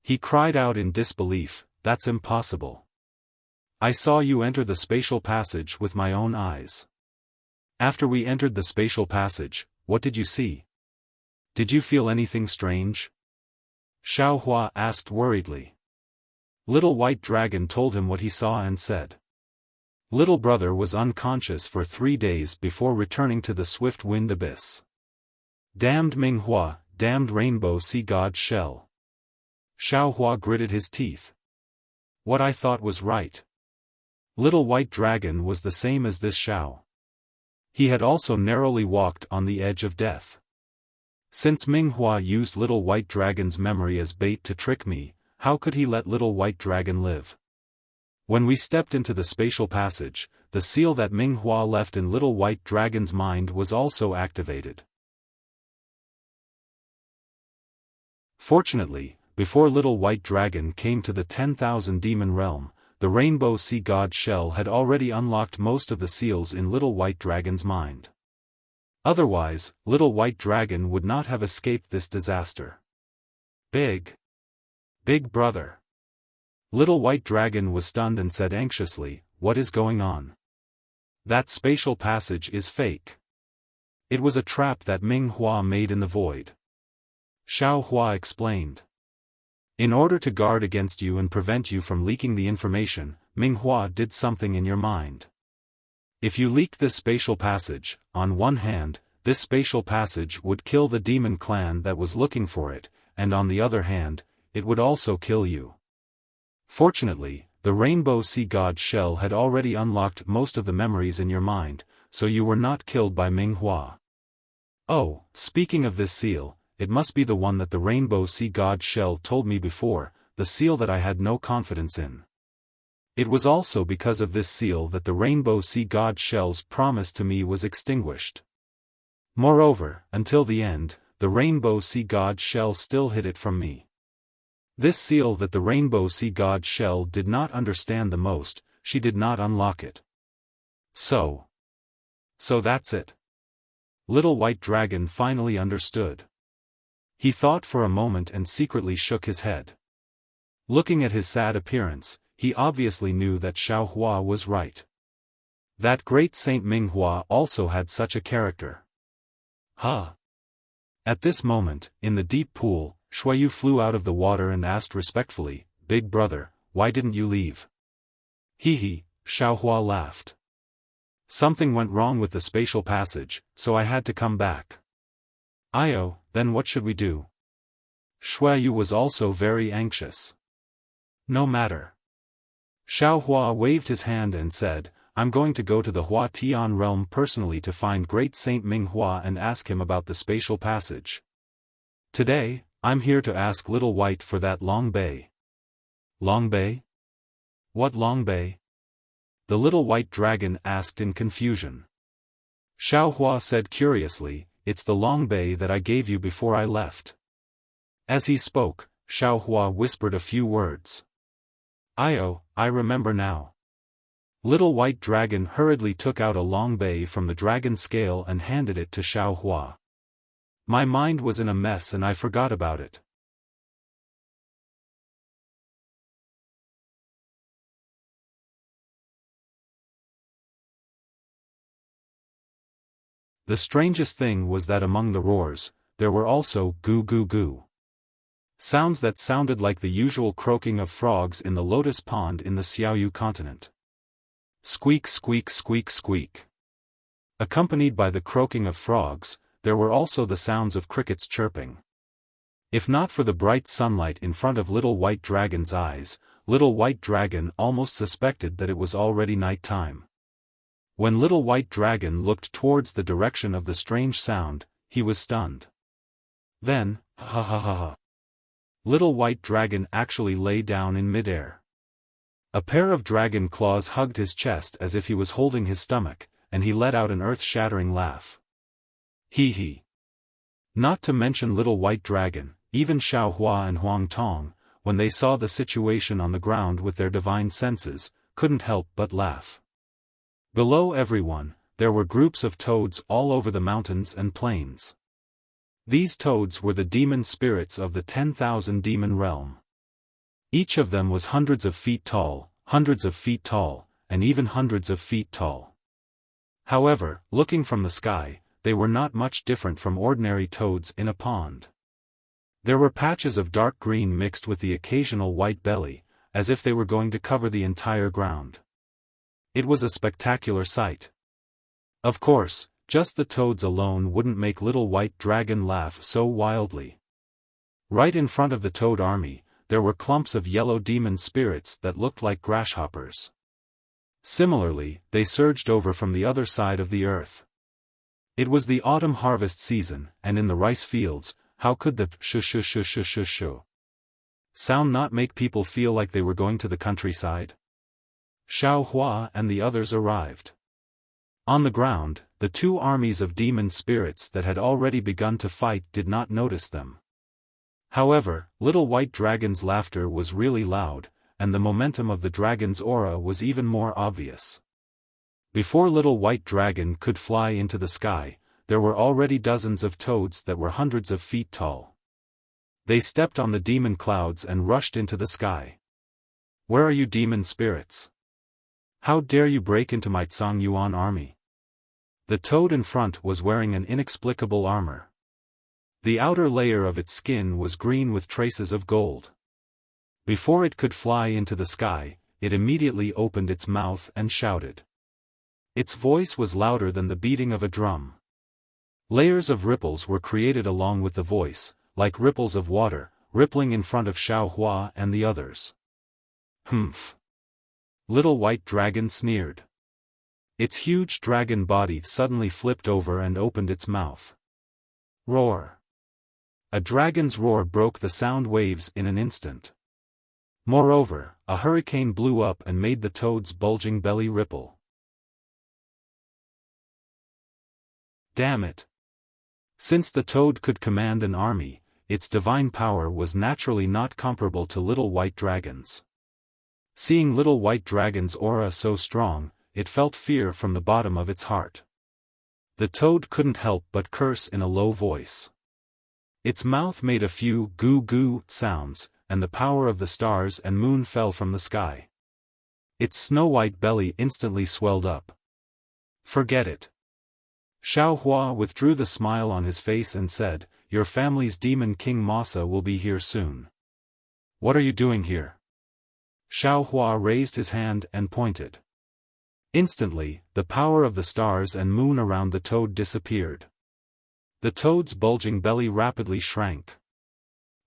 He cried out in disbelief, that's impossible. I saw you enter the spatial passage with my own eyes. After we entered the spatial passage, what did you see? Did you feel anything strange? Xiaohua asked worriedly. Little White Dragon told him what he saw and said. Little brother was unconscious for 3 days before returning to the swift wind abyss. Damned Minghua, damned Rainbow Sea God Shell. Xiaohua gritted his teeth. What I thought was right. Little White Dragon was the same as this Xiao. He had also narrowly walked on the edge of death. Since Minghua used Little White Dragon's memory as bait to trick me, how could he let Little White Dragon live? When we stepped into the spatial passage, the seal that Minghua left in Little White Dragon's mind was also activated. Fortunately, before Little White Dragon came to the 10,000 demon realm, the Rainbow Sea God Shell had already unlocked most of the seals in Little White Dragon's mind. Otherwise, Little White Dragon would not have escaped this disaster. Big brother. Little White Dragon was stunned and said anxiously, what is going on? That spatial passage is fake. It was a trap that Minghua made in the void. Xiaohua explained. In order to guard against you and prevent you from leaking the information, Minghua did something in your mind. If you leaked this spatial passage, on one hand, this spatial passage would kill the demon clan that was looking for it, and on the other hand, it would also kill you. Fortunately, the Rainbow Sea God Shell had already unlocked most of the memories in your mind, so you were not killed by Minghua. Oh, speaking of this seal, it must be the one that the Rainbow Sea God Shell told me before, the seal that I had no confidence in. It was also because of this seal that the Rainbow Sea God Shell's promise to me was extinguished. Moreover, until the end, the Rainbow Sea God Shell still hid it from me. This seal that the Rainbow Sea God Shell did not understand the most, she did not unlock it. So that's it. Little White Dragon finally understood. He thought for a moment and secretly shook his head. Looking at his sad appearance, he obviously knew that Xiaohua was right. That great Saint Minghua also had such a character. Huh? At this moment, in the deep pool, Shuayu flew out of the water and asked respectfully, Big brother, why didn't you leave? Hee, Xiaohua laughed. Something went wrong with the spatial passage, so I had to come back. Io, then what should we do? Shuayu was also very anxious. No matter. Xiaohua waved his hand and said, I'm going to go to the Hua Tian realm personally to find Great Saint Minghua and ask him about the spatial passage. Today, I'm here to ask Little White for that long bay. Long bay? What long bay? The Little White Dragon asked in confusion. Xiaohua said curiously, it's the long bay that I gave you before I left. As he spoke, Xiaohua whispered a few words. Io, I remember now. Little White Dragon hurriedly took out a long bay from the dragon scale and handed it to Xiaohua. My mind was in a mess and I forgot about it. The strangest thing was that among the roars, there were also goo goo goo. Sounds that sounded like the usual croaking of frogs in the lotus pond in the Xiaoyu continent. Squeak squeak squeak squeak. Accompanied by the croaking of frogs, there were also the sounds of crickets chirping. If not for the bright sunlight in front of Little White Dragon's eyes, Little White Dragon almost suspected that it was already night time. When Little White Dragon looked towards the direction of the strange sound, he was stunned. Then, ha ha ha ha. Little White Dragon actually lay down in midair. A pair of dragon claws hugged his chest as if he was holding his stomach, and he let out an earth-shattering laugh. Hee hee. Not to mention Little White Dragon, even Xiaohua and Huang Tong, when they saw the situation on the ground with their divine senses, couldn't help but laugh. Below everyone, there were groups of toads all over the mountains and plains. These toads were the demon spirits of the 10,000 demon realm. Each of them was hundreds of feet tall, and even hundreds of feet tall. However, looking from the sky, they were not much different from ordinary toads in a pond. There were patches of dark green mixed with the occasional white belly, as if they were going to cover the entire ground. It was a spectacular sight. Of course, just the toads alone wouldn't make Little White Dragon laugh so wildly. Right in front of the toad army, there were clumps of yellow demon spirits that looked like grasshoppers. Similarly, they surged over from the other side of the earth. It was the autumn harvest season, and in the rice fields, how could the sh sound not make people feel like they were going to the countryside? Xiaohua and the others arrived. On the ground, the two armies of demon spirits that had already begun to fight did not notice them. However, Little White Dragon's laughter was really loud, and the momentum of the dragon's aura was even more obvious. Before Little White Dragon could fly into the sky, there were already dozens of toads that were hundreds of feet tall. They stepped on the demon clouds and rushed into the sky. Where are you, demon spirits? How dare you break into my Tsang Yuan army? The toad in front was wearing an inexplicable armor. The outer layer of its skin was green with traces of gold. Before it could fly into the sky, it immediately opened its mouth and shouted. Its voice was louder than the beating of a drum. Layers of ripples were created along with the voice, like ripples of water, rippling in front of Xiaohua and the others. Humph! Little White Dragon sneered. Its huge dragon body suddenly flipped over and opened its mouth. Roar! A dragon's roar broke the sound waves in an instant. Moreover, a hurricane blew up and made the toad's bulging belly ripple. Damn it! Since the toad could command an army, its divine power was naturally not comparable to Little White Dragon's. Seeing Little White Dragon's aura so strong, it felt fear from the bottom of its heart. The toad couldn't help but curse in a low voice. Its mouth made a few goo-goo sounds, and the power of the stars and moon fell from the sky. Its snow-white belly instantly swelled up. Forget it. Xiaohua withdrew the smile on his face and said, "Your family's demon king Masa will be here soon." "What are you doing here?" Xiaohua raised his hand and pointed. Instantly, the power of the stars and moon around the toad disappeared. The toad's bulging belly rapidly shrank.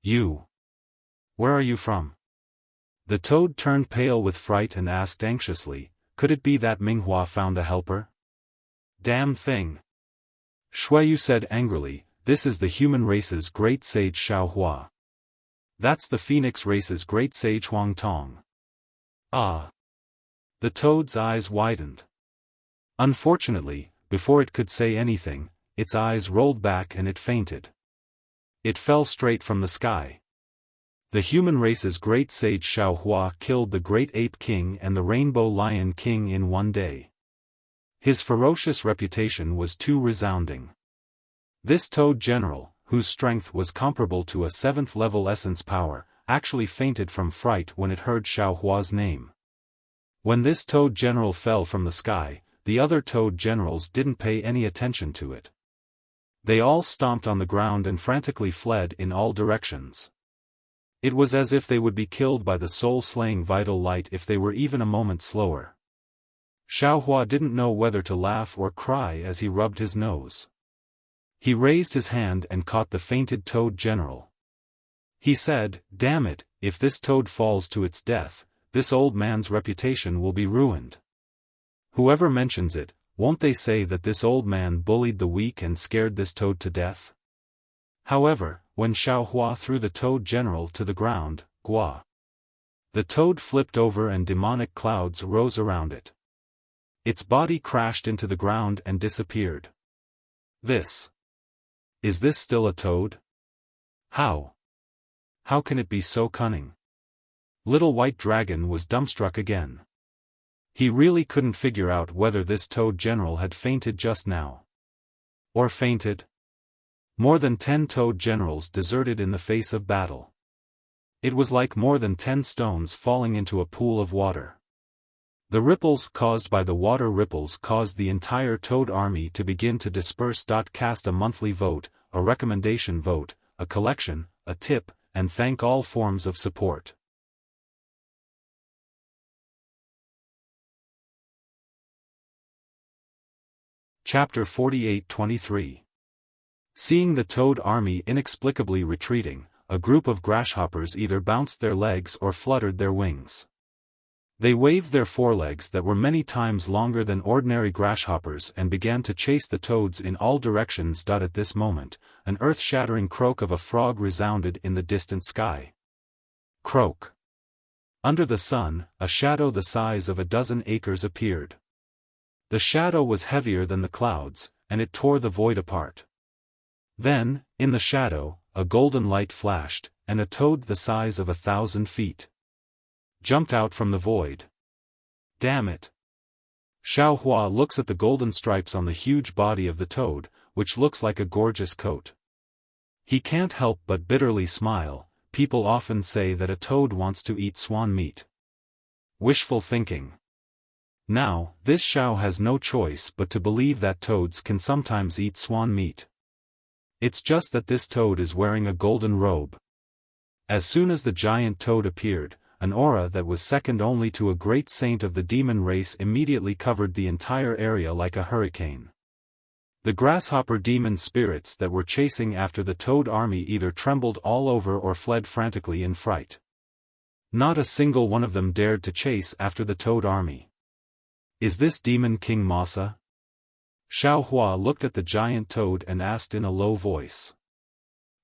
"You? Where are you from?" The toad turned pale with fright and asked anxiously, "Could it be that Minghua found a helper?" "Damn thing!" Shuiyu said angrily, "This is the human race's great sage Xiaohua. That's the phoenix race's great sage Huang Tong." "Ah!" The toad's eyes widened. Unfortunately, before it could say anything, its eyes rolled back and it fainted. It fell straight from the sky. The human race's great sage Xiaohua killed the great ape king and the rainbow lion king in one day. His ferocious reputation was too resounding. This toad general, whose strength was comparable to a 7th level essence power, actually fainted from fright when it heard Xiaohua's name. When this toad general fell from the sky, the other toad generals didn't pay any attention to it. They all stomped on the ground and frantically fled in all directions. It was as if they would be killed by the soul-slaying vital light if they were even a moment slower. Xiaohua didn't know whether to laugh or cry as he rubbed his nose. He raised his hand and caught the fainted toad general. He said, "Damn it, if this toad falls to its death, this old man's reputation will be ruined. Whoever mentions it, won't they say that this old man bullied the weak and scared this toad to death?" However, when Xiaohua threw the toad general to the ground, the toad flipped over and demonic clouds rose around it. Its body crashed into the ground and disappeared. Is this still a toad? How can it be so cunning? Little White Dragon was dumbstruck again. He really couldn't figure out whether this toad general had fainted just now. Or fainted. More than 10 toad generals deserted in the face of battle. It was like more than 10 stones falling into a pool of water. The ripples caused by the water ripples caused the entire toad army to begin to disperse. Cast a monthly vote, a recommendation vote, a collection, a tip, and thank all forms of support. Chapter 48-23. Seeing the toad army inexplicably retreating, a group of grasshoppers either bounced their legs or fluttered their wings. They waved their forelegs that were many times longer than ordinary grasshoppers and began to chase the toads in all directions. At this moment, an earth-shattering croak of a frog resounded in the distant sky. Croak. Under the sun, a shadow the size of a dozen acres appeared. The shadow was heavier than the clouds, and it tore the void apart. Then, in the shadow, a golden light flashed, and a toad the size of 1,000 feet jumped out from the void. Damn it! Xiaohua looks at the golden stripes on the huge body of the toad, which looks like a gorgeous coat. He can't help but bitterly smile. People often say that a toad wants to eat swan meat. Wishful thinking. Now, this Xiao has no choice but to believe that toads can sometimes eat swan meat. It's just that this toad is wearing a golden robe. As soon as the giant toad appeared, an aura that was second only to a great saint of the demon race immediately covered the entire area like a hurricane. The grasshopper demon spirits that were chasing after the toad army either trembled all over or fled frantically in fright. Not a single one of them dared to chase after the toad army. Is this Demon King Masa? Xiaohua looked at the giant toad and asked in a low voice.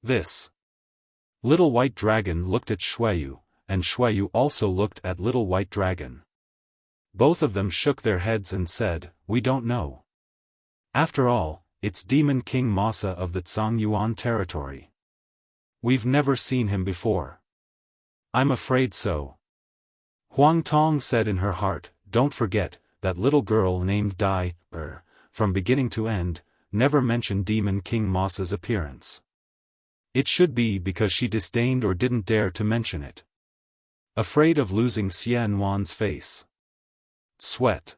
This. Little White Dragon looked at Xueyu, and Xueyu also looked at Little White Dragon. Both of them shook their heads and said, "We don't know. After all, it's Demon King Masa of the Zhongyuan territory. We've never seen him before." "I'm afraid so." Huang Tong said in her heart, "Don't forget, that little girl named Dai, from beginning to end, never mentioned Demon King Masa's appearance. It should be because she disdained or didn't dare to mention it. Afraid of losing Xian Wan's face. Sweat."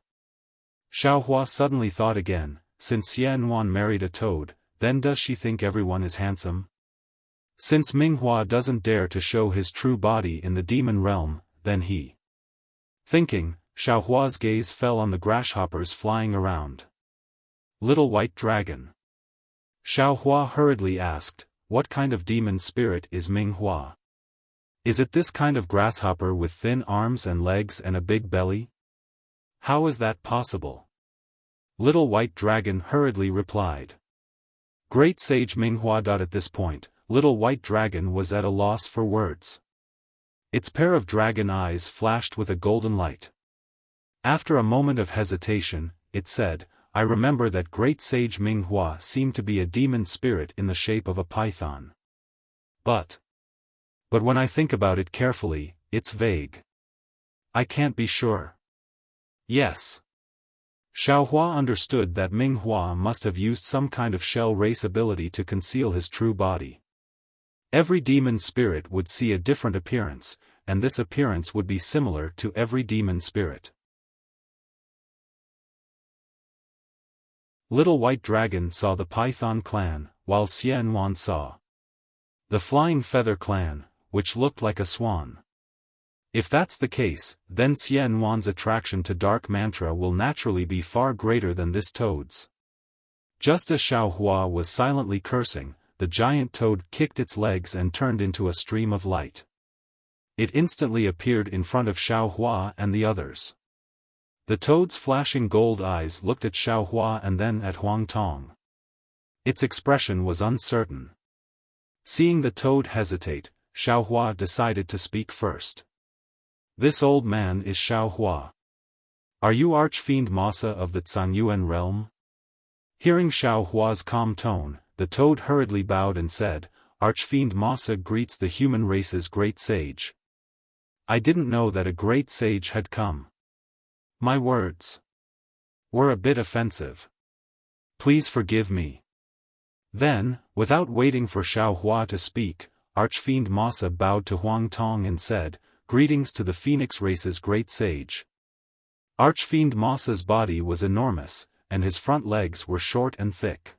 Xiaohua suddenly thought again, since Xian Wan married a toad, then does she think everyone is handsome? Since Minghua doesn't dare to show his true body in the demon realm, then he. Thinking, Xiaohua's gaze fell on the grasshoppers flying around. Little White Dragon. Xiaohua hurriedly asked, "What kind of demon spirit is Minghua? Is it this kind of grasshopper with thin arms and legs and a big belly? How is that possible?" Little White Dragon hurriedly replied. Great Sage Minghua. At this point, Little White Dragon was at a loss for words. Its pair of dragon eyes flashed with a golden light. After a moment of hesitation, it said, "I remember that Great Sage Minghua seemed to be a demon spirit in the shape of a python. But when I think about it carefully, it's vague. I can't be sure." Yes. Xiaohua understood that Minghua must have used some kind of shell race ability to conceal his true body. Every demon spirit would see a different appearance, and this appearance would be similar to every demon spirit. Little White Dragon saw the Python clan, while Xian Wan saw the Flying Feather clan, which looked like a swan. If that's the case, then Xian Wan's attraction to dark mantra will naturally be far greater than this toad's. Just as Xiao Hua was silently cursing, the giant toad kicked its legs and turned into a stream of light. It instantly appeared in front of Xiao Hua and the others. The toad's flashing gold eyes looked at Xiao Hua and then at Huang Tong. Its expression was uncertain. Seeing the toad hesitate, Xiao Hua decided to speak first. "This old man is Xiao Hua. Are you Archfiend Masa of the Zhangyuan realm?" Hearing Xiao Hua's calm tone, the toad hurriedly bowed and said, "Archfiend Masa greets the human race's great sage. I didn't know that a great sage had come. My words were a bit offensive. Please forgive me." Then, without waiting for Xiao Hua to speak, Archfiend Masa bowed to Huang Tong and said, "Greetings to the Phoenix race's great sage." Archfiend Masa's body was enormous, and his front legs were short and thick.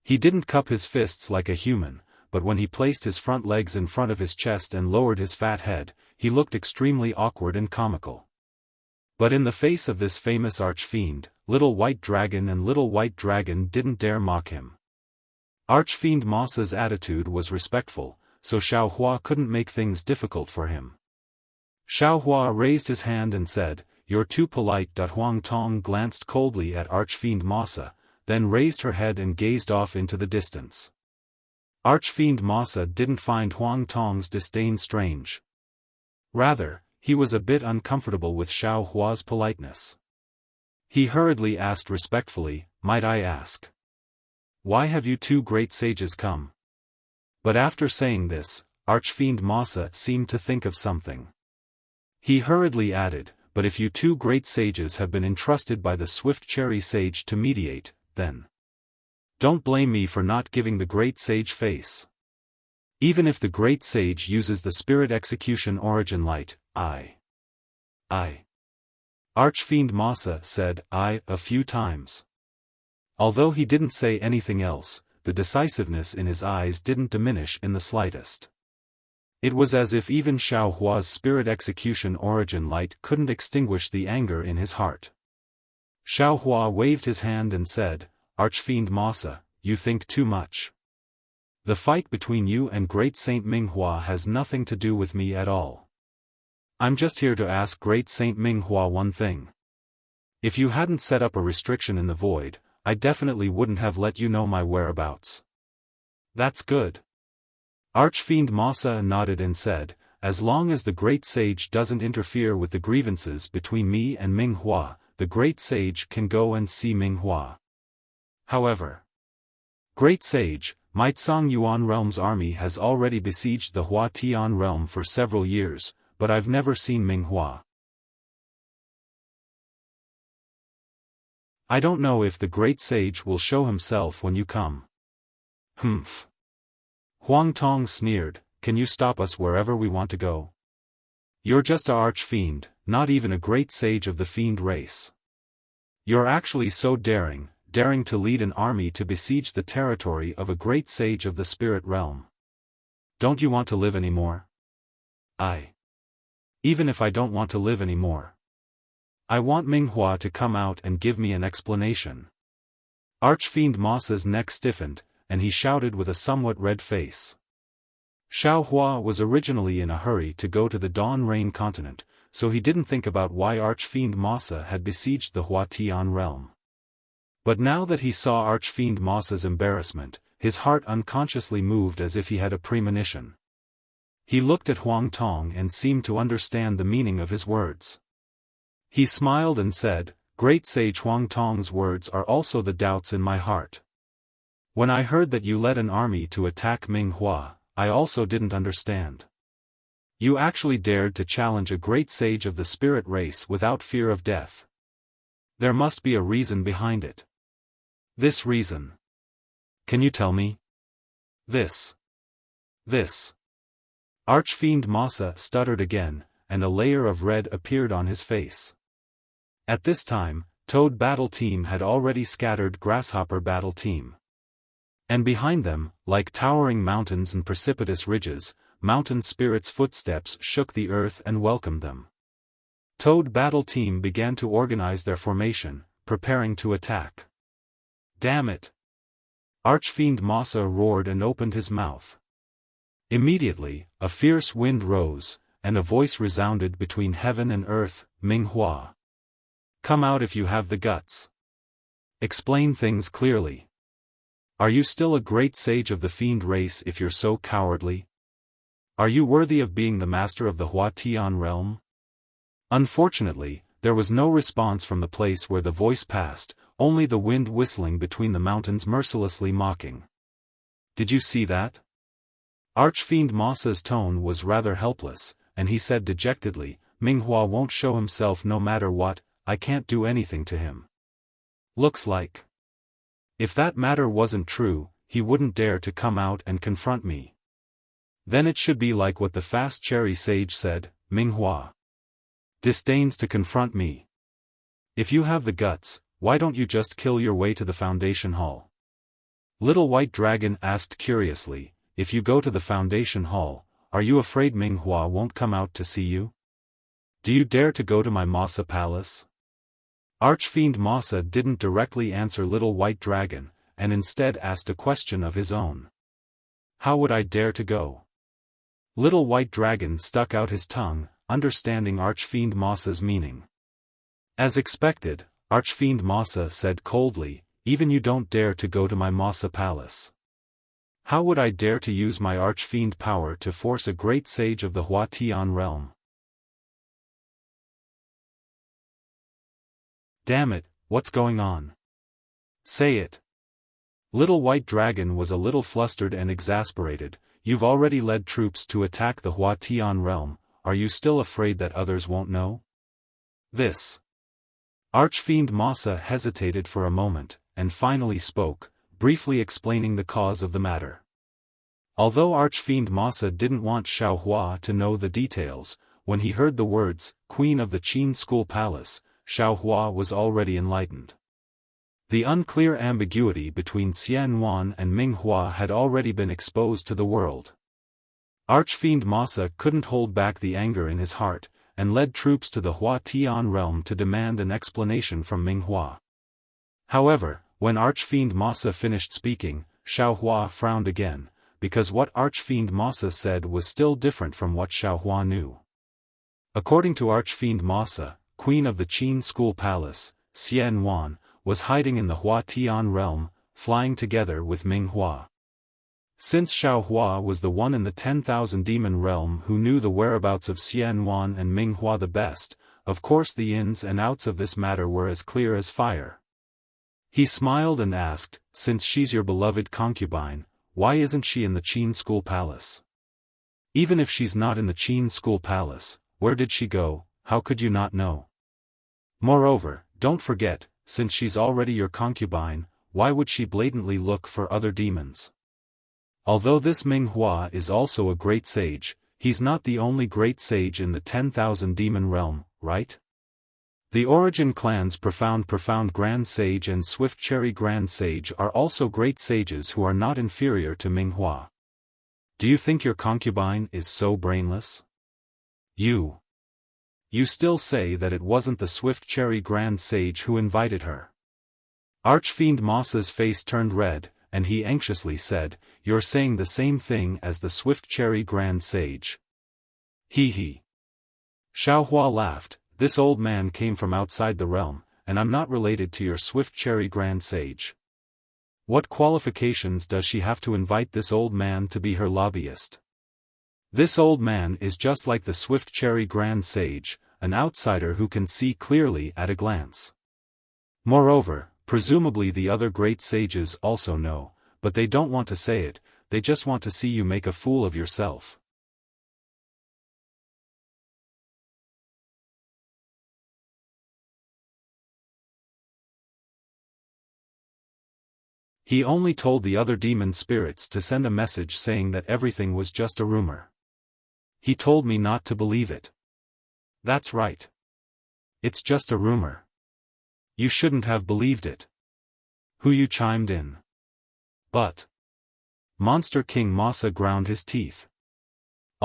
He didn't cup his fists like a human, but when he placed his front legs in front of his chest and lowered his fat head, he looked extremely awkward and comical. But in the face of this famous archfiend, Little White Dragon and Little White Dragon didn't dare mock him. Archfiend Masa's attitude was respectful, so Xiao Hua couldn't make things difficult for him. Xiao Hua raised his hand and said, "You're too polite." Huang Tong glanced coldly at Archfiend Masa, then raised her head and gazed off into the distance. Archfiend Masa didn't find Huang Tong's disdain strange. Rather, he was a bit uncomfortable with Xiao Hua's politeness. He hurriedly asked respectfully, "Might I ask, why have you two great sages come?" But after saying this, Archfiend Masa seemed to think of something. He hurriedly added, "But if you two great sages have been entrusted by the Swift Cherry Sage to mediate, then don't blame me for not giving the great sage face. Even if the great sage uses the Spirit Execution Origin Light, I." Archfiend Masa said "I" a few times. Although he didn't say anything else, the decisiveness in his eyes didn't diminish in the slightest. It was as if even Xiao Hua's Spirit Execution Origin Light couldn't extinguish the anger in his heart. Xiao Hua waved his hand and said, "Archfiend Masa, you think too much. The fight between you and Great Saint Minghua has nothing to do with me at all. I'm just here to ask Great Saint Minghua one thing. If you hadn't set up a restriction in the void, I definitely wouldn't have let you know my whereabouts." "That's good." Archfiend Masa nodded and said, "As long as the Great Sage doesn't interfere with the grievances between me and Minghua, the Great Sage can go and see Minghua. However, Great Sage, my Zhangyuan realm's army has already besieged the Hua Tian realm for several years, but I've never seen Minghua. I don't know if the Great Sage will show himself when you come." "Humph." Huang Tong sneered, "Can you stop us wherever we want to go? You're just a archfiend, not even a great sage of the fiend race. You're actually so daring to lead an army to besiege the territory of a great sage of the spirit realm. Don't you want to live anymore?" Even if I don't want to live anymore, I want Minghua to come out and give me an explanation." Archfiend Masa's neck stiffened, and he shouted with a somewhat red face. Xiao Hua was originally in a hurry to go to the Dawn Rain continent, so he didn't think about why Archfiend Masa had besieged the Hua Tian realm. But now that he saw Archfiend Masa's embarrassment, his heart unconsciously moved as if he had a premonition. He looked at Huang Tong and seemed to understand the meaning of his words. He smiled and said, "Great Sage Huang Tong's words are also the doubts in my heart. When I heard that you led an army to attack Minghua, I also didn't understand. You actually dared to challenge a great sage of the spirit race without fear of death. There must be a reason behind it. This reason. Can you tell me?" This. Archfiend Masa stuttered again, and a layer of red appeared on his face. At this time, Toad Battle Team had already scattered Grasshopper Battle Team. And behind them, like towering mountains and precipitous ridges, mountain spirits' footsteps shook the earth and welcomed them. Toad Battle Team began to organize their formation, preparing to attack. Damn it! Archfiend Masa roared and opened his mouth. Immediately, a fierce wind rose, and a voice resounded between heaven and earth, Minghua. Come out if you have the guts. Explain things clearly. Are you still a great sage of the fiend race if you're so cowardly? Are you worthy of being the master of the Hua Tian realm? Unfortunately, there was no response from the place where the voice passed, only the wind whistling between the mountains mercilessly mocking. Did you see that? Archfiend Masa's tone was rather helpless, and he said dejectedly, Minghua won't show himself no matter what, I can't do anything to him. Looks like. If that matter wasn't true, he wouldn't dare to come out and confront me. Then it should be like what the fast cherry sage said, Minghua disdains to confront me. If you have the guts, why don't you just kill your way to the Foundation Hall? Little White Dragon asked curiously, if you go to the Foundation Hall, are you afraid Minghua won't come out to see you? Do you dare to go to my Masa Palace? Archfiend Masa didn't directly answer Little White Dragon, and instead asked a question of his own. How would I dare to go? Little White Dragon stuck out his tongue, understanding Archfiend Masa's meaning. As expected, Archfiend Masa said coldly, even you don't dare to go to my Masa Palace. How would I dare to use my Archfiend power to force a great sage of the Hua Tian realm? Damn it, what's going on? Say it. Little White Dragon was a little flustered and exasperated. You've already led troops to attack the Hua Tian realm, are you still afraid that others won't know? This. Archfiend Masa hesitated for a moment, and finally spoke, briefly explaining the cause of the matter. Although Archfiend Masa didn't want Xiaohua to know the details, when he heard the words, Queen of the Qin School Palace, Xiaohua was already enlightened. The unclear ambiguity between Xianwan and Minghua had already been exposed to the world. Archfiend Masa couldn't hold back the anger in his heart, and led troops to the Hua Tian realm to demand an explanation from Minghua. However, when Archfiend Masa finished speaking, Xiaohua frowned again, because what Archfiend Masa said was still different from what Xiaohua knew. According to Archfiend Masa, Queen of the Qin School Palace, Xianwan, was hiding in the Hua Tian realm, flying together with Minghua. Since Xiaohua was the one in the 10,000 demon realm who knew the whereabouts of Xianwan and Minghua the best, of course the ins and outs of this matter were as clear as fire. He smiled and asked, since she's your beloved concubine, why isn't she in the Qin School Palace? Even if she's not in the Qin School Palace, where did she go? How could you not know? Moreover, don't forget, since she's already your concubine, why would she blatantly look for other demons? Although this Minghua is also a great sage, he's not the only great sage in the 10,000 demon realm, right? The Origin Clan's Profound Grand Sage and Swift Cherry Grand Sage are also great sages who are not inferior to Minghua. Do you think your concubine is so brainless? You still say that it wasn't the Swift Cherry Grand Sage who invited her. Archfiend Masa's face turned red, and he anxiously said, you're saying the same thing as the Swift Cherry Grand Sage. He. Xiaohua laughed, this old man came from outside the realm, and I'm not related to your Swift Cherry Grand Sage. What qualifications does she have to invite this old man to be her lobbyist? This old man is just like the Swift Cherry Grand Sage, an outsider who can see clearly at a glance. Moreover, presumably the other great sages also know, but they don't want to say it, they just want to see you make a fool of yourself. He only told the other demon spirits to send a message saying that everything was just a rumor. He told me not to believe it. That's right. It's just a rumor. You shouldn't have believed it. Who chimed in. But Monster King Masa ground his teeth.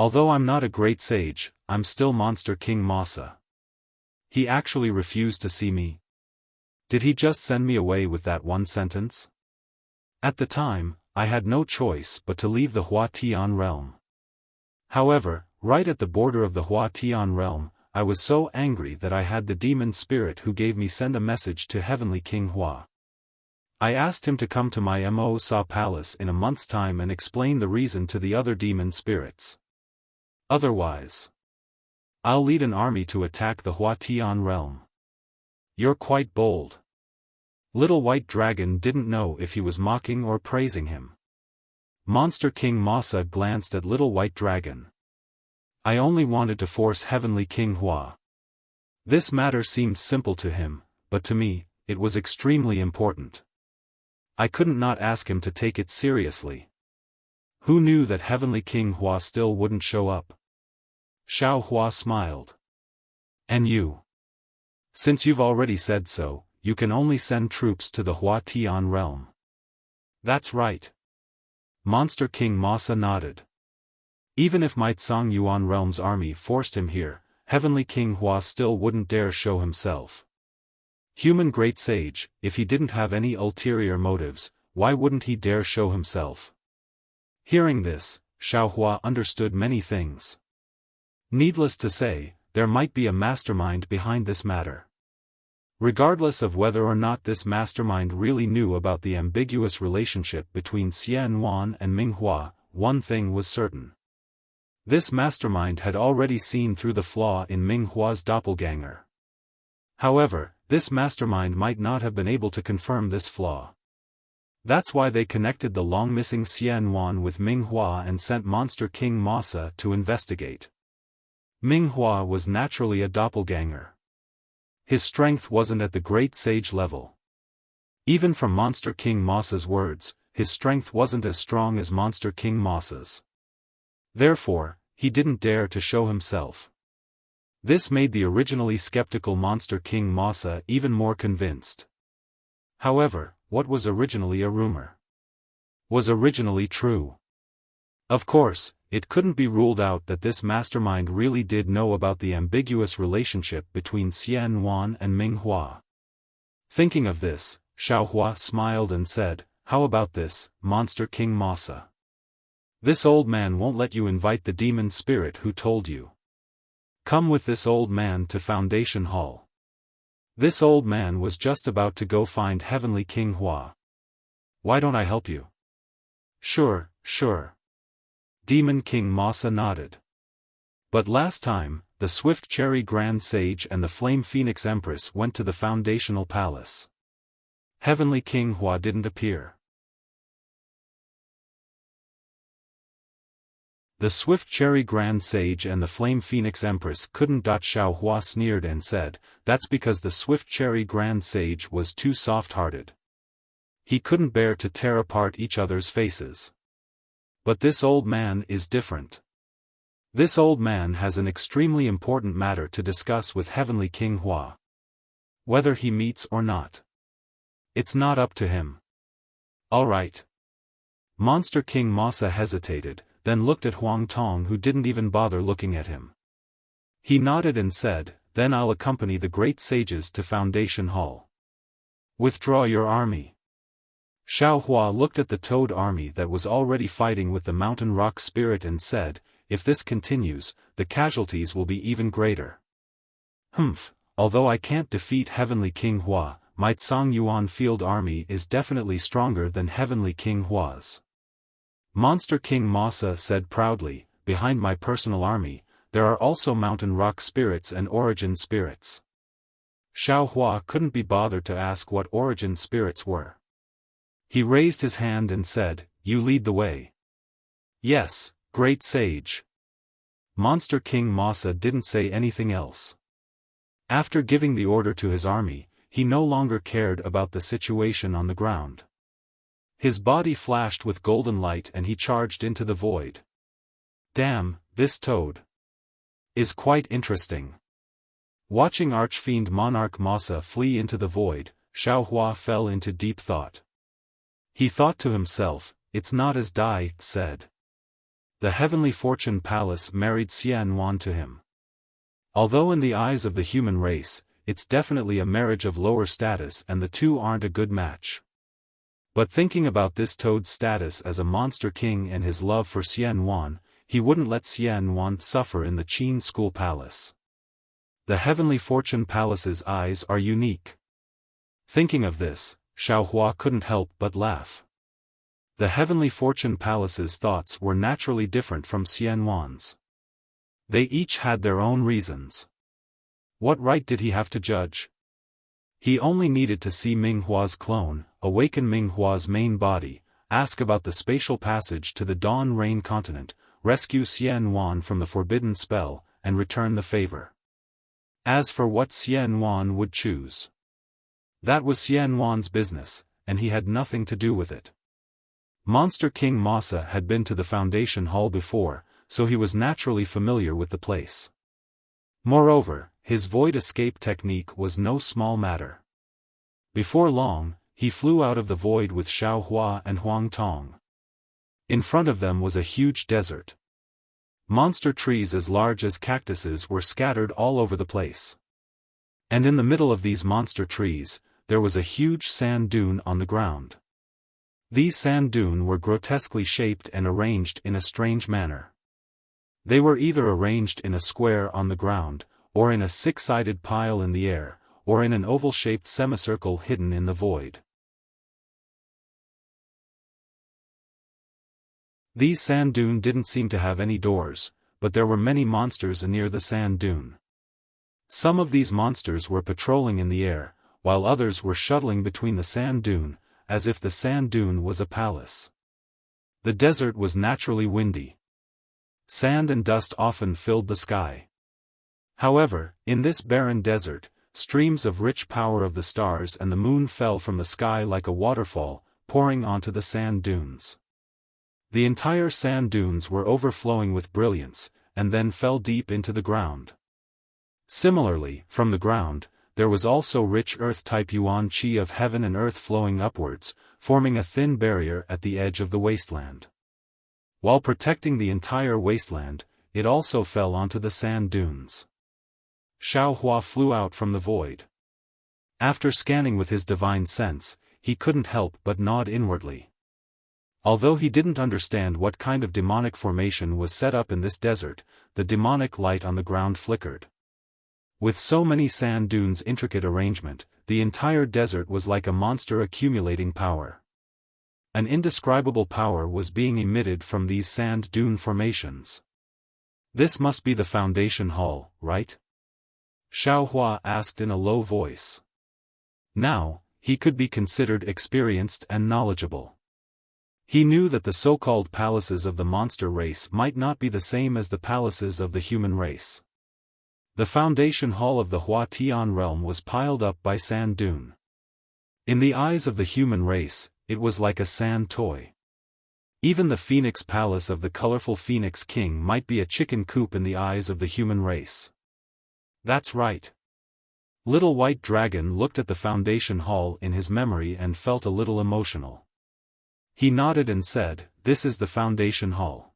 Although I'm not a great sage, I'm still Monster King Masa. He actually refused to see me. Did he just send me away with that one sentence? At the time, I had no choice but to leave the Hua Tian realm. However, right at the border of the Hua Tian realm, I was so angry that I had the demon spirit who gave me send a message to Heavenly King Hua. I asked him to come to my Mo Sa palace in a month's time and explain the reason to the other demon spirits. Otherwise, I'll lead an army to attack the Hua Tian realm. You're quite bold. Little White Dragon didn't know if he was mocking or praising him. Monster King Masa glanced at Little White Dragon. I only wanted to force Heavenly King Hua. This matter seemed simple to him, but to me, it was extremely important. I couldn't not ask him to take it seriously. Who knew that Heavenly King Hua still wouldn't show up? Xiao Hua smiled. And you? Since you've already said so, you can only send troops to the Hua Tian realm. That's right. Monster King Masa nodded. Even if Might Song Yuan realm's army forced him here, Heavenly King Hua still wouldn't dare show himself. Human great sage, if he didn't have any ulterior motives, why wouldn't he dare show himself? Hearing this, Xiao Hua understood many things. Needless to say, there might be a mastermind behind this matter. Regardless of whether or not this mastermind really knew about the ambiguous relationship between Xian Wan and Ming Hua, one thing was certain. This mastermind had already seen through the flaw in Ming Hua's doppelganger. However, this mastermind might not have been able to confirm this flaw. That's why they connected the long-missing Xian Wan with Ming Hua and sent Monster King Masa to investigate. Ming Hua was naturally a doppelganger. His strength wasn't at the great sage level. Even from Monster King Masa's words, his strength wasn't as strong as Monster King Masa's. Therefore, he didn't dare to show himself. This made the originally skeptical Monster King Masa even more convinced. However, what was originally a rumor was originally true. Of course, it couldn't be ruled out that this mastermind really did know about the ambiguous relationship between Xian Wan and Ming Hua. Thinking of this, Xiao Hua smiled and said, "How about this, Monster King Masa? This old man won't let you invite the demon spirit who told you. Come with this old man to Foundation Hall." This old man was just about to go find Heavenly King Hua. "Why don't I help you?" Sure. Demon King Masa nodded. But last time, the Swift Cherry Grand Sage and the Flame Phoenix Empress went to the Foundational Palace. Heavenly King Hua didn't appear. The Swift Cherry Grand Sage and the Flame Phoenix Empress couldn't. Xiao Hua sneered and said, "That's because the Swift Cherry Grand Sage was too soft-hearted. He couldn't bear to tear apart each other's faces. But this old man is different. This old man has an extremely important matter to discuss with Heavenly King Hua. Whether he meets or not, it's not up to him." "All right." Monster King Masa hesitated, then looked at Huang Tong, who didn't even bother looking at him. He nodded and said, "Then I'll accompany the great sages to Foundation Hall. Withdraw your army." Xiao Hua looked at the Toad army that was already fighting with the Mountain Rock Spirit and said, "If this continues, the casualties will be even greater." Although I can't defeat Heavenly King Hua, Might Song Yuan Field Army is definitely stronger than Heavenly King Hua's. Monster King Masa said proudly, "Behind my personal army, there are also Mountain Rock Spirits and Origin Spirits." Xiao Hua couldn't be bothered to ask what Origin Spirits were. He raised his hand and said, "You lead the way." "Yes, great sage." Monster King Masa didn't say anything else. After giving the order to his army, he no longer cared about the situation on the ground. His body flashed with golden light and he charged into the void. Damn, this Toad is quite interesting. Watching Archfiend Monarch Masa flee into the void, Xiao Hua fell into deep thought. He thought to himself, "It's not as Dai said. The Heavenly Fortune Palace married Xianwan to him. Although in the eyes of the human race, it's definitely a marriage of lower status and the two aren't a good match. But thinking about this toad's status as a monster king and his love for Xianwan, he wouldn't let Xianwan suffer in the Qin school palace. The Heavenly Fortune Palace's eyes are unique. Thinking of this, Xiaohua couldn't help but laugh. The Heavenly Fortune Palace's thoughts were naturally different from Xianwan's. They each had their own reasons. What right did he have to judge? He only needed to see Minghua's clone, awaken Minghua's main body, ask about the spatial passage to the Dawn Rain continent, rescue Xianwan from the forbidden spell, and return the favor. As for what Xianwan would choose, that was Xianwan's business, and he had nothing to do with it. Monster King Masa had been to the Foundation Hall before, so he was naturally familiar with the place. Moreover, his void escape technique was no small matter. Before long, he flew out of the void with Xiaohua and Huang Tong. In front of them was a huge desert. Monster trees as large as cactuses were scattered all over the place. And in the middle of these monster trees, there was a huge sand dune on the ground. These sand dunes were grotesquely shaped and arranged in a strange manner. They were either arranged in a square on the ground, or in a six-sided pile in the air, or in an oval-shaped semicircle hidden in the void. These sand dunes didn't seem to have any doors, but there were many monsters near the sand dune. Some of these monsters were patrolling in the air, while others were shuttling between the sand dune, as if the sand dune was a palace. The desert was naturally windy. Sand and dust often filled the sky. However, in this barren desert, streams of rich power of the stars and the moon fell from the sky like a waterfall, pouring onto the sand dunes. The entire sand dunes were overflowing with brilliance, and then fell deep into the ground. Similarly, from the ground, there was also rich earth-type yuan qi of heaven and earth flowing upwards, forming a thin barrier at the edge of the wasteland. While protecting the entire wasteland, it also fell onto the sand dunes. Xiaohua flew out from the void. After scanning with his divine sense, he couldn't help but nod inwardly. Although he didn't understand what kind of demonic formation was set up in this desert, the demonic light on the ground flickered. With so many sand dunes' intricate arrangement, the entire desert was like a monster accumulating power. An indescribable power was being emitted from these sand dune formations. This must be the Foundation Hall, right? Xiaohua asked in a low voice. Now, he could be considered experienced and knowledgeable. He knew that the so-called palaces of the monster race might not be the same as the palaces of the human race. The Foundation Hall of the Hua Tian realm was piled up by sand dune. In the eyes of the human race, it was like a sand toy. Even the Phoenix Palace of the colorful Phoenix King might be a chicken coop in the eyes of the human race. That's right. Little White Dragon looked at the Foundation Hall in his memory and felt a little emotional. He nodded and said, "This is the Foundation Hall.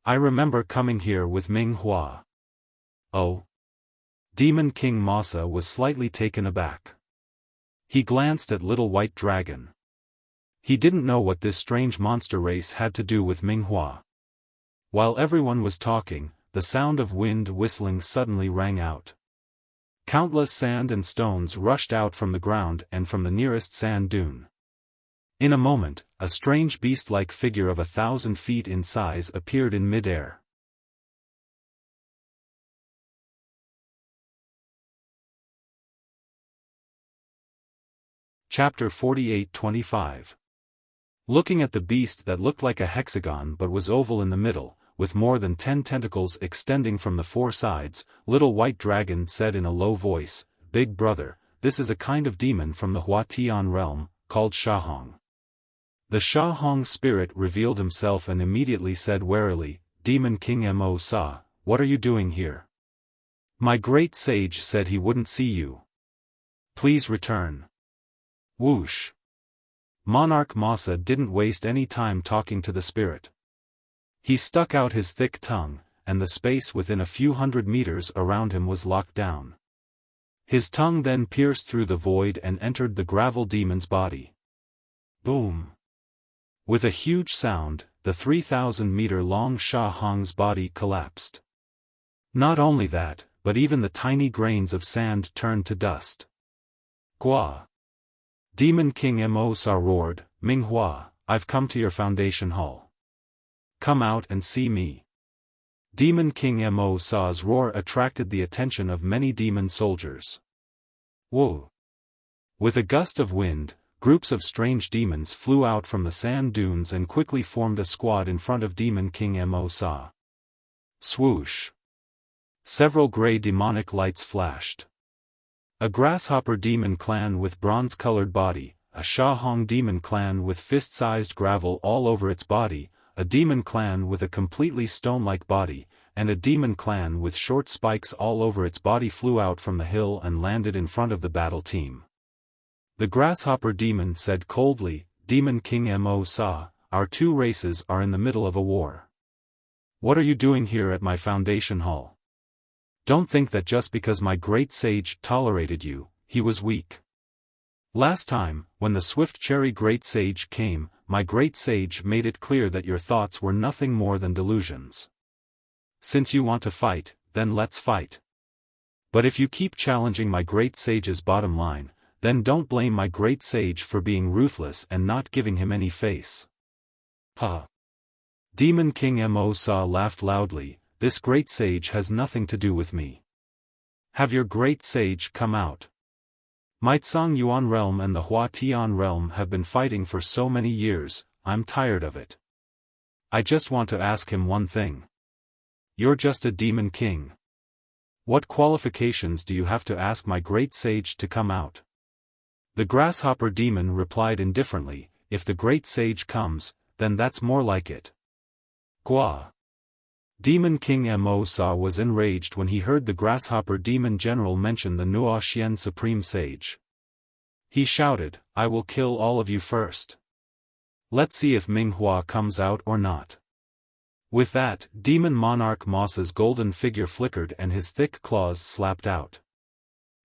I remember coming here with Ming Hua." Oh. Demon King Masa was slightly taken aback. He glanced at Little White Dragon. He didn't know what this strange monster race had to do with Ming Hua. While everyone was talking, the sound of wind whistling suddenly rang out. Countless sand and stones rushed out from the ground and from the nearest sand dune. In a moment, a strange beast-like figure of 1,000 feet in size appeared in mid-air. Chapter 48-25. Looking at the beast that looked like a hexagon but was oval in the middle, with more than 10 tentacles extending from the 4 sides, Little White Dragon said in a low voice, "Big brother, this is a kind of demon from the Hua Tian realm, called Shahong." The Shahong spirit revealed himself and immediately said warily, "Demon King Mo Sa, what are you doing here? My great sage said he wouldn't see you. Please return." Whoosh. Monarch Masa didn't waste any time talking to the spirit. He stuck out his thick tongue, and the space within a few hundred meters around him was locked down. His tongue then pierced through the void and entered the gravel demon's body. Boom! With a huge sound, the 3,000-meter-long Sha Hong's body collapsed. Not only that, but even the tiny grains of sand turned to dust. Gua! Demon King Mo Sa roared, "Minghua, I've come to your foundation hall. Come out and see me." Demon King Mo Sa's roar attracted the attention of many demon soldiers. Whoa! With a gust of wind, groups of strange demons flew out from the sand dunes and quickly formed a squad in front of Demon King Mo Sa. Swoosh! Several gray demonic lights flashed. A grasshopper demon clan with bronze-colored body, a Sha Hong demon clan with fist-sized gravel all over its body, a demon clan with a completely stone-like body, and a demon clan with short spikes all over its body flew out from the hill and landed in front of the battle team. The grasshopper demon said coldly, "Demon King Mo Sa, our two races are in the middle of a war. What are you doing here at my foundation hall? Don't think that just because my great sage tolerated you, he was weak. Last time, when the Swift Cherry Great Sage came, my great sage made it clear that your thoughts were nothing more than delusions. Since you want to fight, then let's fight. But if you keep challenging my great sage's bottom line, then don't blame my great sage for being ruthless and not giving him any face." Ha! Demon King Mo Sa laughed loudly, "This great sage has nothing to do with me. Have your great sage come out. My Tsang Yuan realm and the Hua Tian realm have been fighting for so many years, I'm tired of it. I just want to ask him one thing. You're just a demon king. What qualifications do you have to ask my great sage to come out?" The grasshopper demon replied indifferently, "If the great sage comes, then that's more like it." Gua! Demon King Mo Sa was enraged when he heard the grasshopper demon general mention the Nuo Xian supreme sage. He shouted, "I will kill all of you first. Let's see if Minghua comes out or not." With that, Demon Monarch Moss's golden figure flickered and his thick claws slapped out.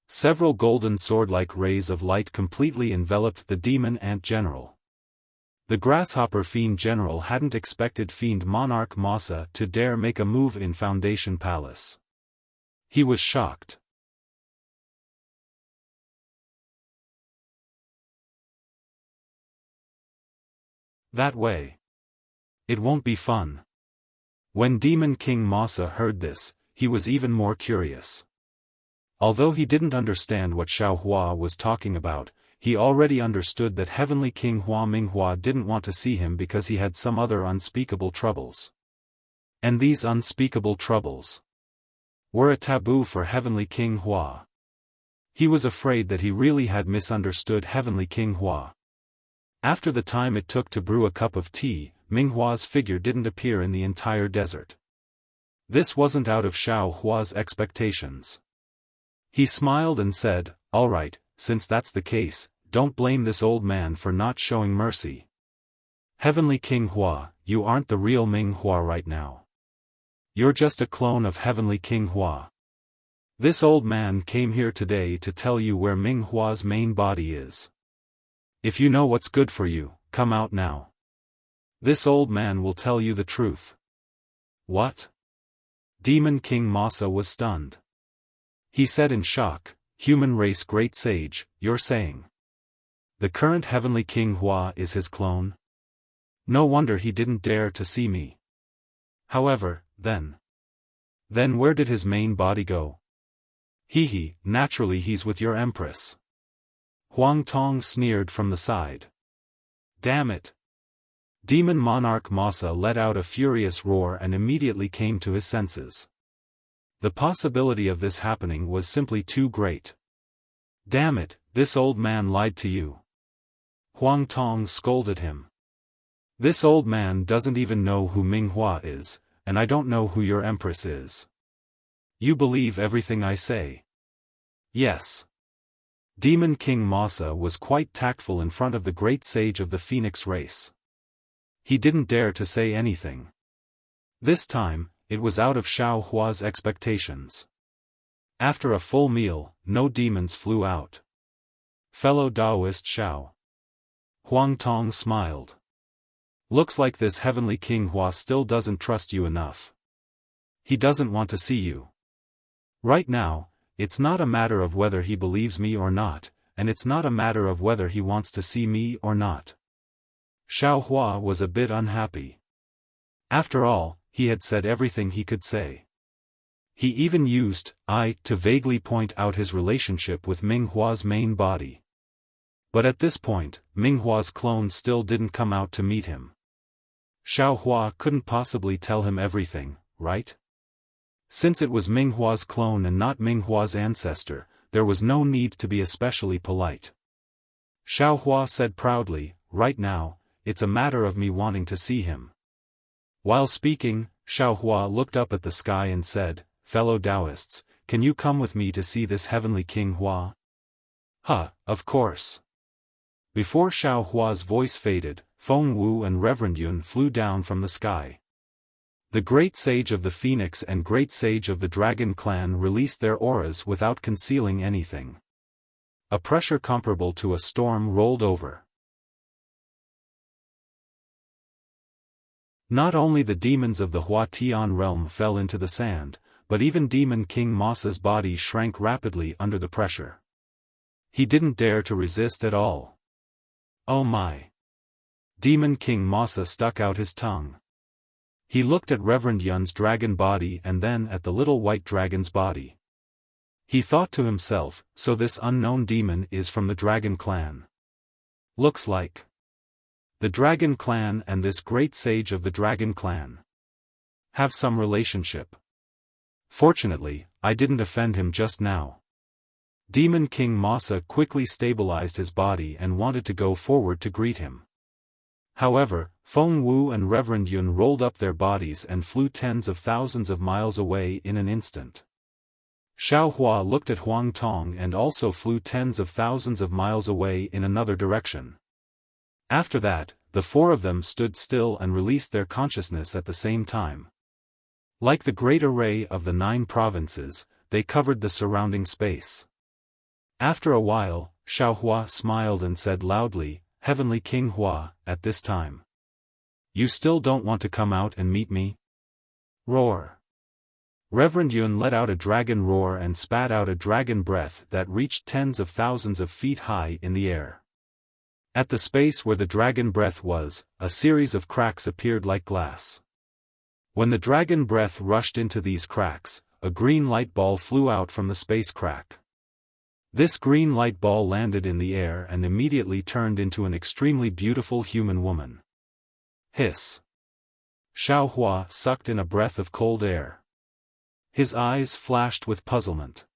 Several golden sword-like rays of light completely enveloped the demon ant general. The grasshopper fiend general hadn't expected fiend Monarch Mossa to dare make a move in Foundation Palace. He was shocked. That way. It won't be fun. When Demon King Mossa heard this, he was even more curious. Although he didn't understand what Xiao Hua was talking about, he already understood that Heavenly King Hua Minghua didn't want to see him because he had some other unspeakable troubles. And these unspeakable troubles were a taboo for Heavenly King Hua. He was afraid that he really had misunderstood Heavenly King Hua. After the time it took to brew a cup of tea, Minghua's figure didn't appear in the entire desert. This wasn't out of Xiao Hua's expectations. He smiled and said, "All right, since that's the case, don't blame this old man for not showing mercy. Heavenly King Hua, you aren't the real Ming Hua right now. You're just a clone of Heavenly King Hua. This old man came here today to tell you where Ming Hua's main body is. If you know what's good for you, come out now. This old man will tell you the truth." What? Demon King Mossa was stunned. He said in shock, "Human race great sage, you're saying the current Heavenly King Hua is his clone? No wonder he didn't dare to see me. However, then where did his main body go?" "Hee, naturally he's with your empress." Huang Tong sneered from the side. "Damn it." Demon Monarch Mossa let out a furious roar and immediately came to his senses. The possibility of this happening was simply too great. "Damn it, this old man lied to you." Huang Tong scolded him. "This old man doesn't even know who Ming Hua is, and I don't know who your empress is. You believe everything I say?" "Yes." Demon King Mossa was quite tactful in front of the great sage of the Phoenix race. He didn't dare to say anything. This time, it was out of Xiao Hua's expectations. After a full meal, no demons flew out. Fellow Taoist Xiao. Huang Tong smiled. Looks like this heavenly King Hua still doesn't trust you enough. He doesn't want to see you. Right now, it's not a matter of whether he believes me or not, and it's not a matter of whether he wants to see me or not. Xiao Hua was a bit unhappy. After all, he had said everything he could say. He even used "I" to vaguely point out his relationship with Ming Hua's main body. But at this point, Ming Hua's clone still didn't come out to meet him. Xiao Hua couldn't possibly tell him everything, right? Since it was Ming Hua's clone and not Ming Hua's ancestor, there was no need to be especially polite. Xiao Hua said proudly, "Right now, it's a matter of me wanting to see him." While speaking, Xiao Hua looked up at the sky and said, "Fellow Taoists, can you come with me to see this heavenly King Hua?" Of course." Before Xiao Hua's voice faded, Feng Wu and Reverend Yun flew down from the sky. The Great Sage of the Phoenix and Great Sage of the Dragon Clan released their auras without concealing anything. A pressure comparable to a storm rolled over. Not only the demons of the Hua Tian realm fell into the sand, but even Demon King Masa's body shrank rapidly under the pressure. He didn't dare to resist at all. Oh my! Demon King Masa stuck out his tongue. He looked at Reverend Yun's dragon body and then at the little white dragon's body. He thought to himself, so this unknown demon is from the Dragon Clan. Looks like the Dragon Clan and this Great Sage of the Dragon Clan have some relationship. Fortunately, I didn't offend him just now. Demon King Masa quickly stabilized his body and wanted to go forward to greet him. However, Feng Wu and Reverend Yun rolled up their bodies and flew tens of thousands of miles away in an instant. Xiao Hua looked at Huang Tong and also flew tens of thousands of miles away in another direction. After that, the four of them stood still and released their consciousness at the same time. Like the great array of the 9 provinces, they covered the surrounding space. After a while, Xiao Hua smiled and said loudly, "Heavenly King Hua, at this time. You still don't want to come out and meet me?" Roar. Reverend Yun let out a dragon roar and spat out a dragon breath that reached tens of thousands of feet high in the air. At the space where the dragon breath was, a series of cracks appeared like glass. When the dragon breath rushed into these cracks, a green light ball flew out from the space crack. This green light ball landed in the air and immediately turned into an extremely beautiful human woman. Hiss. Xiao Hua sucked in a breath of cold air. His eyes flashed with puzzlement.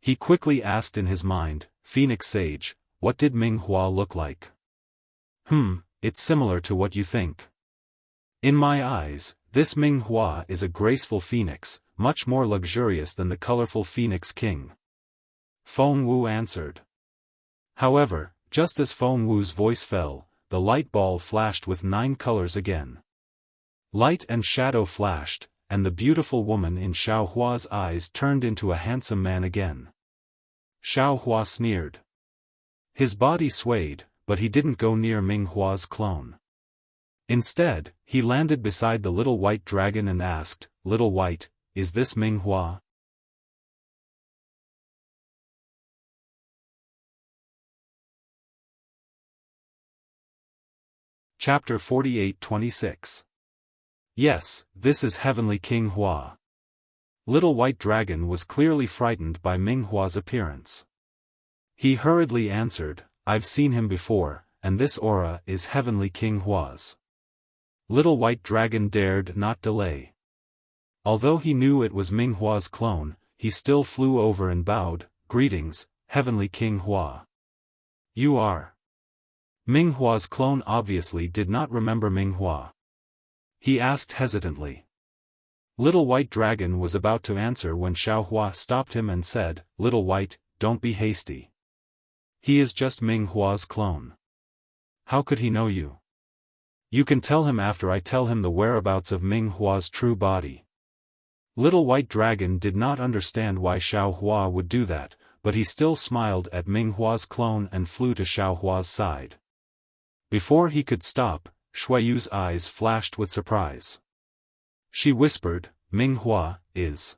He quickly asked in his mind, "Phoenix Sage, what did Ming Hua look like?" It's similar to what you think. In my eyes, this Ming Hua is a graceful phoenix, much more luxurious than the colorful Phoenix King. Feng Wu answered. However, just as Feng Wu's voice fell, the light ball flashed with 9 colors again. Light and shadow flashed, and the beautiful woman in Xiao Hua's eyes turned into a handsome man again. Xiao Hua sneered. His body swayed, but he didn't go near Ming Hua's clone. Instead, he landed beside the little white dragon and asked, "Little White, is this Ming Hua?" Chapter 48-26. Yes, this is Heavenly King Hua. Little White Dragon was clearly frightened by Ming Hua's appearance. He hurriedly answered, "I've seen him before, and this aura is Heavenly King Hua's." Little White Dragon dared not delay. Although he knew it was Ming Hua's clone, he still flew over and bowed, "Greetings, Heavenly King Hua. You are..." Ming Hua's clone obviously did not remember Ming Hua. He asked hesitantly. Little White Dragon was about to answer when Xiao Hua stopped him and said, "Little White, don't be hasty. He is just Ming Hua's clone. How could he know you?" You can tell him after I tell him the whereabouts of Ming Hua's true body. Little White Dragon did not understand why Xiao Hua would do that, but he still smiled at Ming Hua's clone and flew to Xiao Hua's side. Before he could stop, Shuiyu's eyes flashed with surprise. She whispered, Ming Hua, is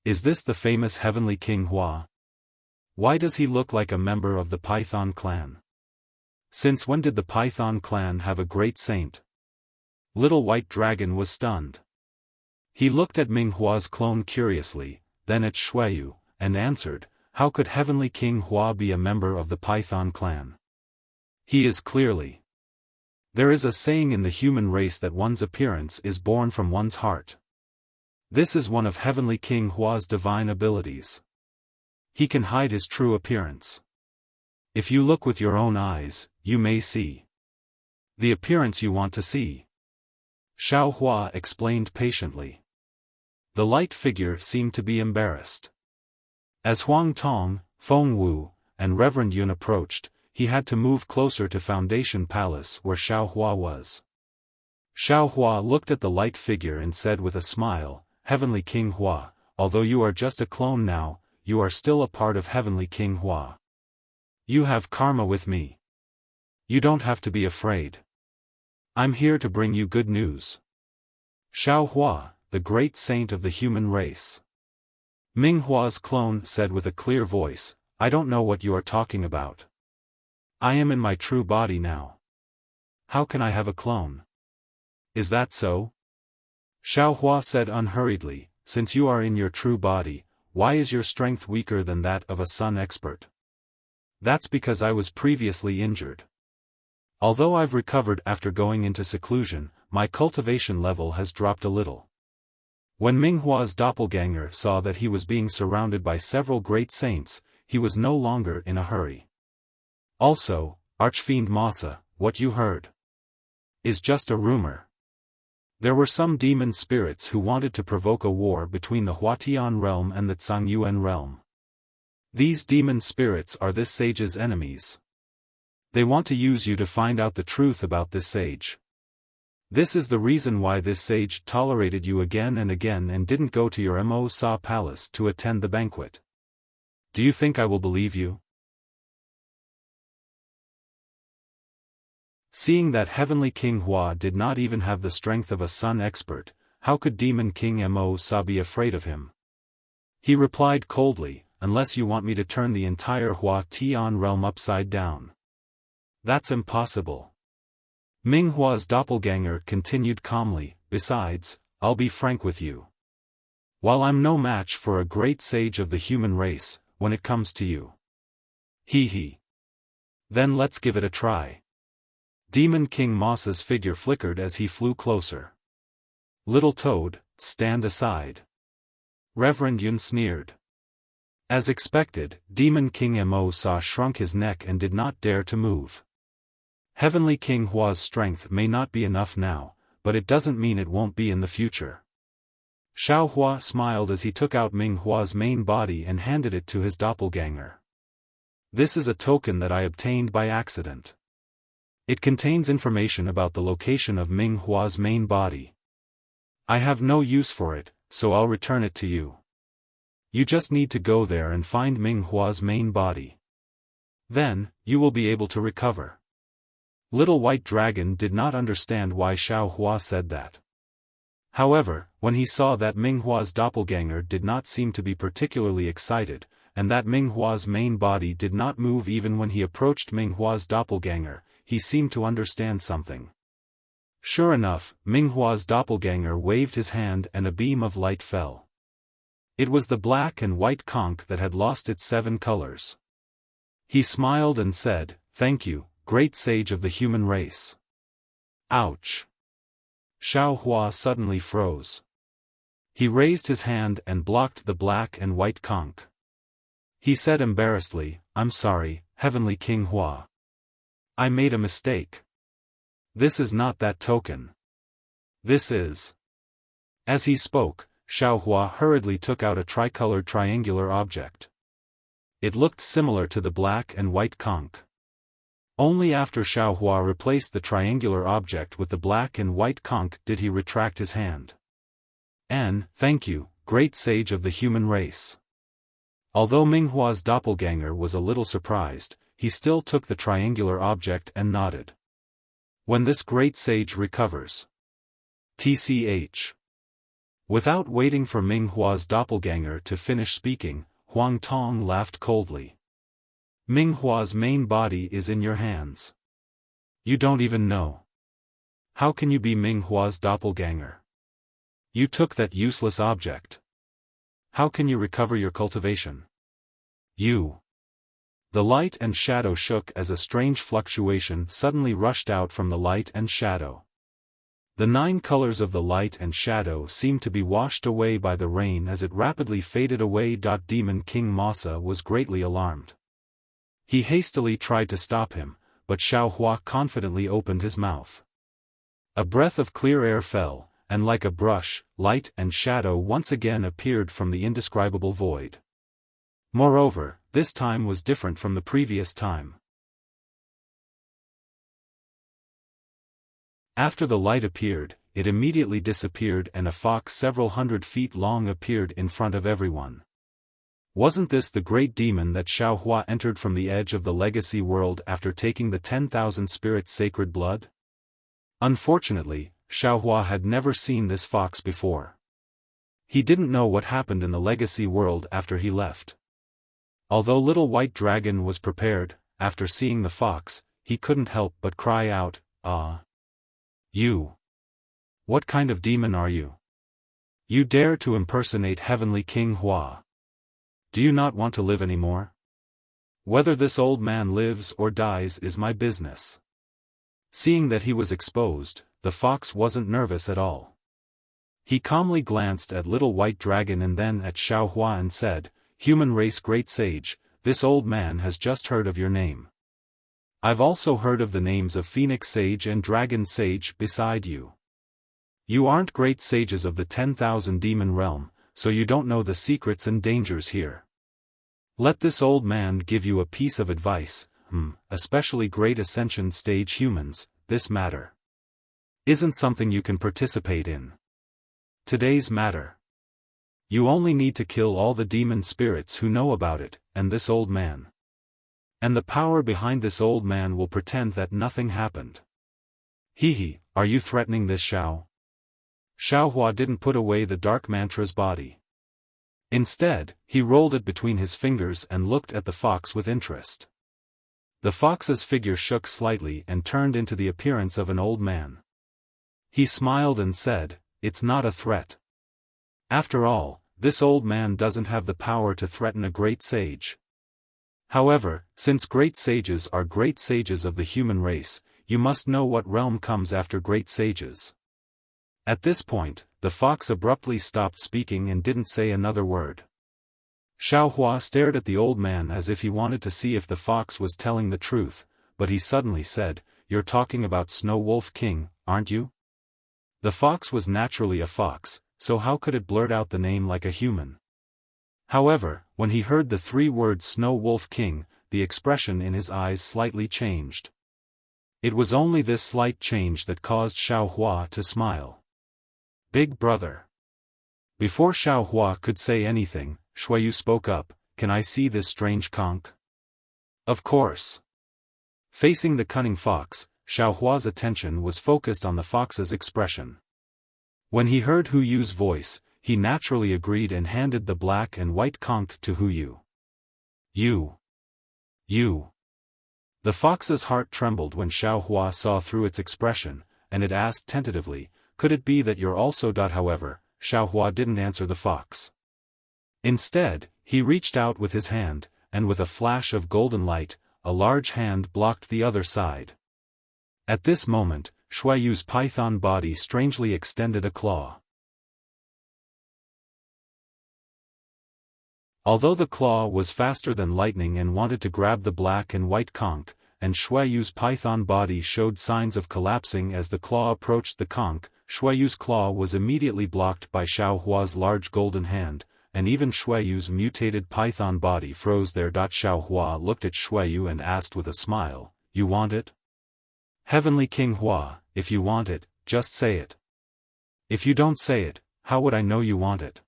this the famous Heavenly King Hua? Why does he look like a member of the Python clan? Since when did the Python clan have a great saint? Little White Dragon was stunned. He looked at Ming Hua's clone curiously, then at Shuiyu, and answered, how could Heavenly King Hua be a member of the Python clan? He is clearly. There is a saying in the human race that one's appearance is born from one's heart. This is one of Heavenly King Hua's divine abilities. He can hide his true appearance. If you look with your own eyes, you may see the appearance you want to see. Xiao Hua explained patiently. The light figure seemed to be embarrassed. As Huang Tong, Feng Wu, and Reverend Yun approached, he had to move closer to Foundation Palace where Xiao Hua was. Xiao Hua looked at the light figure and said with a smile, Heavenly King Hua, although you are just a clone now, you are still a part of Heavenly King Hua. You have karma with me. You don't have to be afraid. I'm here to bring you good news. Xiao Hua, the great saint of the human race. Ming Hua's clone said with a clear voice, I don't know what you are talking about. I am in my true body now. How can I have a clone? Is that so? Xiao Hua said unhurriedly, since you are in your true body, why is your strength weaker than that of a sun expert? That's because I was previously injured. Although I've recovered after going into seclusion, my cultivation level has dropped a little. When Ming Hua's doppelganger saw that he was being surrounded by several great saints, he was no longer in a hurry. Also, Archfiend Masa, what you heard is just a rumor. There were some demon spirits who wanted to provoke a war between the Huatian realm and the Zhangyuan realm. These demon spirits are this sage's enemies. They want to use you to find out the truth about this sage. This is the reason why this sage tolerated you again and again and didn't go to your Mo Sa palace to attend the banquet. Do you think I will believe you? Seeing that Heavenly King Hua did not even have the strength of a sun expert, how could Demon King Mo Sa be afraid of him? He replied coldly, unless you want me to turn the entire Huatian realm upside down. That's impossible. Ming Hua's doppelganger continued calmly, besides, I'll be frank with you. While I'm no match for a great sage of the human race, when it comes to you. He. Then let's give it a try. Demon King Moss's figure flickered as he flew closer. Little Toad, stand aside. Reverend Yun sneered. As expected, Demon King Mo Sa shrunk his neck and did not dare to move. Heavenly King Hua's strength may not be enough now, but it doesn't mean it won't be in the future. Xiao Hua smiled as he took out Ming Hua's main body and handed it to his doppelganger. This is a token that I obtained by accident. It contains information about the location of Ming Hua's main body. I have no use for it, so I'll return it to you. You just need to go there and find Ming Hua's main body. Then, you will be able to recover. Little White Dragon did not understand why Xiao Hua said that. However, when he saw that Ming Hua's doppelganger did not seem to be particularly excited, and that Ming Hua's main body did not move even when he approached Ming Hua's doppelganger, he seemed to understand something. Sure enough, Ming Hua's doppelganger waved his hand and a beam of light fell. It was the black and white conch that had lost its 7 colors. He smiled and said, "Thank you, great sage of the human race." Ouch! Xiao Hua suddenly froze. He raised his hand and blocked the black and white conch. He said embarrassedly, "I'm sorry, Heavenly King Hua. I made a mistake. This is not that token. This is..." As he spoke, Xiao Hua hurriedly took out a tricolored triangular object. It looked similar to the black and white conch. Only after Xiaohua replaced the triangular object with the black and white conch did he retract his hand. Thank you, great sage of the human race. Although Minghua's doppelganger was a little surprised, he still took the triangular object and nodded. When this great sage recovers. TCH. Without waiting for Minghua's doppelganger to finish speaking, Huang Tong laughed coldly. Minghua's main body is in your hands. You don't even know. How can you be Minghua's doppelganger? You took that useless object. How can you recover your cultivation? You. The light and shadow shook as a strange fluctuation suddenly rushed out from the light and shadow. The 9 colors of the light and shadow seemed to be washed away by the rain as it rapidly faded away. Demon King Masa was greatly alarmed. He hastily tried to stop him, but Xiaohua confidently opened his mouth. A breath of clear air fell, and like a brush, light and shadow once again appeared from the indescribable void. Moreover, this time was different from the previous time. After the light appeared, it immediately disappeared and a fox several hundred feet long appeared in front of everyone. Wasn't this the great demon that Xiaohua entered from the edge of the legacy world after taking the 10,000 spirits' sacred blood? Unfortunately, Xiaohua had never seen this fox before. He didn't know what happened in the legacy world after he left. Although Little White Dragon was prepared, after seeing the fox, he couldn't help but cry out, "Ah! You! What kind of demon are you? You dare to impersonate Heavenly King Hua? Do you not want to live anymore? Whether this old man lives or dies is my business." Seeing that he was exposed, the fox wasn't nervous at all. He calmly glanced at Little White Dragon and then at Xiaohua and said, "Human race great sage, this old man has just heard of your name. I've also heard of the names of Phoenix Sage and Dragon Sage beside you. You aren't great sages of the 10,000 demon realm, so you don't know the secrets and dangers here. Let this old man give you a piece of advice, especially great ascension stage humans, this matter isn't something you can participate in. Today's matter. You only need to kill all the demon spirits who know about it, and this old man. And the power behind this old man will pretend that nothing happened." Hehe, are you threatening this Xiao? Xiaohua didn't put away the dark mantra's body. Instead, he rolled it between his fingers and looked at the fox with interest. The fox's figure shook slightly and turned into the appearance of an old man. He smiled and said, "It's not a threat. After all, this old man doesn't have the power to threaten a great sage. However, since great sages are great sages of the human race, you must know what realm comes after great sages." At this point, the fox abruptly stopped speaking and didn't say another word. Xiaohua stared at the old man as if he wanted to see if the fox was telling the truth, but he suddenly said, "You're talking about Snow Wolf King, aren't you?" The fox was naturally a fox, so how could it blurt out the name like a human? However, when he heard the 3 words Snow Wolf King, the expression in his eyes slightly changed. It was only this slight change that caused Xiaohua to smile. "Big brother." Before Xiaohua could say anything, Xueyu spoke up, "Can I see this strange conch?" "Of course." Facing the cunning fox, Xiaohua's attention was focused on the fox's expression. When he heard Hu Yu's voice, he naturally agreed and handed the black and white conch to Hu Yu. You. The fox's heart trembled when Xiaohua saw through its expression, and it asked tentatively, "Could it be that you're also?" However, Xiaohua didn't answer the fox. Instead, he reached out with his hand, and with a flash of golden light, a large hand blocked the other side. At this moment, Xueyu's python body strangely extended a claw. Although the claw was faster than lightning and wanted to grab the black and white conch, and Xueyu's python body showed signs of collapsing as the claw approached the conch, Xueyu's claw was immediately blocked by Xiaohua's large golden hand, and even Xueyu's mutated python body froze there. Xiaohua looked at Xueyu and asked with a smile, you want it? Heavenly King Hua, if you want it, just say it. If you don't say it, how would I know you want it?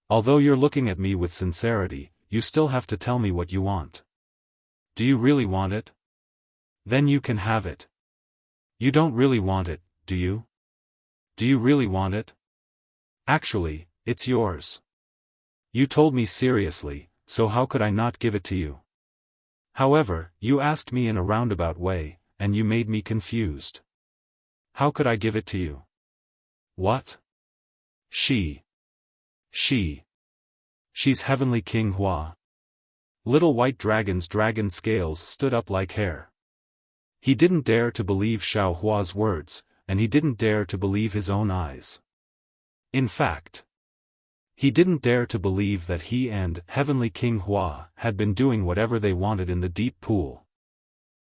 Although you're looking at me with sincerity, you still have to tell me what you want. Do you really want it? Then you can have it. You don't really want it, do you? Do you really want it? Actually, it's yours. You told me seriously, so how could I not give it to you? However, you asked me in a roundabout way, and you made me confused. How could I give it to you? What? She's Heavenly King Hua. Little White Dragon's dragon scales stood up like hair. He didn't dare to believe Xiao Hua's words, and he didn't dare to believe his own eyes. In fact, he didn't dare to believe that he and Heavenly King Hua had been doing whatever they wanted in the deep pool.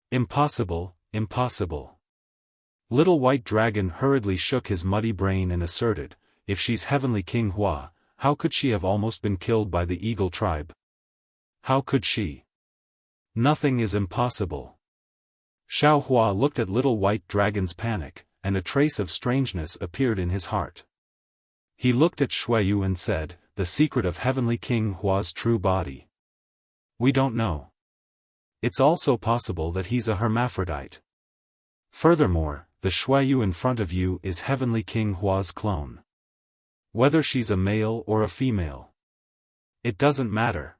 Impossible, impossible. Little White Dragon hurriedly shook his muddy brain and asserted, if she's Heavenly King Hua, how could she have almost been killed by the Eagle tribe? How could she? Nothing is impossible. Xiao Hua looked at Little White Dragon's panic, and a trace of strangeness appeared in his heart. He looked at Xueyu and said, the secret of Heavenly King Hua's true body. We don't know. It's also possible that he's a hermaphrodite. Furthermore, the Xueyu in front of you is Heavenly King Hua's clone. Whether she's a male or a female, it doesn't matter.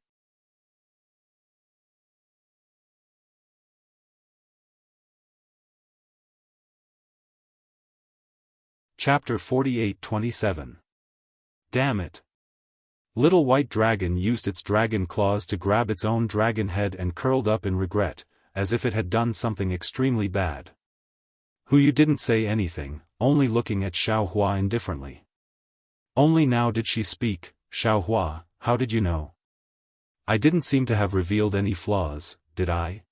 Chapter 48-27. Damn it. Little White Dragon used its dragon claws to grab its own dragon head and curled up in regret, as if it had done something extremely bad. You didn't say anything, only looking at Xiao Hua indifferently. Only now did she speak. Xiao Hua, how did you know? I didn't seem to have revealed any flaws, did I?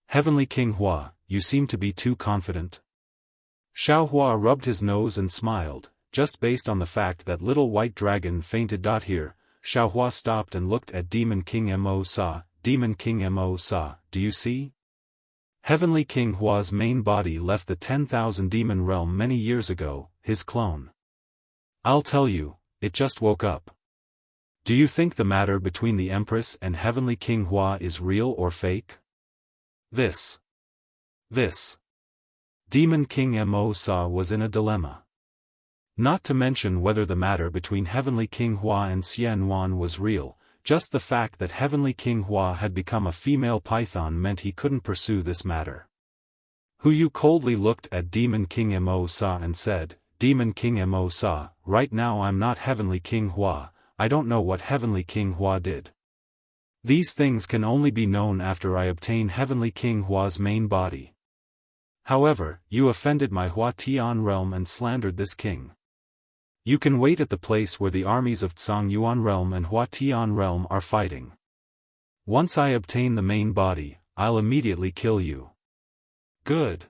Heavenly King Hua, you seem to be too confident. Xiao Hua rubbed his nose and smiled. Just based on the fact that Little White Dragon fainted. Here, Xiao Hua stopped and looked at Demon King Mo Sa. Demon King Mo Sa, do you see? Heavenly King Hua's main body left the 10,000 demon realm many years ago, his clone. I'll tell you, it just woke up. Do you think the matter between the Empress and Heavenly King Hua is real or fake? This. Demon King Mo Sa was in a dilemma. Not to mention whether the matter between Heavenly King Hua and Xian Wan was real, just the fact that Heavenly King Hua had become a female python meant he couldn't pursue this matter. You coldly looked at Demon King Mo Sa and said, Demon King Mo Sa, right now I'm not Heavenly King Hua, I don't know what Heavenly King Hua did. These things can only be known after I obtain Heavenly King Hua's main body. However, you offended my Hua Tian realm and slandered this king. You can wait at the place where the armies of Tsang Yuan realm and Hua Tian realm are fighting. Once I obtain the main body, I'll immediately kill you. Good.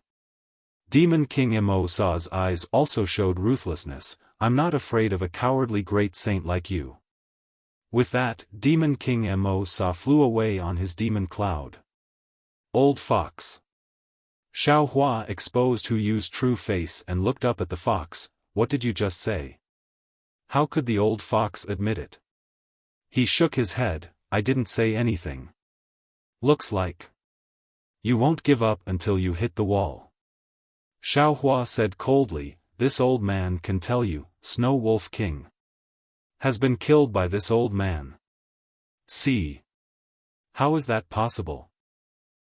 Demon King Mo Sa's eyes also showed ruthlessness. I'm not afraid of a cowardly great saint like you. With that, Demon King Mo Sa flew away on his demon cloud. Old fox. Xiao Hua exposed Yu's true face and looked up at the fox. What did you just say? How could the old fox admit it? He shook his head. I didn't say anything. Looks like you won't give up until you hit the wall. Xiao Hua said coldly, this old man can tell you, Snow Wolf King has been killed by this old man. See? How is that possible?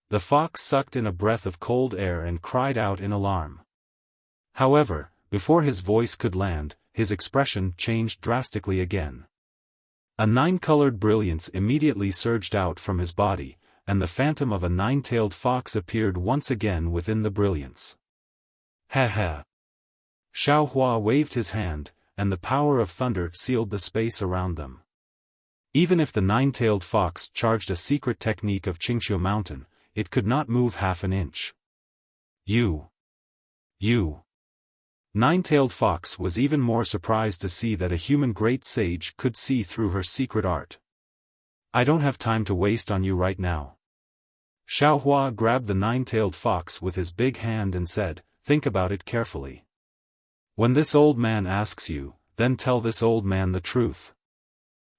The fox sucked in a breath of cold air and cried out in alarm. However, before his voice could land, his expression changed drastically again. A nine-colored brilliance immediately surged out from his body, and the phantom of a nine-tailed fox appeared once again within the brilliance. Ha ha! Xiao Hua waved his hand, and the power of thunder sealed the space around them. Even if the nine-tailed fox charged a secret technique of Qingxiu Mountain, it could not move half an inch. You. Nine-tailed fox was even more surprised to see that a human great sage could see through her secret art. I don't have time to waste on you right now. Xiaofan grabbed the nine-tailed fox with his big hand and said, "Think about it carefully. When this old man asks you, then tell this old man the truth."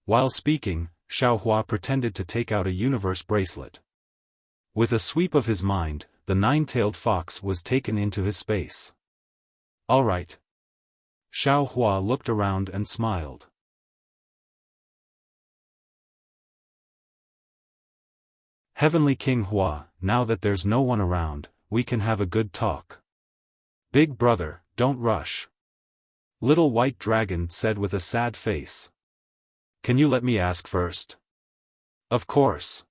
While speaking, Xiaofan pretended to take out a universe bracelet. With a sweep of his mind, the nine-tailed fox was taken into his space. "All right." Xiaofan looked around and smiled. "Heavenly King Hua, now that there's no one around, we can have a good talk. Big brother, don't rush." Little White Dragon said with a sad face. "Can you let me ask first?" "Of course."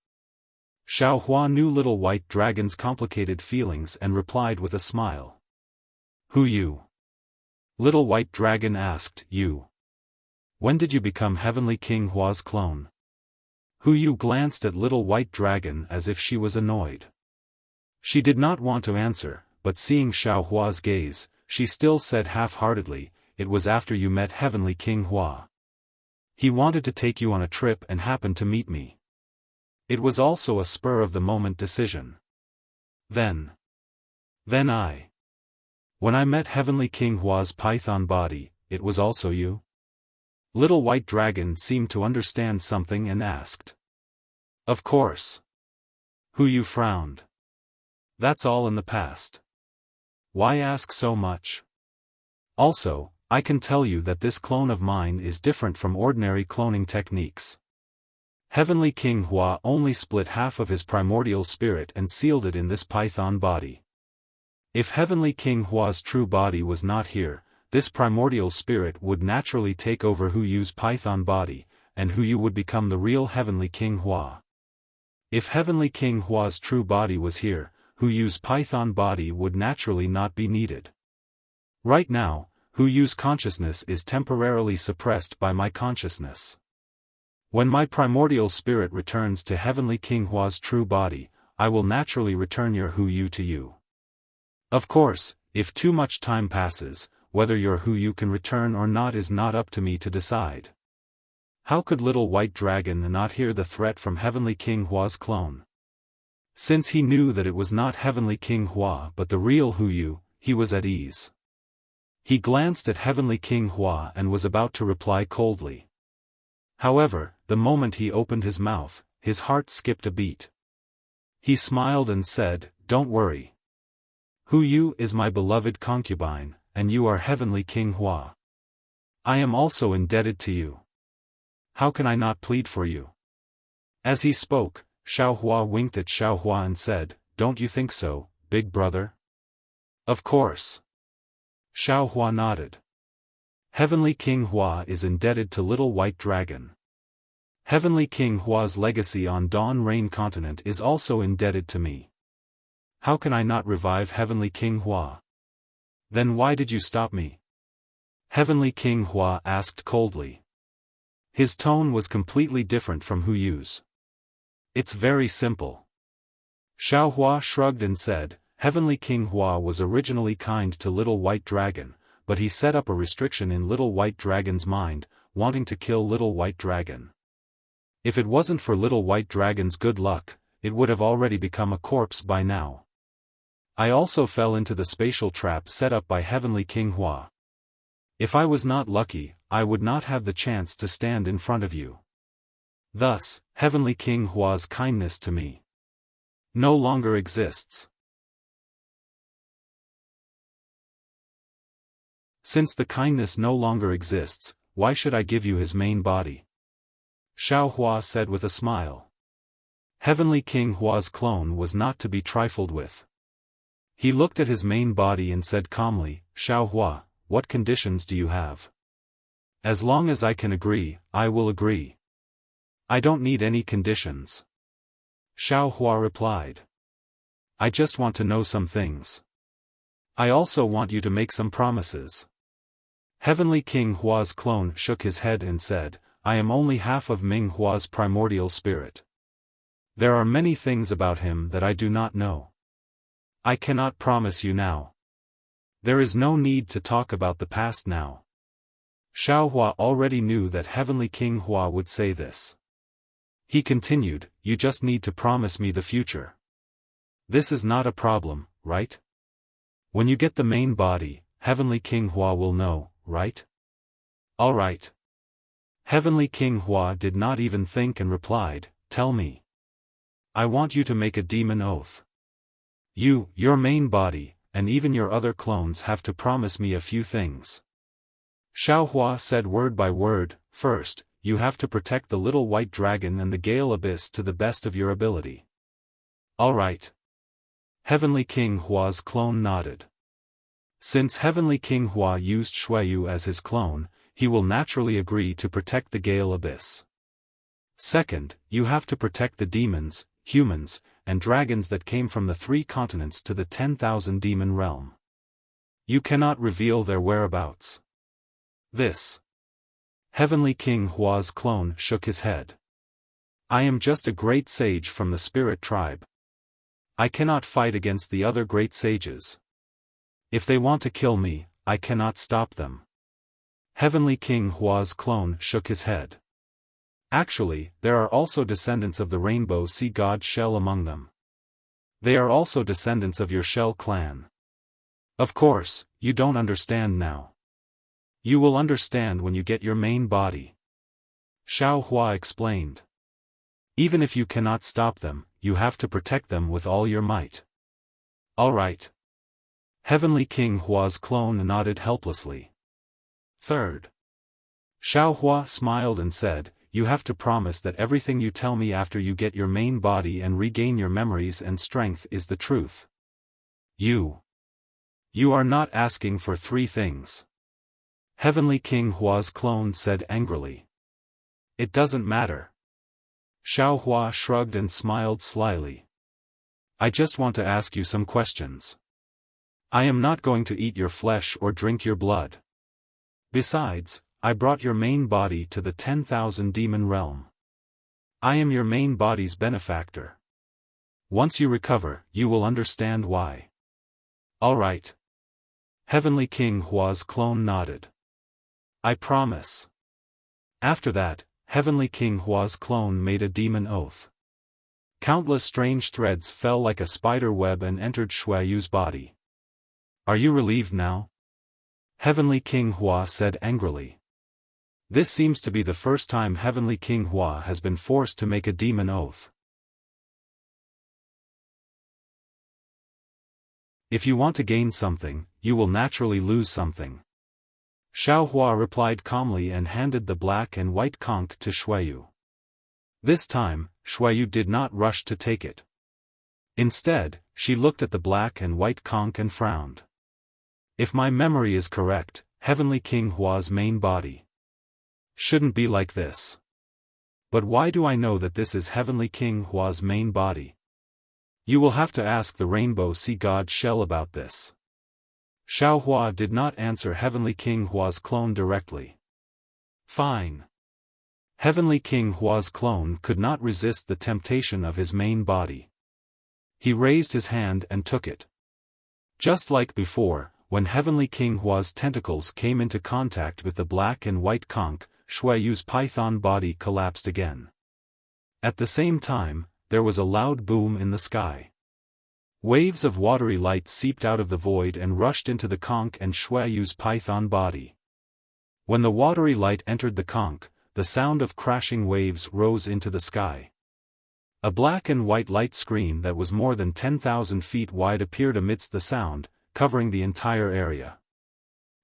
Xiaofan knew Little White Dragon's complicated feelings and replied with a smile. "Who you?" Little White Dragon asked. "You. When did you become Heavenly King Hua's clone?" Hu Yu glanced at Little White Dragon as if she was annoyed. She did not want to answer, but seeing Xiaohua's gaze, she still said half-heartedly, "It was after you met Heavenly King Hua. He wanted to take you on a trip and happened to meet me. It was also a spur-of-the-moment decision. Then when I met Heavenly King Hua's python body, it was also you?" Little White Dragon seemed to understand something and asked. "Of course." Hu Yu frowned. "That's all in the past. Why ask so much? Also, I can tell you that this clone of mine is different from ordinary cloning techniques. Heavenly King Hua only split half of his primordial spirit and sealed it in this python body. If Heavenly King Hua's true body was not here, this primordial spirit would naturally take over Hu Yu's python body, and Hu Yu would become the real Heavenly King Hua. If Heavenly King Hua's true body was here, Hu Yu's python body would naturally not be needed. Right now, Hu Yu's consciousness is temporarily suppressed by my consciousness. When my primordial spirit returns to Heavenly King Hua's true body, I will naturally return your Hu Yu to you. Of course, if too much time passes, whether your Hu Yu can return or not is not up to me to decide." How could Little White Dragon not hear the threat from Heavenly King Hua's clone? Since he knew that it was not Heavenly King Hua but the real Hu Yu, he was at ease. He glanced at Heavenly King Hua and was about to reply coldly. However, the moment he opened his mouth, his heart skipped a beat. He smiled and said, "Don't worry. Hu Yu is my beloved concubine, and you are Heavenly King Hua. I am also indebted to you. How can I not plead for you?" As he spoke, Xiaohua winked at Xiaohua and said, "Don't you think so, big brother?" "Of course." Xiaohua nodded. Heavenly King Hua is indebted to Little White Dragon. Heavenly King Hua's legacy on Dawn Rain Continent is also indebted to me. How can I not revive Heavenly King Hua? Then why did you stop me?" Heavenly King Hua asked coldly. His tone was completely different from Hu Yu's. "It's very simple." Xiaohua shrugged and said, "Heavenly King Hua was originally kind to Little White Dragon, but he set up a restriction in Little White Dragon's mind, wanting to kill Little White Dragon. If it wasn't for Little White Dragon's good luck, it would have already become a corpse by now. I also fell into the spatial trap set up by Heavenly King Hua. If I was not lucky, I would not have the chance to stand in front of you. Thus, Heavenly King Hua's kindness to me no longer exists. Since the kindness no longer exists, why should I give you his main body?" Xiaohua said with a smile. Heavenly King Hua's clone was not to be trifled with. He looked at his main body and said calmly, "Xiaohua, what conditions do you have?" "As long as I can agree, I will agree. I don't need any conditions." Xiaohua replied. "I just want to know some things. I also want you to make some promises." Heavenly King Hua's clone shook his head and said, "I am only half of Ming Hua's primordial spirit. There are many things about him that I do not know. I cannot promise you now. There is no need to talk about the past now." Xiaohua already knew that Heavenly King Hua would say this. He continued, "You just need to promise me the future. This is not a problem, right? When you get the main body, Heavenly King Hua will know, right? Alright. Heavenly King Hua did not even think and replied, tell me. I want you to make a demon oath. You, your main body, and even your other clones have to promise me a few things. Xiaohua said word by word. First, you have to protect the little white dragon and the Gale Abyss to the best of your ability. Alright. Heavenly King Hua's clone nodded. Since Heavenly King Hua used Xueyu as his clone, he will naturally agree to protect the Gale Abyss. Second, you have to protect the demons, humans, and dragons that came from the 3 continents to the 10,000 demon realm. You cannot reveal their whereabouts. This. Heavenly King Hua's clone shook his head. I am just a great sage from the spirit tribe. I cannot fight against the other great sages. If they want to kill me, I cannot stop them. Heavenly King Hua's clone shook his head. Actually, there are also descendants of the Rainbow Sea God Shell among them. They are also descendants of your Shell clan. Of course, you don't understand now. You will understand when you get your main body. Xiaohua explained. Even if you cannot stop them, you have to protect them with all your might. Alright. Heavenly King Hua's clone nodded helplessly. Third. Xiaohua smiled and said, you have to promise that everything you tell me after you get your main body and regain your memories and strength is the truth. You are not asking for 3 things. Heavenly King Hua's clone said angrily. It doesn't matter. Xiaohua shrugged and smiled slyly. I just want to ask you some questions. I am not going to eat your flesh or drink your blood. Besides, I brought your main body to the 10,000 demon realm. I am your main body's benefactor. Once you recover, you will understand why. Alright. Heavenly King Hua's clone nodded. I promise. After that, Heavenly King Hua's clone made a demon oath. Countless strange threads fell like a spider web and entered Xueyu's body. Are you relieved now? Heavenly King Hua said angrily. This seems to be the first time Heavenly King Hua has been forced to make a demon oath. If you want to gain something, you will naturally lose something. Xiaohua replied calmly and handed the black and white conch to Xueyu. This time, Xueyu did not rush to take it. Instead, she looked at the black and white conch and frowned. If my memory is correct, Heavenly King Hua's main body shouldn't be like this. But why do I know that this is Heavenly King Hua's main body? You will have to ask the Rainbow Sea God Shell about this. Xiaohua did not answer Heavenly King Hua's clone directly. Fine. Heavenly King Hua's clone could not resist the temptation of his main body. He raised his hand and took it. Just like before, when Heavenly King Hua's tentacles came into contact with the black and white conch, Xueyu's python body collapsed again. At the same time, there was a loud boom in the sky. Waves of watery light seeped out of the void and rushed into the conch and Xueyu's python body. When the watery light entered the conch, the sound of crashing waves rose into the sky. A black and white light screen that was more than 10,000 feet wide appeared amidst the sound, covering the entire area.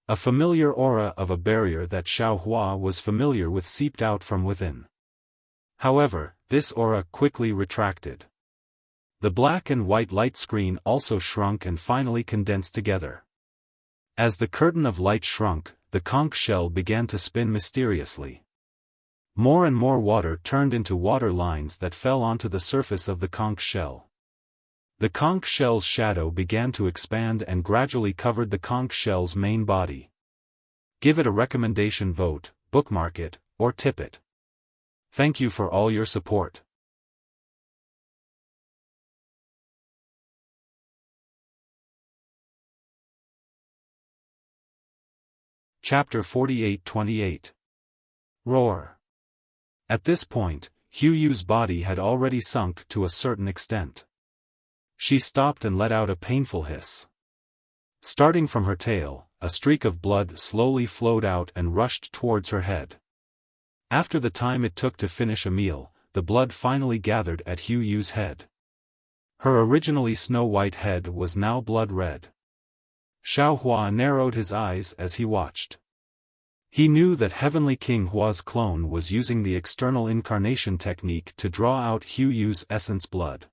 A familiar aura of a barrier that Xiaohua was familiar with seeped out from within. However, this aura quickly retracted. The black and white light screen also shrunk and finally condensed together. As the curtain of light shrunk, the conch shell began to spin mysteriously. More and more water turned into water lines that fell onto the surface of the conch shell. The conch shell's shadow began to expand and gradually covered the conch shell's main body. Give it a recommendation vote, bookmark it, or tip it. Thank you for all your support. Chapter 48-28. Roar. At this point, Hu Yu's body had already sunk to a certain extent. She stopped and let out a painful hiss. Starting from her tail, a streak of blood slowly flowed out and rushed towards her head. After the time it took to finish a meal, the blood finally gathered at Hu Yu's head. Her originally snow-white head was now blood-red. Xiaohua narrowed his eyes as he watched. He knew that Heavenly King Hua's clone was using the external incarnation technique to draw out Hu Yu's essence blood.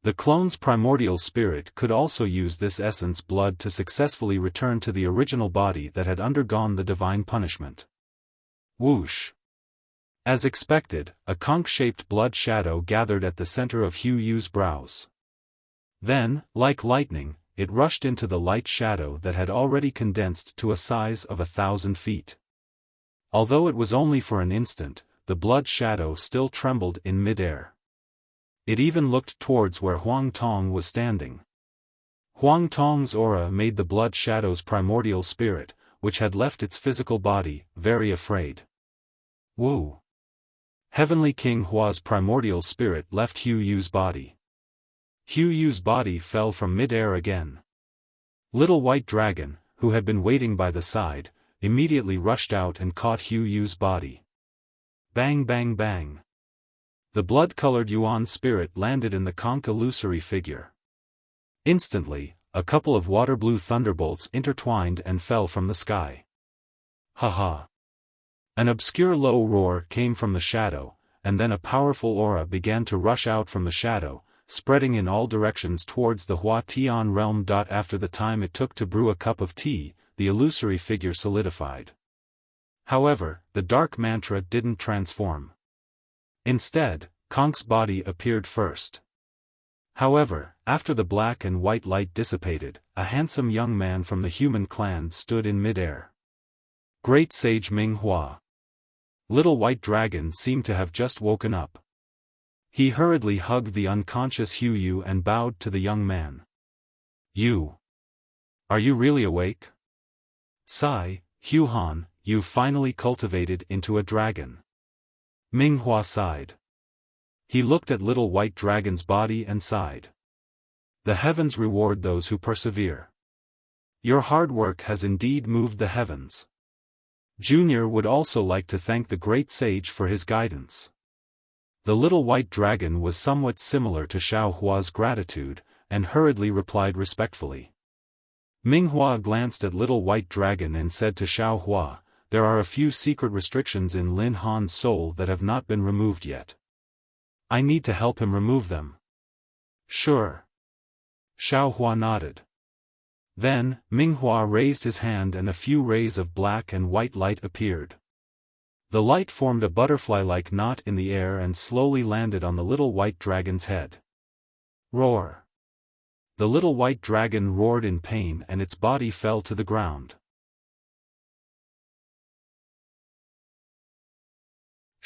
The clone's primordial spirit could also use this essence blood to successfully return to the original body that had undergone the divine punishment. Whoosh! As expected, a conch-shaped blood shadow gathered at the center of Hu Yu's brows. Then, like lightning, it rushed into the light shadow that had already condensed to a size of 1,000 feet. Although it was only for an instant, the blood shadow still trembled in mid-air. It even looked towards where Huang Tong was standing. Huang Tong's aura made the blood shadow's primordial spirit, which had left its physical body, very afraid. Woo! Heavenly King Hua's primordial spirit left Hu Yu's body. Hu Yu's body fell from mid-air again. Little White Dragon, who had been waiting by the side, immediately rushed out and caught Hu Yu's body. Bang bang bang. The blood-colored Yuan spirit landed in the conch illusory figure. Instantly, a couple of water-blue thunderbolts intertwined and fell from the sky. Ha ha! An obscure low roar came from the shadow, and then a powerful aura began to rush out from the shadow, spreading in all directions towards the Hua Tian realm. After the time it took to brew a cup of tea, the illusory figure solidified. However, the dark mantra didn't transform. Instead, Conch's body appeared first. However, after the black and white light dissipated, a handsome young man from the human clan stood in mid-air. Great Sage Ming Hua. Little White Dragon seemed to have just woken up. He hurriedly hugged the unconscious Hu Yu and bowed to the young man. You. Are you really awake? Sigh, Hu Han, you finally cultivated into a dragon. Ming Hua sighed. He looked at Little White Dragon's body and sighed. The heavens reward those who persevere. Your hard work has indeed moved the heavens. Junior would also like to thank the great sage for his guidance. The Little White Dragon was somewhat similar to Xiaohua's gratitude, and hurriedly replied respectfully. Ming Hua glanced at Little White Dragon and said to Xiaohua, there are a few secret restrictions in Lin Han's soul that have not been removed yet. I need to help him remove them. Sure. Xiaohua nodded. Then, Ming Hua raised his hand and a few rays of black and white light appeared. The light formed a butterfly-like knot in the air and slowly landed on the Little White Dragon's head. Roar! The Little White Dragon roared in pain and its body fell to the ground.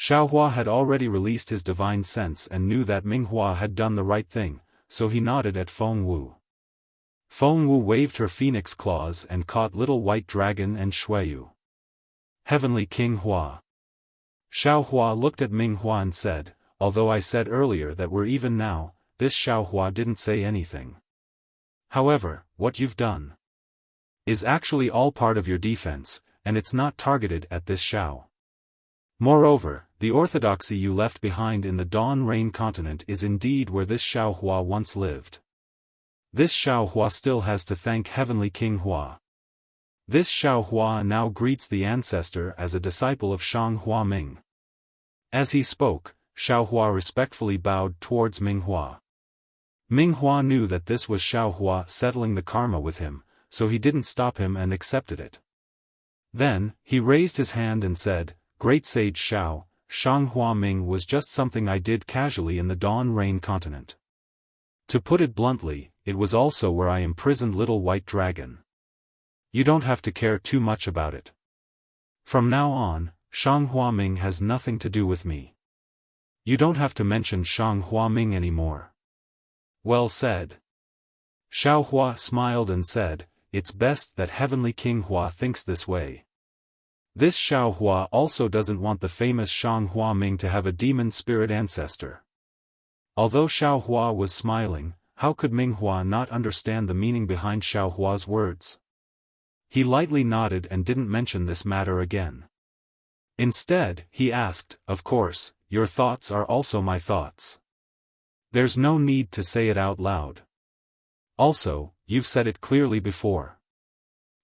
Xiaohua had already released his divine sense and knew that Ming Hua had done the right thing, so he nodded at Feng Wu. Feng Wu waved her phoenix claws and caught Little White Dragon and Shuiyu. Heavenly King Hua. Xiaohua looked at Ming Hua and said, although I said earlier that we're even now, this Xiaohua didn't say anything. However, what you've done is actually all part of your defense, and it's not targeted at this Xiao. Moreover, the orthodoxy you left behind in the Dawn Rain continent is indeed where this Xiaohua once lived. This Xiaohua still has to thank Heavenly King Hua. This Xiaohua now greets the ancestor as a disciple of Shang Hua Ming. As he spoke, Xiaohua respectfully bowed towards Ming Hua. Ming Hua knew that this was Xiaohua settling the karma with him, so he didn't stop him and accepted it. Then, he raised his hand and said, Great Sage Xiao, Shang Hua Ming was just something I did casually in the Dawn Rain continent. To put it bluntly, it was also where I imprisoned Little White Dragon. You don't have to care too much about it. From now on, Shang Hua Ming has nothing to do with me. You don't have to mention Shang Hua Ming anymore. Well said. Xiaohua smiled and said, it's best that Heavenly King Hua thinks this way. This Xiaohua also doesn't want the famous Shang Hua Ming to have a demon spirit ancestor. Although Xiaohua was smiling, how could Minghua not understand the meaning behind Xiaohua's words? He lightly nodded and didn't mention this matter again. Instead, he asked, "Of course, your thoughts are also my thoughts. There's no need to say it out loud. Also, you've said it clearly before.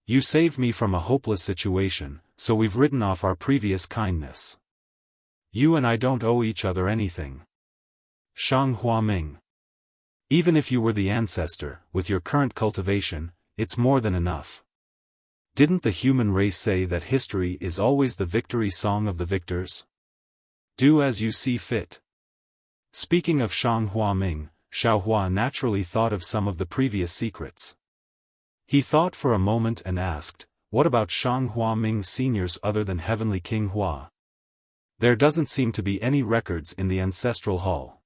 You saved me from a hopeless situation, so we've written off our previous kindness. You and I don't owe each other anything. Shang Huaming. Even if you were the ancestor, with your current cultivation, it's more than enough. Didn't the human race say that history is always the victory song of the victors? Do as you see fit." Speaking of Shang Huaming, Xiaohua naturally thought of some of the previous secrets. He thought for a moment and asked, "What about Shang Huaming's seniors other than Heavenly King Hua? There doesn't seem to be any records in the ancestral hall."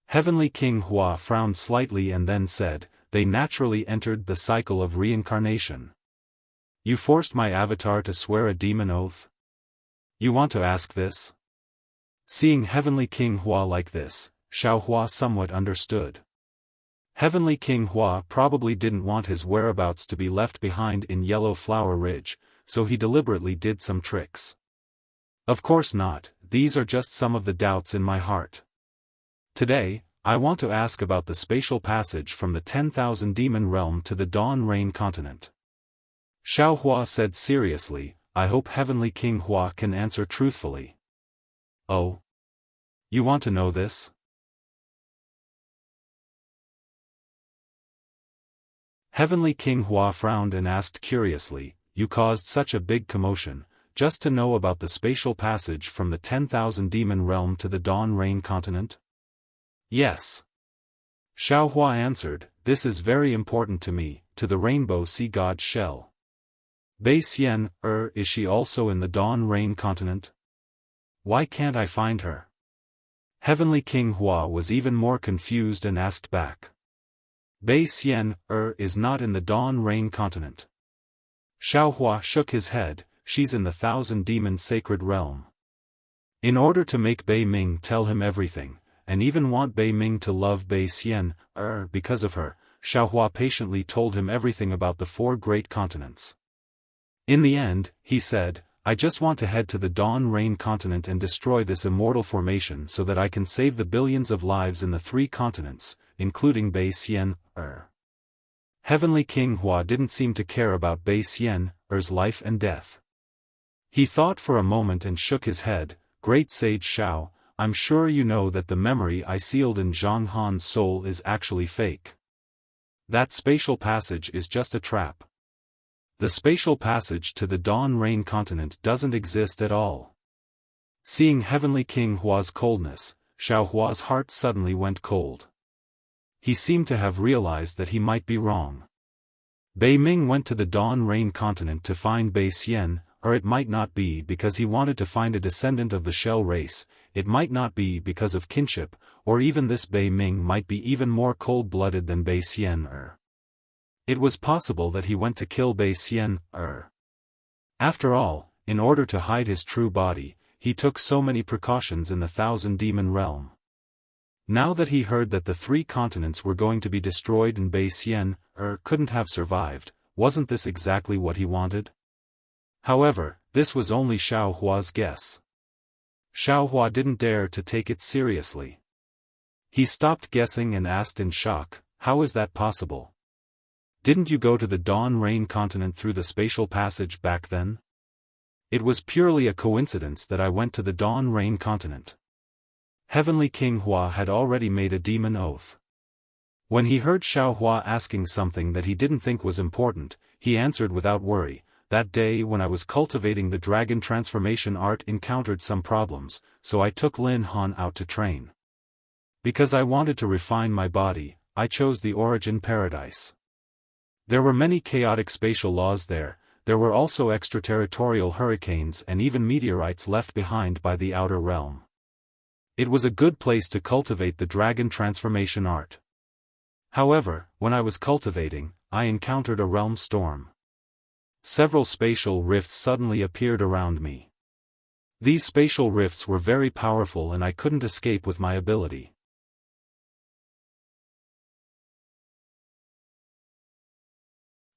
Heavenly King Hua frowned slightly and then said, "They naturally entered the cycle of reincarnation. You forced my avatar to swear a demon oath? You want to ask this?" Seeing Heavenly King Hua like this, Xiaohua somewhat understood. Heavenly King Hua probably didn't want his whereabouts to be left behind in Yellow Flower Ridge, so he deliberately did some tricks. "Of course not, these are just some of the doubts in my heart. Today, I want to ask about the spatial passage from the 10,000 demon realm to the Dawn Rain continent." Xiaohua said seriously, "I hope Heavenly King Hua can answer truthfully." "Oh? You want to know this?" Heavenly King Hua frowned and asked curiously, "You caused such a big commotion, just to know about the spatial passage from the 10,000 demon realm to the Dawn Rain continent?" "Yes." Xiaohua answered, "This is very important to me, to the Rainbow Sea God Shell. Bei Xian, is she also in the Dawn Rain continent? Why can't I find her?" Heavenly King Hua was even more confused and asked back. "Bei Xian, is not in the Dawn Rain continent." Xiaohua shook his head, "She's in the Thousand Demon Sacred Realm." In order to make Bei Ming tell him everything, and even want Bei Ming to love Bei Xian, because of her, Xiaohua patiently told him everything about the 4 great continents. In the end, he said, "I just want to head to the Dawn Rain continent and destroy this immortal formation so that I can save the billions of lives in the 3 continents, including Bei Xian, Heavenly King Hua didn't seem to care about Bei Xian, life and death. He thought for a moment and shook his head, "Great Sage Xiao, I'm sure you know that the memory I sealed in Zhang Han's soul is actually fake. That spatial passage is just a trap. The spatial passage to the Dawn Rain continent doesn't exist at all." Seeing Heavenly King Hua's coldness, Xiaohua's heart suddenly went cold. He seemed to have realized that he might be wrong. Bei Ming went to the Dawn Rain continent to find Bei Xian, or it might not be because he wanted to find a descendant of the Shell race, it might not be because of kinship, or even this Bei Ming might be even more cold-blooded than Bei Xian. It was possible that he went to kill Bei Xian. After all, in order to hide his true body, he took so many precautions in the Thousand Demon Realm. Now that he heard that the 3 continents were going to be destroyed and Bei Xian, couldn't have survived, wasn't this exactly what he wanted? However, this was only Xiaohua's guess. Xiaohua didn't dare to take it seriously. He stopped guessing and asked in shock, "How is that possible? Didn't you go to the Dawn Rain continent through the spatial passage back then?" "It was purely a coincidence that I went to the Dawn Rain continent." Heavenly King Hua had already made a demon oath. When he heard Xiaohua asking something that he didn't think was important, he answered without worry, "That day when I was cultivating the dragon transformation art encountered some problems, so I took Lin Han out to train. Because I wanted to refine my body, I chose the Origin Paradise. There were many chaotic spatial laws there, there were also extraterritorial hurricanes and even meteorites left behind by the outer realm. It was a good place to cultivate the dragon transformation art. However, when I was cultivating, I encountered a realm storm. Several spatial rifts suddenly appeared around me. These spatial rifts were very powerful and I couldn't escape with my ability.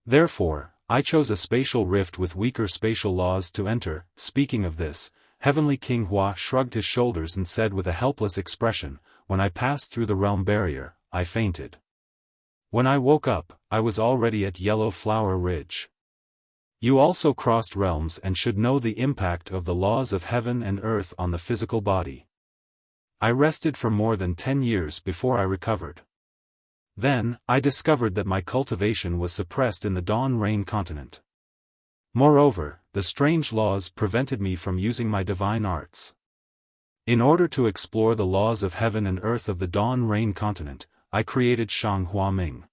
Therefore, I chose a spatial rift with weaker spatial laws to enter. Speaking of this, Heavenly King Hua shrugged his shoulders and said with a helpless expression, when I passed through the realm barrier, I fainted. When I woke up, I was already at Yellow Flower Ridge. You also crossed realms and should know the impact of the laws of heaven and earth on the physical body. I rested for more than 10 years before I recovered. Then, I discovered that my cultivation was suppressed in the Dawn Rain continent. Moreover, the strange laws prevented me from using my divine arts. In order to explore the laws of heaven and earth of the Dawn Rain continent, I created Shang Hua Ming.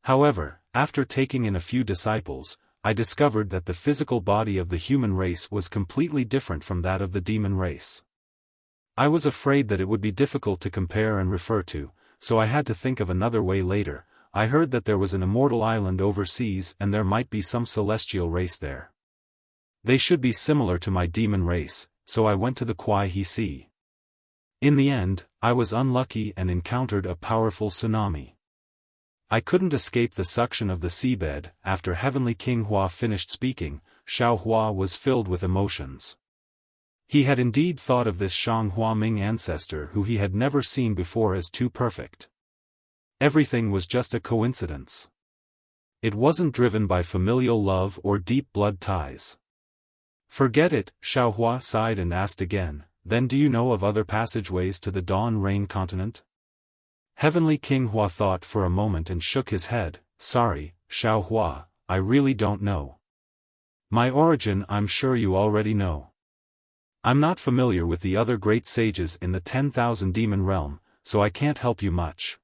However, after taking in a few disciples, I discovered that the physical body of the human race was completely different from that of the demon race. I was afraid that it would be difficult to compare and refer to, so I had to think of another way later. I heard that there was an immortal island overseas and there might be some celestial race there. They should be similar to my demon race, so I went to the Kuai He Sea. In the end, I was unlucky and encountered a powerful tsunami. I couldn't escape the suction of the seabed. After Heavenly King Hua finished speaking, Xiao Hua was filled with emotions. He had indeed thought of this Shang Hua Ming ancestor who he had never seen before as too perfect. Everything was just a coincidence. It wasn't driven by familial love or deep blood ties. Forget it, Xiao Hua sighed and asked again, then do you know of other passageways to the Dawn Rain continent? Heavenly King Hua thought for a moment and shook his head. Sorry, Xiao Hua, I really don't know. My origin I'm sure you already know. I'm not familiar with the other great sages in the 10,000 demon realm, so I can't help you much.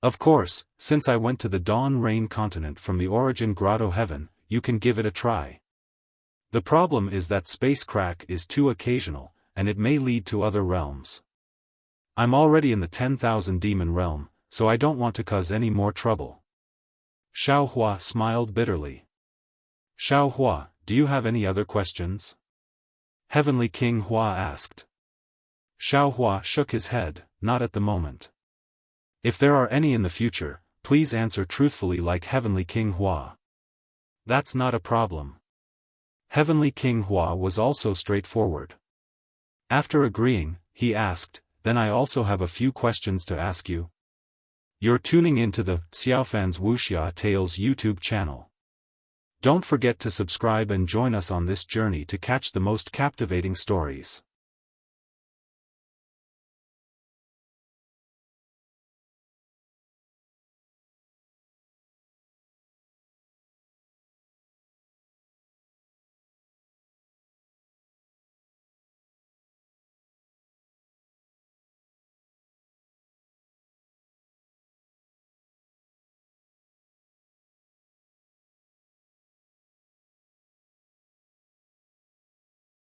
Of course, since I went to the Dawn Rain continent from the origin Grotto Heaven, you can give it a try. The problem is that space crack is too occasional, and it may lead to other realms. I'm already in the 10,000 demon realm, so I don't want to cause any more trouble. Xiao Hua smiled bitterly. Xiao Hua, do you have any other questions? Heavenly King Hua asked. Xiao Hua shook his head, not at the moment. If there are any in the future, please answer truthfully like Heavenly King Hua. That's not a problem. Heavenly King Hua was also straightforward. After agreeing, he asked, then I also have a few questions to ask you. You're tuning into the Xiaofan's Wuxia Tales YouTube channel. Don't forget to subscribe and join us on this journey to catch the most captivating stories.